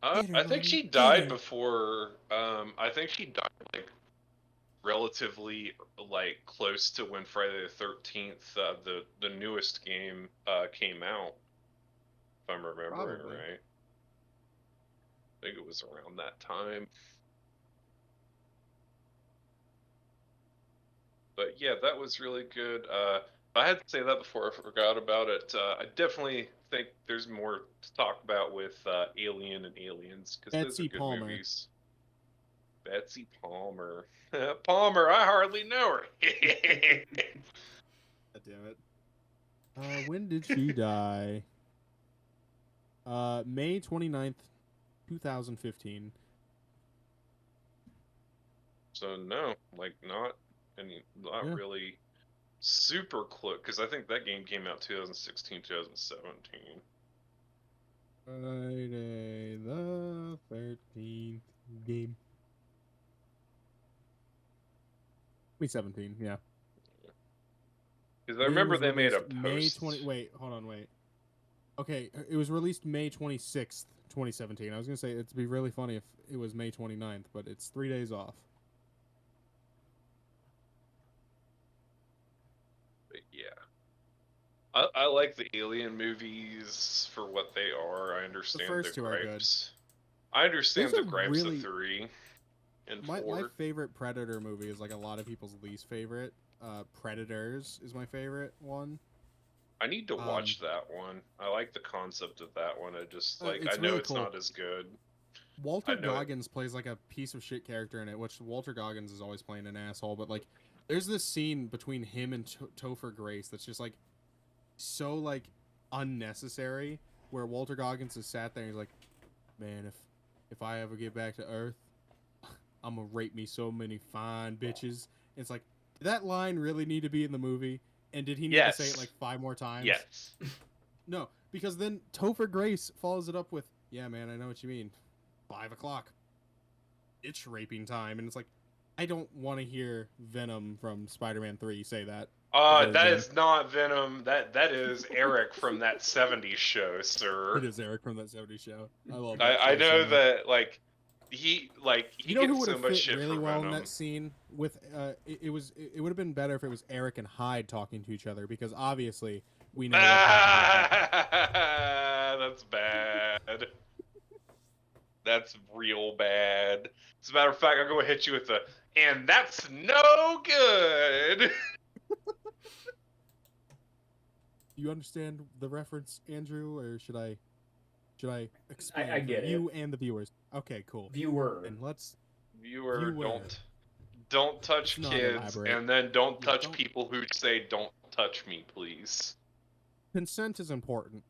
I Get her, think mommy, she get died her. before. I think she died like relatively like close to when Friday the 13th, the newest game, came out. If I'm remembering Probably. right, I think it was around that time. But yeah, that was really good. I had to say that before I forgot about it. I definitely think there's more to talk about with Alien and Aliens, because those are Betsy good Palmer. movies. Betsy Palmer. Palmer, I hardly know her. God damn it. When did she die? May 29th, 2015. So no, like not Yeah. really super close, because I think that game came out 2016, 2017. Friday the 13th game. 2017, yeah. Because I It remember was they made a released May post. 20. Wait, hold on, wait. Okay, it was released May 26th, 2017. I was gonna say it'd be really funny if it was May 29th, but it's 3 days off. But yeah, I like the Alien movies for what they are. I understand the first two are good. gripes. I understand There's the a gripes really- of 3 and My 4. favorite Predator movie is like a lot of people's least favorite. Predators is my favorite one. I need to watch that one. I like the concept of that one. I just like it's I know really it's cool. not as good. Walter I know it. Goggins plays like a piece of shit character in it, which Walter Goggins is always playing an asshole. But like, there's this scene between him and Topher Grace that's just like so like unnecessary. Where Walter Goggins is sat there and he's like, "Man, if I ever get back to Earth, I'm gonna rape me so many fine bitches." And it's like, did that line really need to be in the movie? And did he need to say it like 5 more times? Yes. No, because then Topher Grace follows it up with, "Yeah, man, I know what you mean. 5 o'clock. It's raping time." And it's like, I don't want to hear Venom from Spider-Man 3 say that. ever That again. is not Venom. That is Eric from that 70s show, sir. It is Eric from that 70s show. I love that I show know so much. that he You know who gets would so have much fit shit really for well in Venom. that scene? With it would have been better if it was Eric and Hyde talking to each other, because obviously we know what happened. That's bad. That's real bad. As a matter of fact, I'm going to hit you with and that's no good. Do you understand the reference, Andrew, or should I explain I for get you and the viewers? Okay, cool. Viewer. And let's Viewer, Viewer. don't touch Let's not kids, elaborate. and then don't Yeah, touch don't- people who say "Don't touch me, please." consent is important.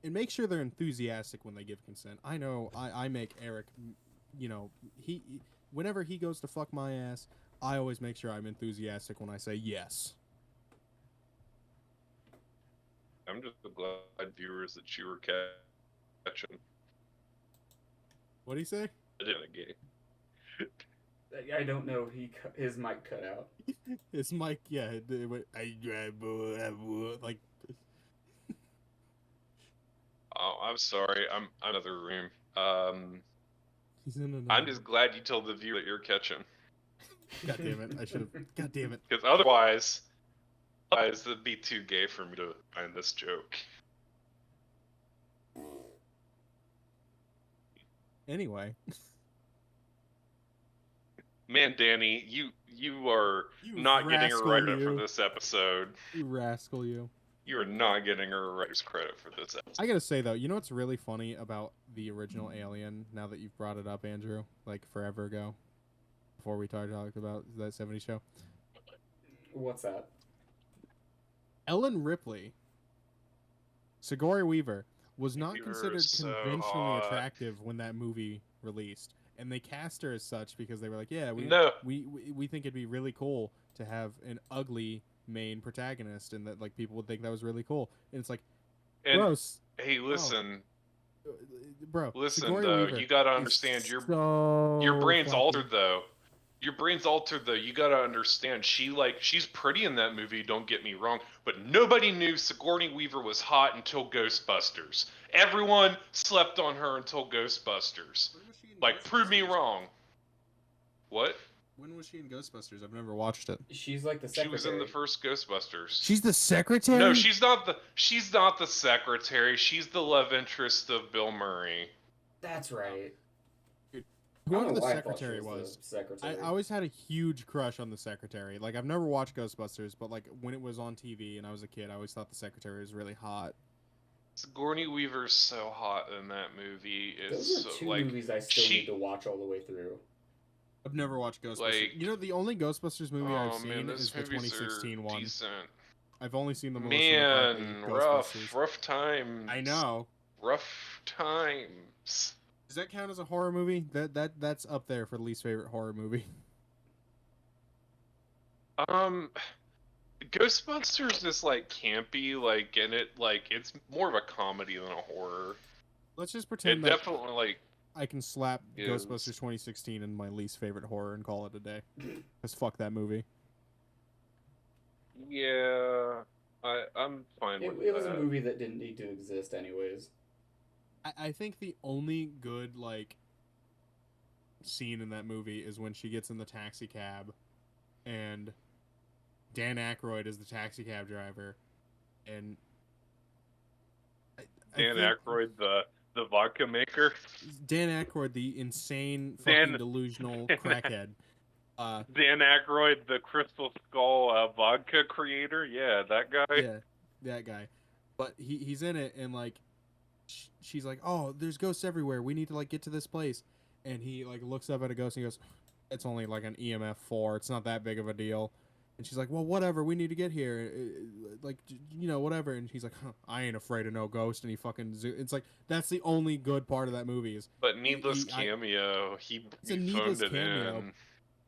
And make sure they're enthusiastic when they give consent. I know I make Eric, you know, he whenever he goes to fuck my ass, I always make sure I'm enthusiastic when I say yes. I'm just glad, viewers, that you were catching. What do you say? I didn't get. I don't know. His mic cut out. It's Mike. Yeah, it went, like. Oh, I'm sorry. I'm another room. He's in another. I'm just glad you told the viewer that you're catching. God damn it! I should have. God damn it! Because otherwise, it'd be too gay for me to find this joke. Anyway. Man, Danny, you are You not getting a rascal, writer for you. this episode. You rascal, you. You are not getting a writer's credit for this episode. I gotta say though, you know what's really funny about the original Alien? Now that you've brought it up, Andrew, like forever ago, before we talked about that '70s show. What's that? Ellen Ripley, Sigourney Weaver, was not You're considered so conventionally hot. attractive when that movie released, and they cast her as such because they were like, "Yeah, No. we think it'd be really cool to have an ugly main protagonist, and that like people would think that was really cool." And it's like, And gross, hey, listen, bro. listen Sigourney though, Weaver you gotta is understand your so brain's fucking- altered though. Your brain's altered though. You gotta understand. She's pretty in that movie. Don't get me wrong, but nobody knew Sigourney Weaver was hot until Ghostbusters. Everyone slept on her until Ghostbusters. Like, prove me wrong. What? When was she in Ghostbusters? I've never watched it. She's like the She secretary. was in the first Ghostbusters. She's the secretary? No, she's not the secretary. She's the love interest of Bill Murray. That's right. Whoever the why I thought she secretary was was. the secretary. I always had a huge crush on the secretary. Like, I've never watched Ghostbusters, but like when it was on TV and I was a kid, I always thought the secretary was really hot. Sigourney Weaver's so hot in that movie. Those are two movies I still need to watch all the way through. I've never watched Ghostbusters. Like, you know, the only Ghostbusters movie I've seen man, is the 2016 one. Decent. I've only seen the Melissa Man, McCarthy Ghostbusters. rough times. I know. Rough times. Does that count as a horror movie? That's up there for the least favorite horror movie. Ghostbusters is like campy, like, and it's more of a comedy than a horror. Let's just pretend It definitely like I can slap is. Ghostbusters 2016 in my least favorite horror and call it a day. Cause fuck that movie. Yeah, I'm fine with It was that. a movie that didn't need to exist anyways. I think the only good like scene in that movie is when she gets in the taxi cab and Dan Aykroyd is the taxi cab driver and Dan Aykroyd, the vodka maker. Dan Aykroyd, the insane fucking delusional crackhead. Dan Aykroyd, the Crystal Skull vodka creator. Yeah, that guy. Yeah, that guy. But he's in it and like she's like, "Oh, there's ghosts everywhere. We need to like get to this place." And he like looks up at a ghost and he goes, "It's only like an EMF 4. It's not that big of a deal." And she's like, "Well, whatever. We need to get here. Like, you know, whatever." And he's like, "I ain't afraid of no ghost." And he fucking it's like that's the only good part of that movie is. But needless cameo. He phoned it in.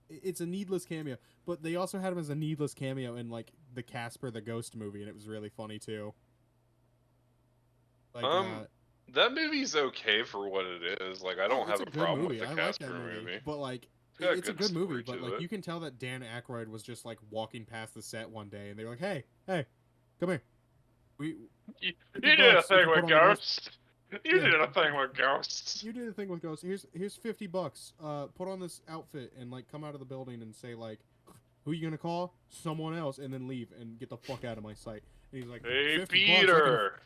It's a needless cameo, but they also had him as a needless cameo in like the Casper the Ghost movie, and it was really funny too. Like, that movie's okay for what it is. Like, I don't have a problem with the Casper movie. But like, it's a good movie. But like, you can tell that Dan Aykroyd was just like walking past the set one day, and they were like, "Hey, come here. You did a thing with ghosts. You did a thing with ghosts. You did a thing with ghosts. Here's $50. Put on this outfit and like come out of the building and say like, who you gonna call? Someone else, and then leave and get the fuck out of my sight." And he's like, "Hey, Peter."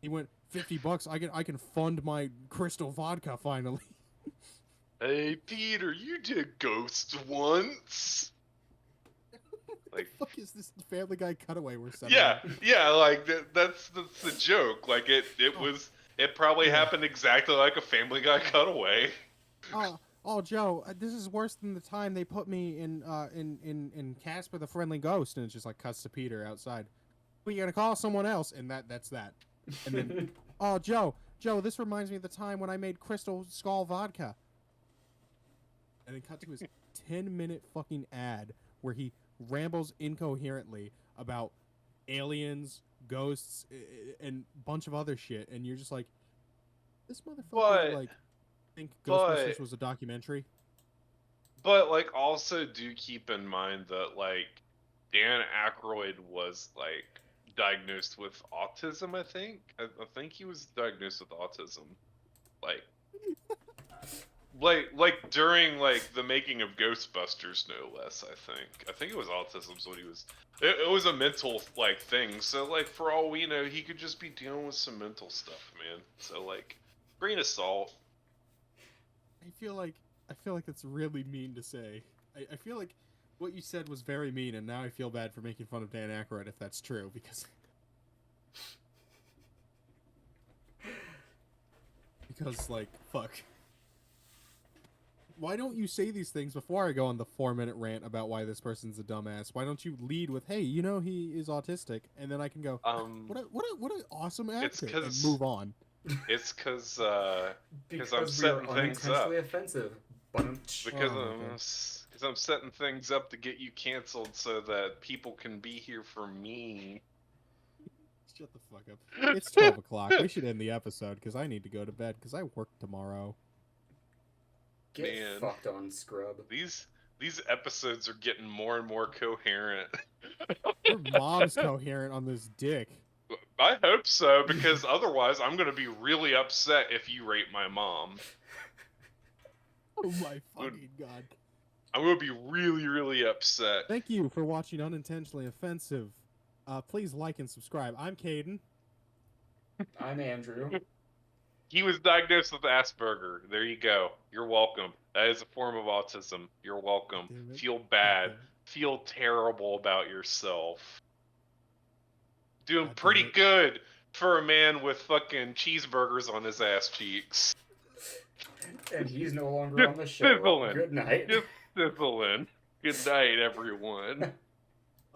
He went, $50. I can fund my crystal vodka finally. "Hey, Peter, you did ghosts once." Like, what the fuck is this Family Guy cutaway we're setting? Yeah, like that's the joke. Like it probably happened exactly like a Family Guy cutaway. Oh, Joe, this is worse than the time they put me in Casper the Friendly Ghost, and it just like cuts to Peter outside. Who are you gonna call? Someone else, and that's that. And then, "Oh, Joe, this reminds me of the time when I made Crystal Skull vodka." And then cut to his 10-minute fucking ad where he rambles incoherently about aliens, ghosts, and a bunch of other shit, and you're just like, this motherfucker like think Ghostbusters was a documentary. But like, also do keep in mind that like Dan Aykroyd was like diagnosed with autism. I think he was diagnosed with autism, like during like the making of Ghostbusters, no less. I think it was autism's what he was. It was a mental like thing. So like for all we know, he could just be dealing with some mental stuff, man. So like, grain of salt. I feel like that's really mean to say. I feel like what you said was very mean, and now I feel bad for making fun of Dan Aykroyd if that's true, because like, fuck. Why don't you say these things before I go on the 4-minute rant about why this person's a dumbass? Why don't you lead with, "Hey, you know he is autistic," and then I can go, what an awesome actor, and move on. It's because I'm setting things up. Unintentionally offensive. Because I'm setting things up to get you canceled so that people can be here for me. Shut the fuck up. It's 12 o'clock. We should end the episode because I need to go to bed because I work tomorrow. Get fucked on, scrub. These episodes are getting more and more coherent. Your mom's coherent on this dick. I hope so, because otherwise I'm going to be really upset if you rape my mom. Oh my fucking god. I'm gonna be really, really upset. Thank you for watching Unintentionally Offensive. Please like and subscribe. I'm Caden. I'm Andrew. He was diagnosed with Asperger. There you go. You're welcome. That is a form of autism. You're welcome. Damn it. Feel bad. Okay. Feel terrible about yourself. Doing God damn pretty it. good for a man with fucking cheeseburgers on his ass cheeks. And he's no longer Just on the show. sizzling. Good night. Just sizzling. Good night, everyone.